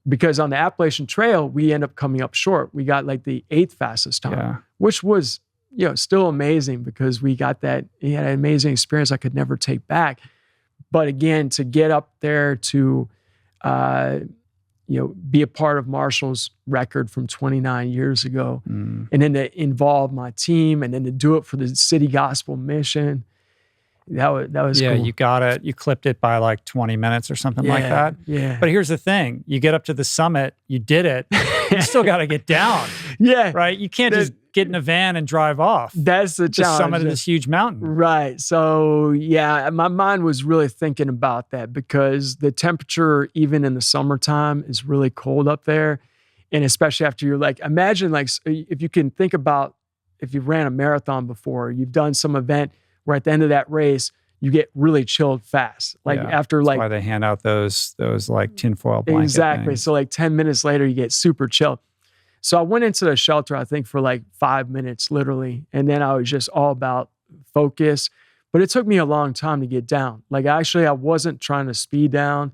Because on the Appalachian Trail, we end up coming up short. We got like the 8th fastest time, which was, you know, still amazing because we got that, he had an amazing experience I could never take back. But again, to get up there to, you know, be a part of Marshall's record from 29 years ago, and then to involve my team and then to do it for the City Gospel Mission, that was cool. You got it. You clipped it by like 20 minutes or something like that. Yeah. But here's the thing. You get up to the summit, you did it. You still got to get down. Yeah. Right? You can't just get in a van and drive off. That's the challenge. The summit of this huge mountain. Right. So yeah, my mind was really thinking about that because the temperature, even in the summertime, is really cold up there. And especially after you're like, imagine like, if you can think about, if you've ran a marathon before, you've done some event where at the end of that race, you get really chilled fast. Like after That's like, why they hand out those like tinfoil blanket exactly. things. So like 10 minutes later, you get super chilled. So I went into the shelter, I think for like 5 minutes, literally. And then I was just all about focus, but it took me a long time to get down. Like actually, I wasn't trying to speed down.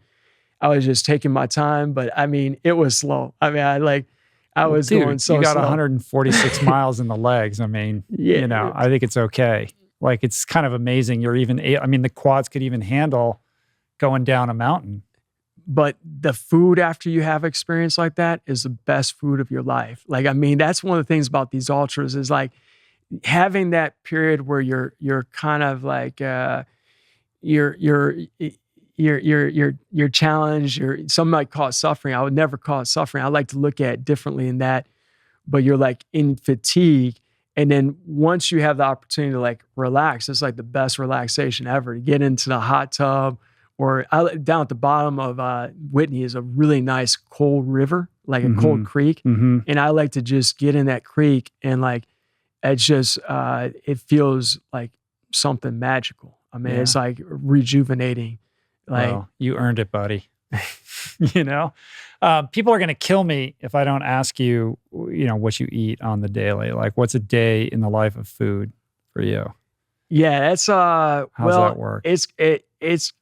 I was just taking my time, but I mean, it was slow. I mean, I was going so slow. You got 146 miles in the legs. I mean, you know, I think it's okay. Like, it's kind of amazing. The quads could even handle going down a mountain. But the food after you have experience like that is the best food of your life. Like, I mean, that's one of the things about these ultras is like having that period where you're kind of like, you're challenged. Some might call it suffering. I would never call it suffering. I like to look at it differently in that, but you're like in fatigue. And then once you have the opportunity to like relax, it's like the best relaxation ever to get into the hot tub or down at the bottom of Whitney is a really nice cold river, like a cold creek. And I like to just get in that creek and like, it's just, it feels like something magical. I mean, it's like rejuvenating. Like, well, you earned it, buddy. You know, people are going to kill me if I don't ask you, you know, what you eat on the daily. Like, what's a day in the life of food for you? Yeah, that's how's that work? It's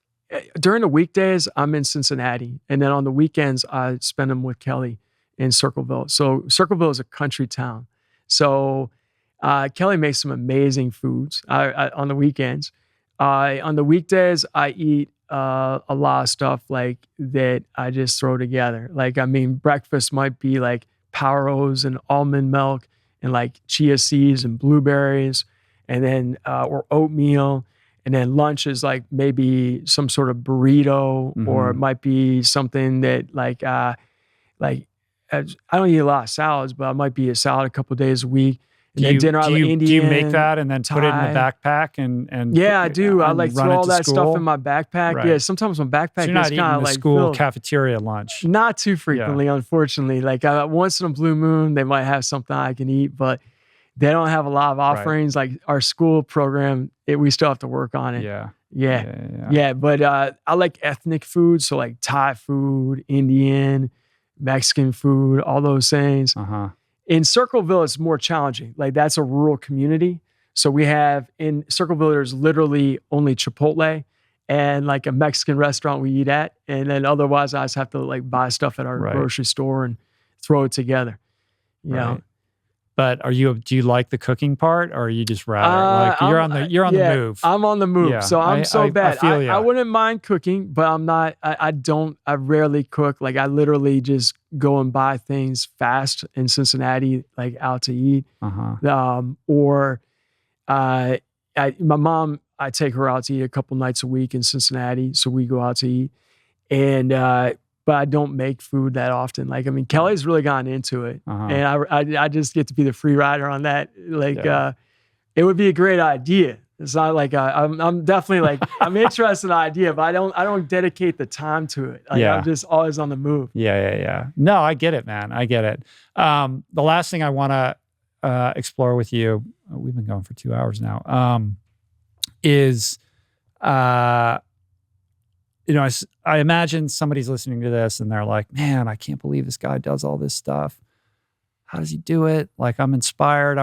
during the weekdays I'm in Cincinnati, and then on the weekends I spend them with Kelly in Circleville. So Circleville is a country town. So Kelly makes some amazing foods on the weekends. On the weekdays I eat a lot of stuff like that I just throw together. Like, I mean, breakfast might be like Power O's and almond milk and like chia seeds and blueberries and then or oatmeal. And then lunch is like maybe some sort of burrito, or it might be something that like I don't eat a lot of salads, but I might be a salad a couple days a week. And then dinner, do Indian. you make that and then put it in the Thai. backpack and Yeah, I do. I like run throw it all to that stuff school? in my backpack. Right. Yeah, sometimes my backpack So you're gets not kind eating of the like school filled. cafeteria lunch. Not too frequently, unfortunately. Like once in a blue moon, they might have something I can eat, but they don't have a lot of offerings. Like our school program, we still have to work on it. Yeah. But I like ethnic food, so like Thai food, Indian, Mexican food, all those things. In Circleville, it's more challenging. Like that's a rural community. So we have in Circleville, there's literally only Chipotle and like a Mexican restaurant we eat at. And then otherwise I just have to like buy stuff at our grocery store and throw it together. You know? But do you like the cooking part, or are you just rather like you're on the move? I'm on the move. Yeah, so I'm so bad. I feel you. I wouldn't mind cooking, but I'm not, I rarely cook. Like I literally just go and buy things fast in Cincinnati, like out to eat. Or my mom, I take her out to eat a couple nights a week in Cincinnati. So we go out to eat. And, but I don't make food that often. Like, I mean, Kelly's really gotten into it, and I just get to be the free rider on that. Like, it would be a great idea. It's not like I'm definitely like I'm interested in the idea, but I don't dedicate the time to it. Like, I'm just always on the move. Yeah. No, I get it, man. I get it. The last thing I want to explore with you, we've been going for 2 hours now, is I imagine somebody's listening to this and they're like, man, I can't believe this guy does all this stuff. How does he do it? Like, I'm inspired.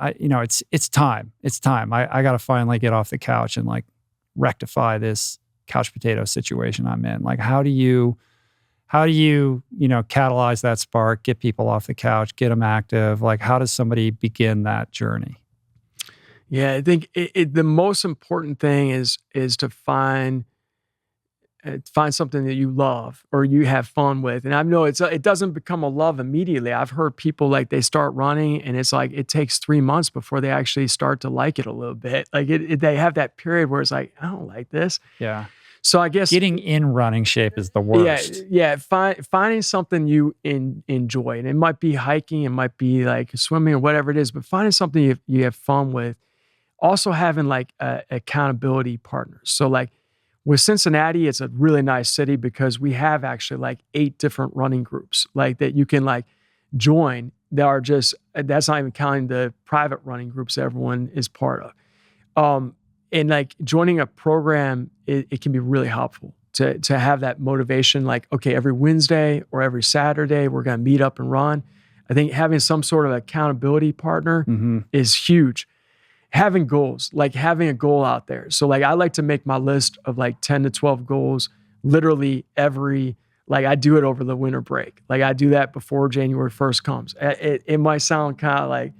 It's time. It's time. I got to finally get off the couch and like rectify this couch potato situation I'm in. Like, how do you catalyze that spark, get people off the couch, get them active? Like, how does somebody begin that journey? Yeah, I think the most important thing is to find something that you love or you have fun with. And I know it doesn't become a love immediately. I've heard people like they start running and it's like it takes 3 months before they actually start to like it a little bit. Like they have that period where it's like, I don't like this. Yeah. So I guess getting in running shape is the worst. Yeah. Finding something you enjoy, and it might be hiking, it might be like swimming or whatever it is, but finding something you have fun with. Also having like accountability partners. So like with Cincinnati, it's a really nice city because we have actually like 8 different running groups like that you can like join. That's not even counting the private running groups that everyone is part of. And like joining a program, it can be really helpful to have that motivation. Like, okay, every Wednesday or every Saturday, we're going to meet up and run. I think having some sort of accountability partner is huge. Having goals, like having a goal out there. So like I like to make my list of like 10 to 12 goals literally like I do it over the winter break. Like I do that before January 1st comes. It might sound kind of like,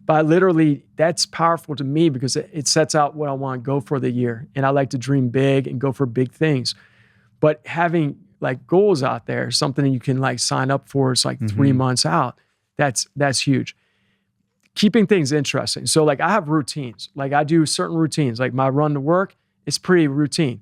but that's powerful to me because it sets out what I want to go for the year. And I like to dream big and go for big things. But having like goals out there, something that you can like sign up for, it's like 3 months out. That's huge. Keeping things interesting. So like I have routines. Like I do certain routines. Like my run to work is pretty routine.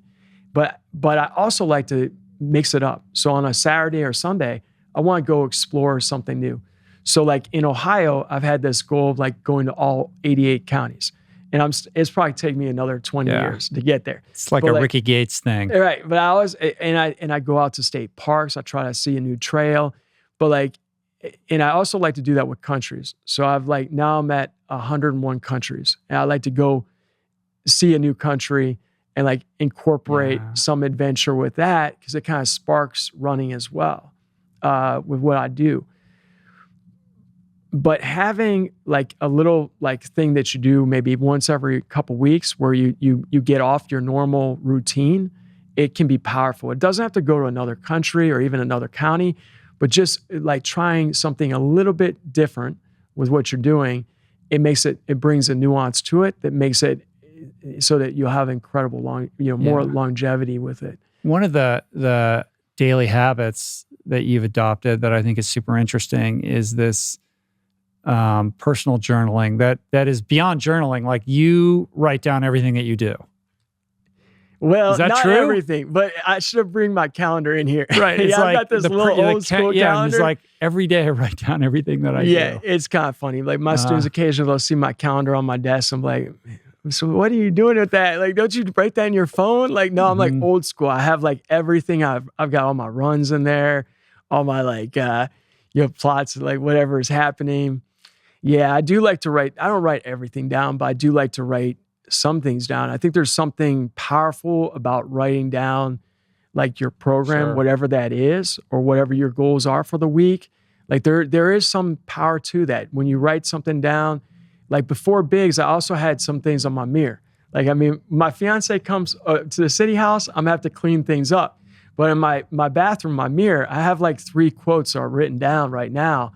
But I also like to mix it up. So on a Saturday or Sunday, I want to go explore something new. So like in Ohio, I've had this goal of like going to all 88 counties. And it's probably taken me another 20 years to get there. It's like a Ricky Gates thing. Right. But I always, and I go out to state parks. I try to see a new trail. But like, and I also like to do that with countries. So now I'm at 101 countries. And I like to go see a new country and like incorporate some adventure with that because it kind of sparks running as well with what I do. But having like a little like thing that you do maybe once every couple weeks where you get off your normal routine, it can be powerful. It doesn't have to go to another country or even another county. But just like trying something a little bit different with what you're doing, it brings a nuance to it that makes it so that you'll have incredible more longevity with it. One of the daily habits that you've adopted that I think is super interesting is this personal journaling that is beyond journaling. Like you write down everything that you do. Well, Is that not true? everything, but I should bring my calendar in here. Right. It's Yeah, I've got this little old school Yeah, and calendar. it's like every day I write down everything that I do. Yeah, it's kind of funny. Like my students occasionally they'll see my calendar on my desk. I'm like, so what are you doing with that? Like, don't you write that in your phone? Like, no, I'm like old school. I have like everything. I've got all my runs in there, all my like plots, like whatever is happening. Yeah, I do like to write. I don't write everything down, but I do like to write some things down. I think there's something powerful about writing down like your program, whatever that is, or whatever your goals are for the week. Like there is some power to that. When you write something down, like before Biggs, I also had some things on my mirror. Like, I mean, my fiance comes to the city house, I'm gonna have to clean things up. But in my bathroom, my mirror, I have like 3 quotes are written down right now.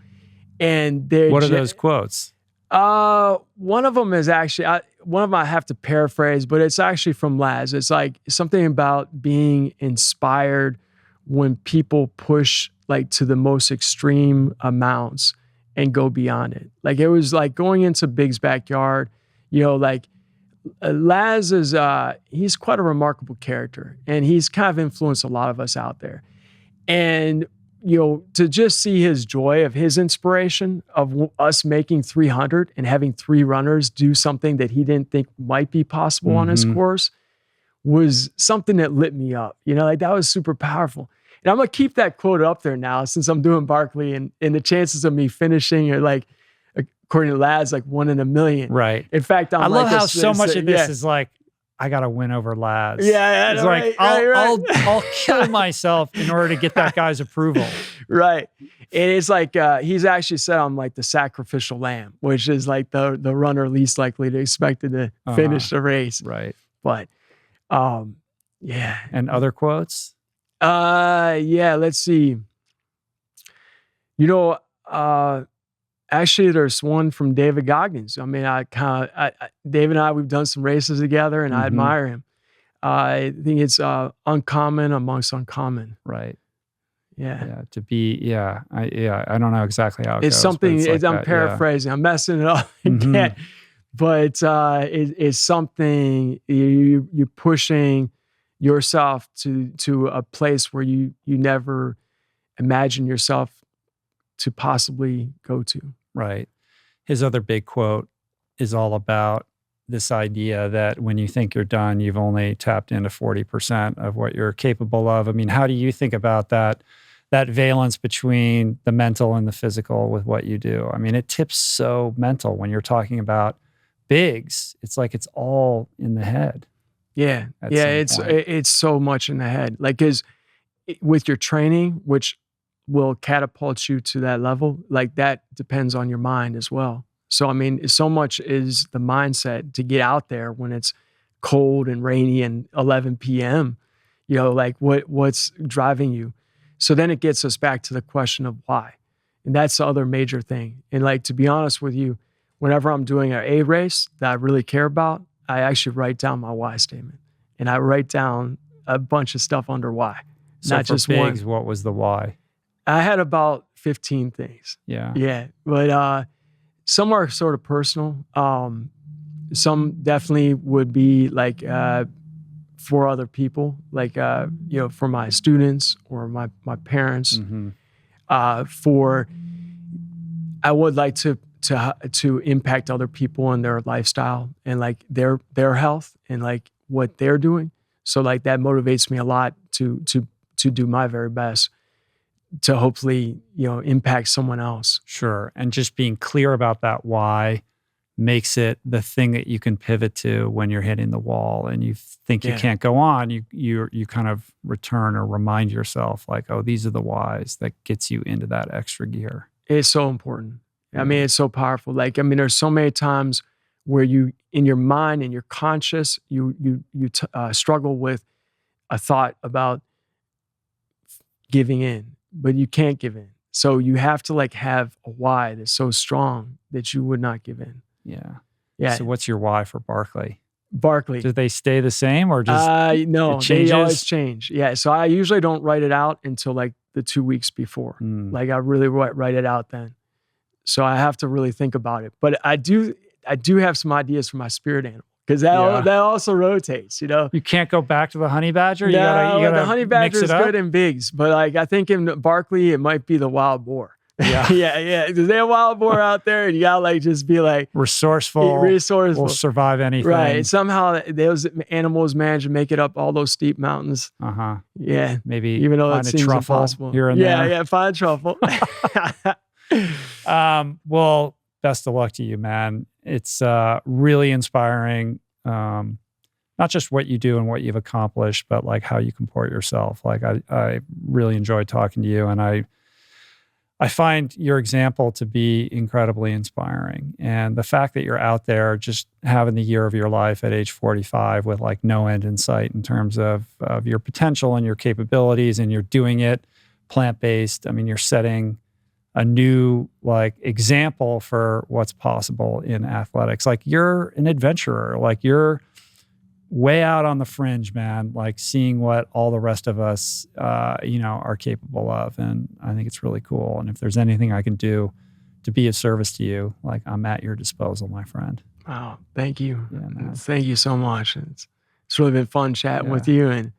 And they're what are those quotes? One of them is actually, one of them I have to paraphrase, but it's actually from Laz. It's like something about being inspired when people push like to the most extreme amounts and go beyond it. Like it was like going into Big's backyard, like Laz is, he's quite a remarkable character and he's kind of influenced a lot of us out there. And to just see his joy of his inspiration of us making 300 and having 3 runners do something that he didn't think might be possible on his course was something that lit me up. Like that was super powerful. And I'm going to keep that quote up there now since I'm doing Barkley and the chances of me finishing are like, according to Laz, like 1 in a million. Right. In fact, I love how so much of this is like, I got to win over Laz. Yeah, it's like I'll kill myself in order to get that guy's approval. Right. And it's like he's actually said I'm like the sacrificial lamb, which is like the runner least likely to expected to finish the race. Right. But yeah. And other quotes? Yeah, let's see. Actually, there's one from David Goggins. I mean, David and I, we've done some races together and I admire him. I think it's uncommon amongst uncommon. Right. Yeah. Yeah. To be, I don't know exactly how it it's goes. Something, it's like I'm paraphrasing. I'm messing it up again. But it's something you're pushing yourself to a place where you never imagine yourself to possibly go to. Right. His other big quote is all about this idea that when you think you're done, you've only tapped into 40% of what you're capable of. I mean, how do you think about that valence between the mental and the physical with what you do? I mean, it tips so mental when you're talking about Biggs. It's like it's all in the head. Yeah. Yeah. It's so much in the head. Like, because with your training, which will catapult you to that level, like that depends on your mind as well. So, I mean, so much is the mindset to get out there when it's cold and rainy and 11 p.m., like what's driving you. So then it gets us back to the question of why. And that's the other major thing. And like, to be honest with you, whenever I'm doing an A race that I really care about, I actually write down my why statement. And I write down a bunch of stuff under why. So not for just Biggs, one. What was the why? I had about 15 things. Yeah. Yeah. But some are sort of personal. Some definitely would be like for other people, like, for my students or my parents. I would like to impact other people and their lifestyle and like their health and like what they're doing. So like that motivates me a lot to do my very best to hopefully, impact someone else. Sure. And just being clear about that why makes it the thing that you can pivot to when you're hitting the wall and you think you can't go on. You kind of return or remind yourself like, oh, these are the whys that gets you into that extra gear. It's so important. I mean, it's so powerful. Like, I mean, there's so many times where you, in your mind and your conscious, you struggle with a thought about giving in, but you can't give in. So you have to like have a why that's so strong that you would not give in. Yeah. Yeah. So what's your why for Barkley? Barkley. Do they stay the same or just no, they always change. Yeah. So I usually don't write it out until like the 2 weeks before. Like I really write it out then. So I have to really think about it. But I do have some ideas for my spirit animal because that also rotates, You can't go back to the honey badger? No, you gotta the honey badger is up? good in bigs, but like I think in Barkley, it might be the wild boar. Yeah. yeah. Because they have wild boar out there and you gotta like just be like resourceful. Will survive anything. Right. Somehow those animals manage to make it up all those steep mountains. Uh-huh. Yeah. Maybe even though find that a seems truffle impossible. here and there. Yeah, find truffle. Well, best of luck to you, man. It's really inspiring. Not just what you do and what you've accomplished, but like how you comport yourself. Like I really enjoyed talking to you, and I find your example to be incredibly inspiring. And the fact that you're out there just having the year of your life at age 45 with like no end in sight in terms of your potential and your capabilities, and you're doing it plant-based. I mean, you're setting a new like example for what's possible in athletics. Like you're an adventurer, like you're way out on the fringe, man, like seeing what all the rest of us, are capable of. And I think it's really cool. And if there's anything I can do to be of service to you, like I'm at your disposal, my friend. Wow. Thank you. Yeah, thank you so much. It's really been fun chatting with you and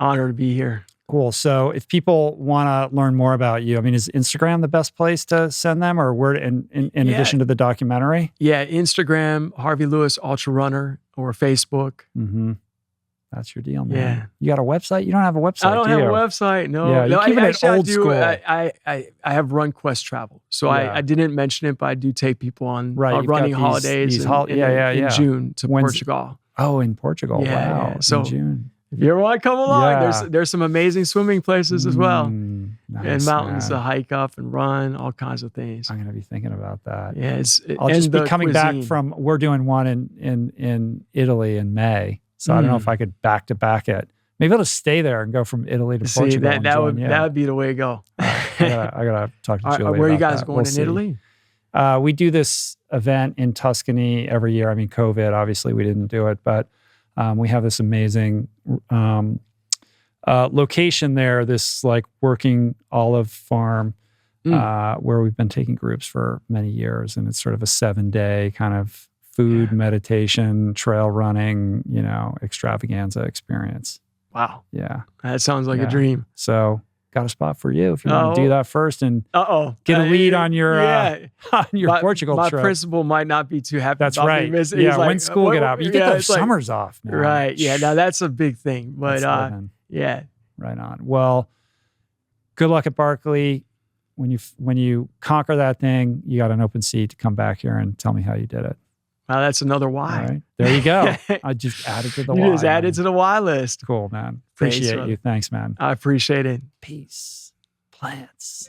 honor to be here. Cool. So if people want to learn more about you, I mean, is Instagram the best place to send them, or where in addition to the documentary? Yeah. Instagram, Harvey Lewis Ultra Runner, or Facebook. Mm-hmm. That's your deal, man. Yeah. You got a website? You don't have a website, I don't have a website. No. Yeah, no, keep it old school. I have Run Quest Travel. So I didn't mention it, but I do take people on running holidays in June to Portugal. Oh, in Portugal. Yeah, wow. Yeah. So in June. If you ever want to come along, there's some amazing swimming places as well. Nice, and mountains to hike up and run, all kinds of things. I'm going to be thinking about that. Yeah, I'll just be coming back from, we're doing one in Italy in May. So I don't know if I could back to back it. Maybe I'll just stay there and go from Italy to Portugal. That would be the way to go. I gotta talk to Julie. Where are you about guys that. going in Italy? We do this event in Tuscany every year. I mean, COVID, obviously we didn't do it, but we have this amazing location there, this like working olive farm where we've been taking groups for many years. And it's sort of a 7-day kind of food, meditation, trail running, extravaganza experience. Wow. Yeah. That sounds like a dream. So got a spot for you if you want to do that first and get a lead on your Portugal trip. My principal might not be too happy. That's about right. Me missing. Yeah, when school get out, you get those summers off, man. Right. Yeah. Now that's a big thing. But yeah. Right on. Well, good luck at Barkley. When you conquer that thing, you got an open seat to come back here and tell me how you did it. Wow, that's another why. All right. There you go. I just added to the why. You just added to the why list. Cool, man. Appreciate you. Thanks, man. I appreciate it. Peace. Plants.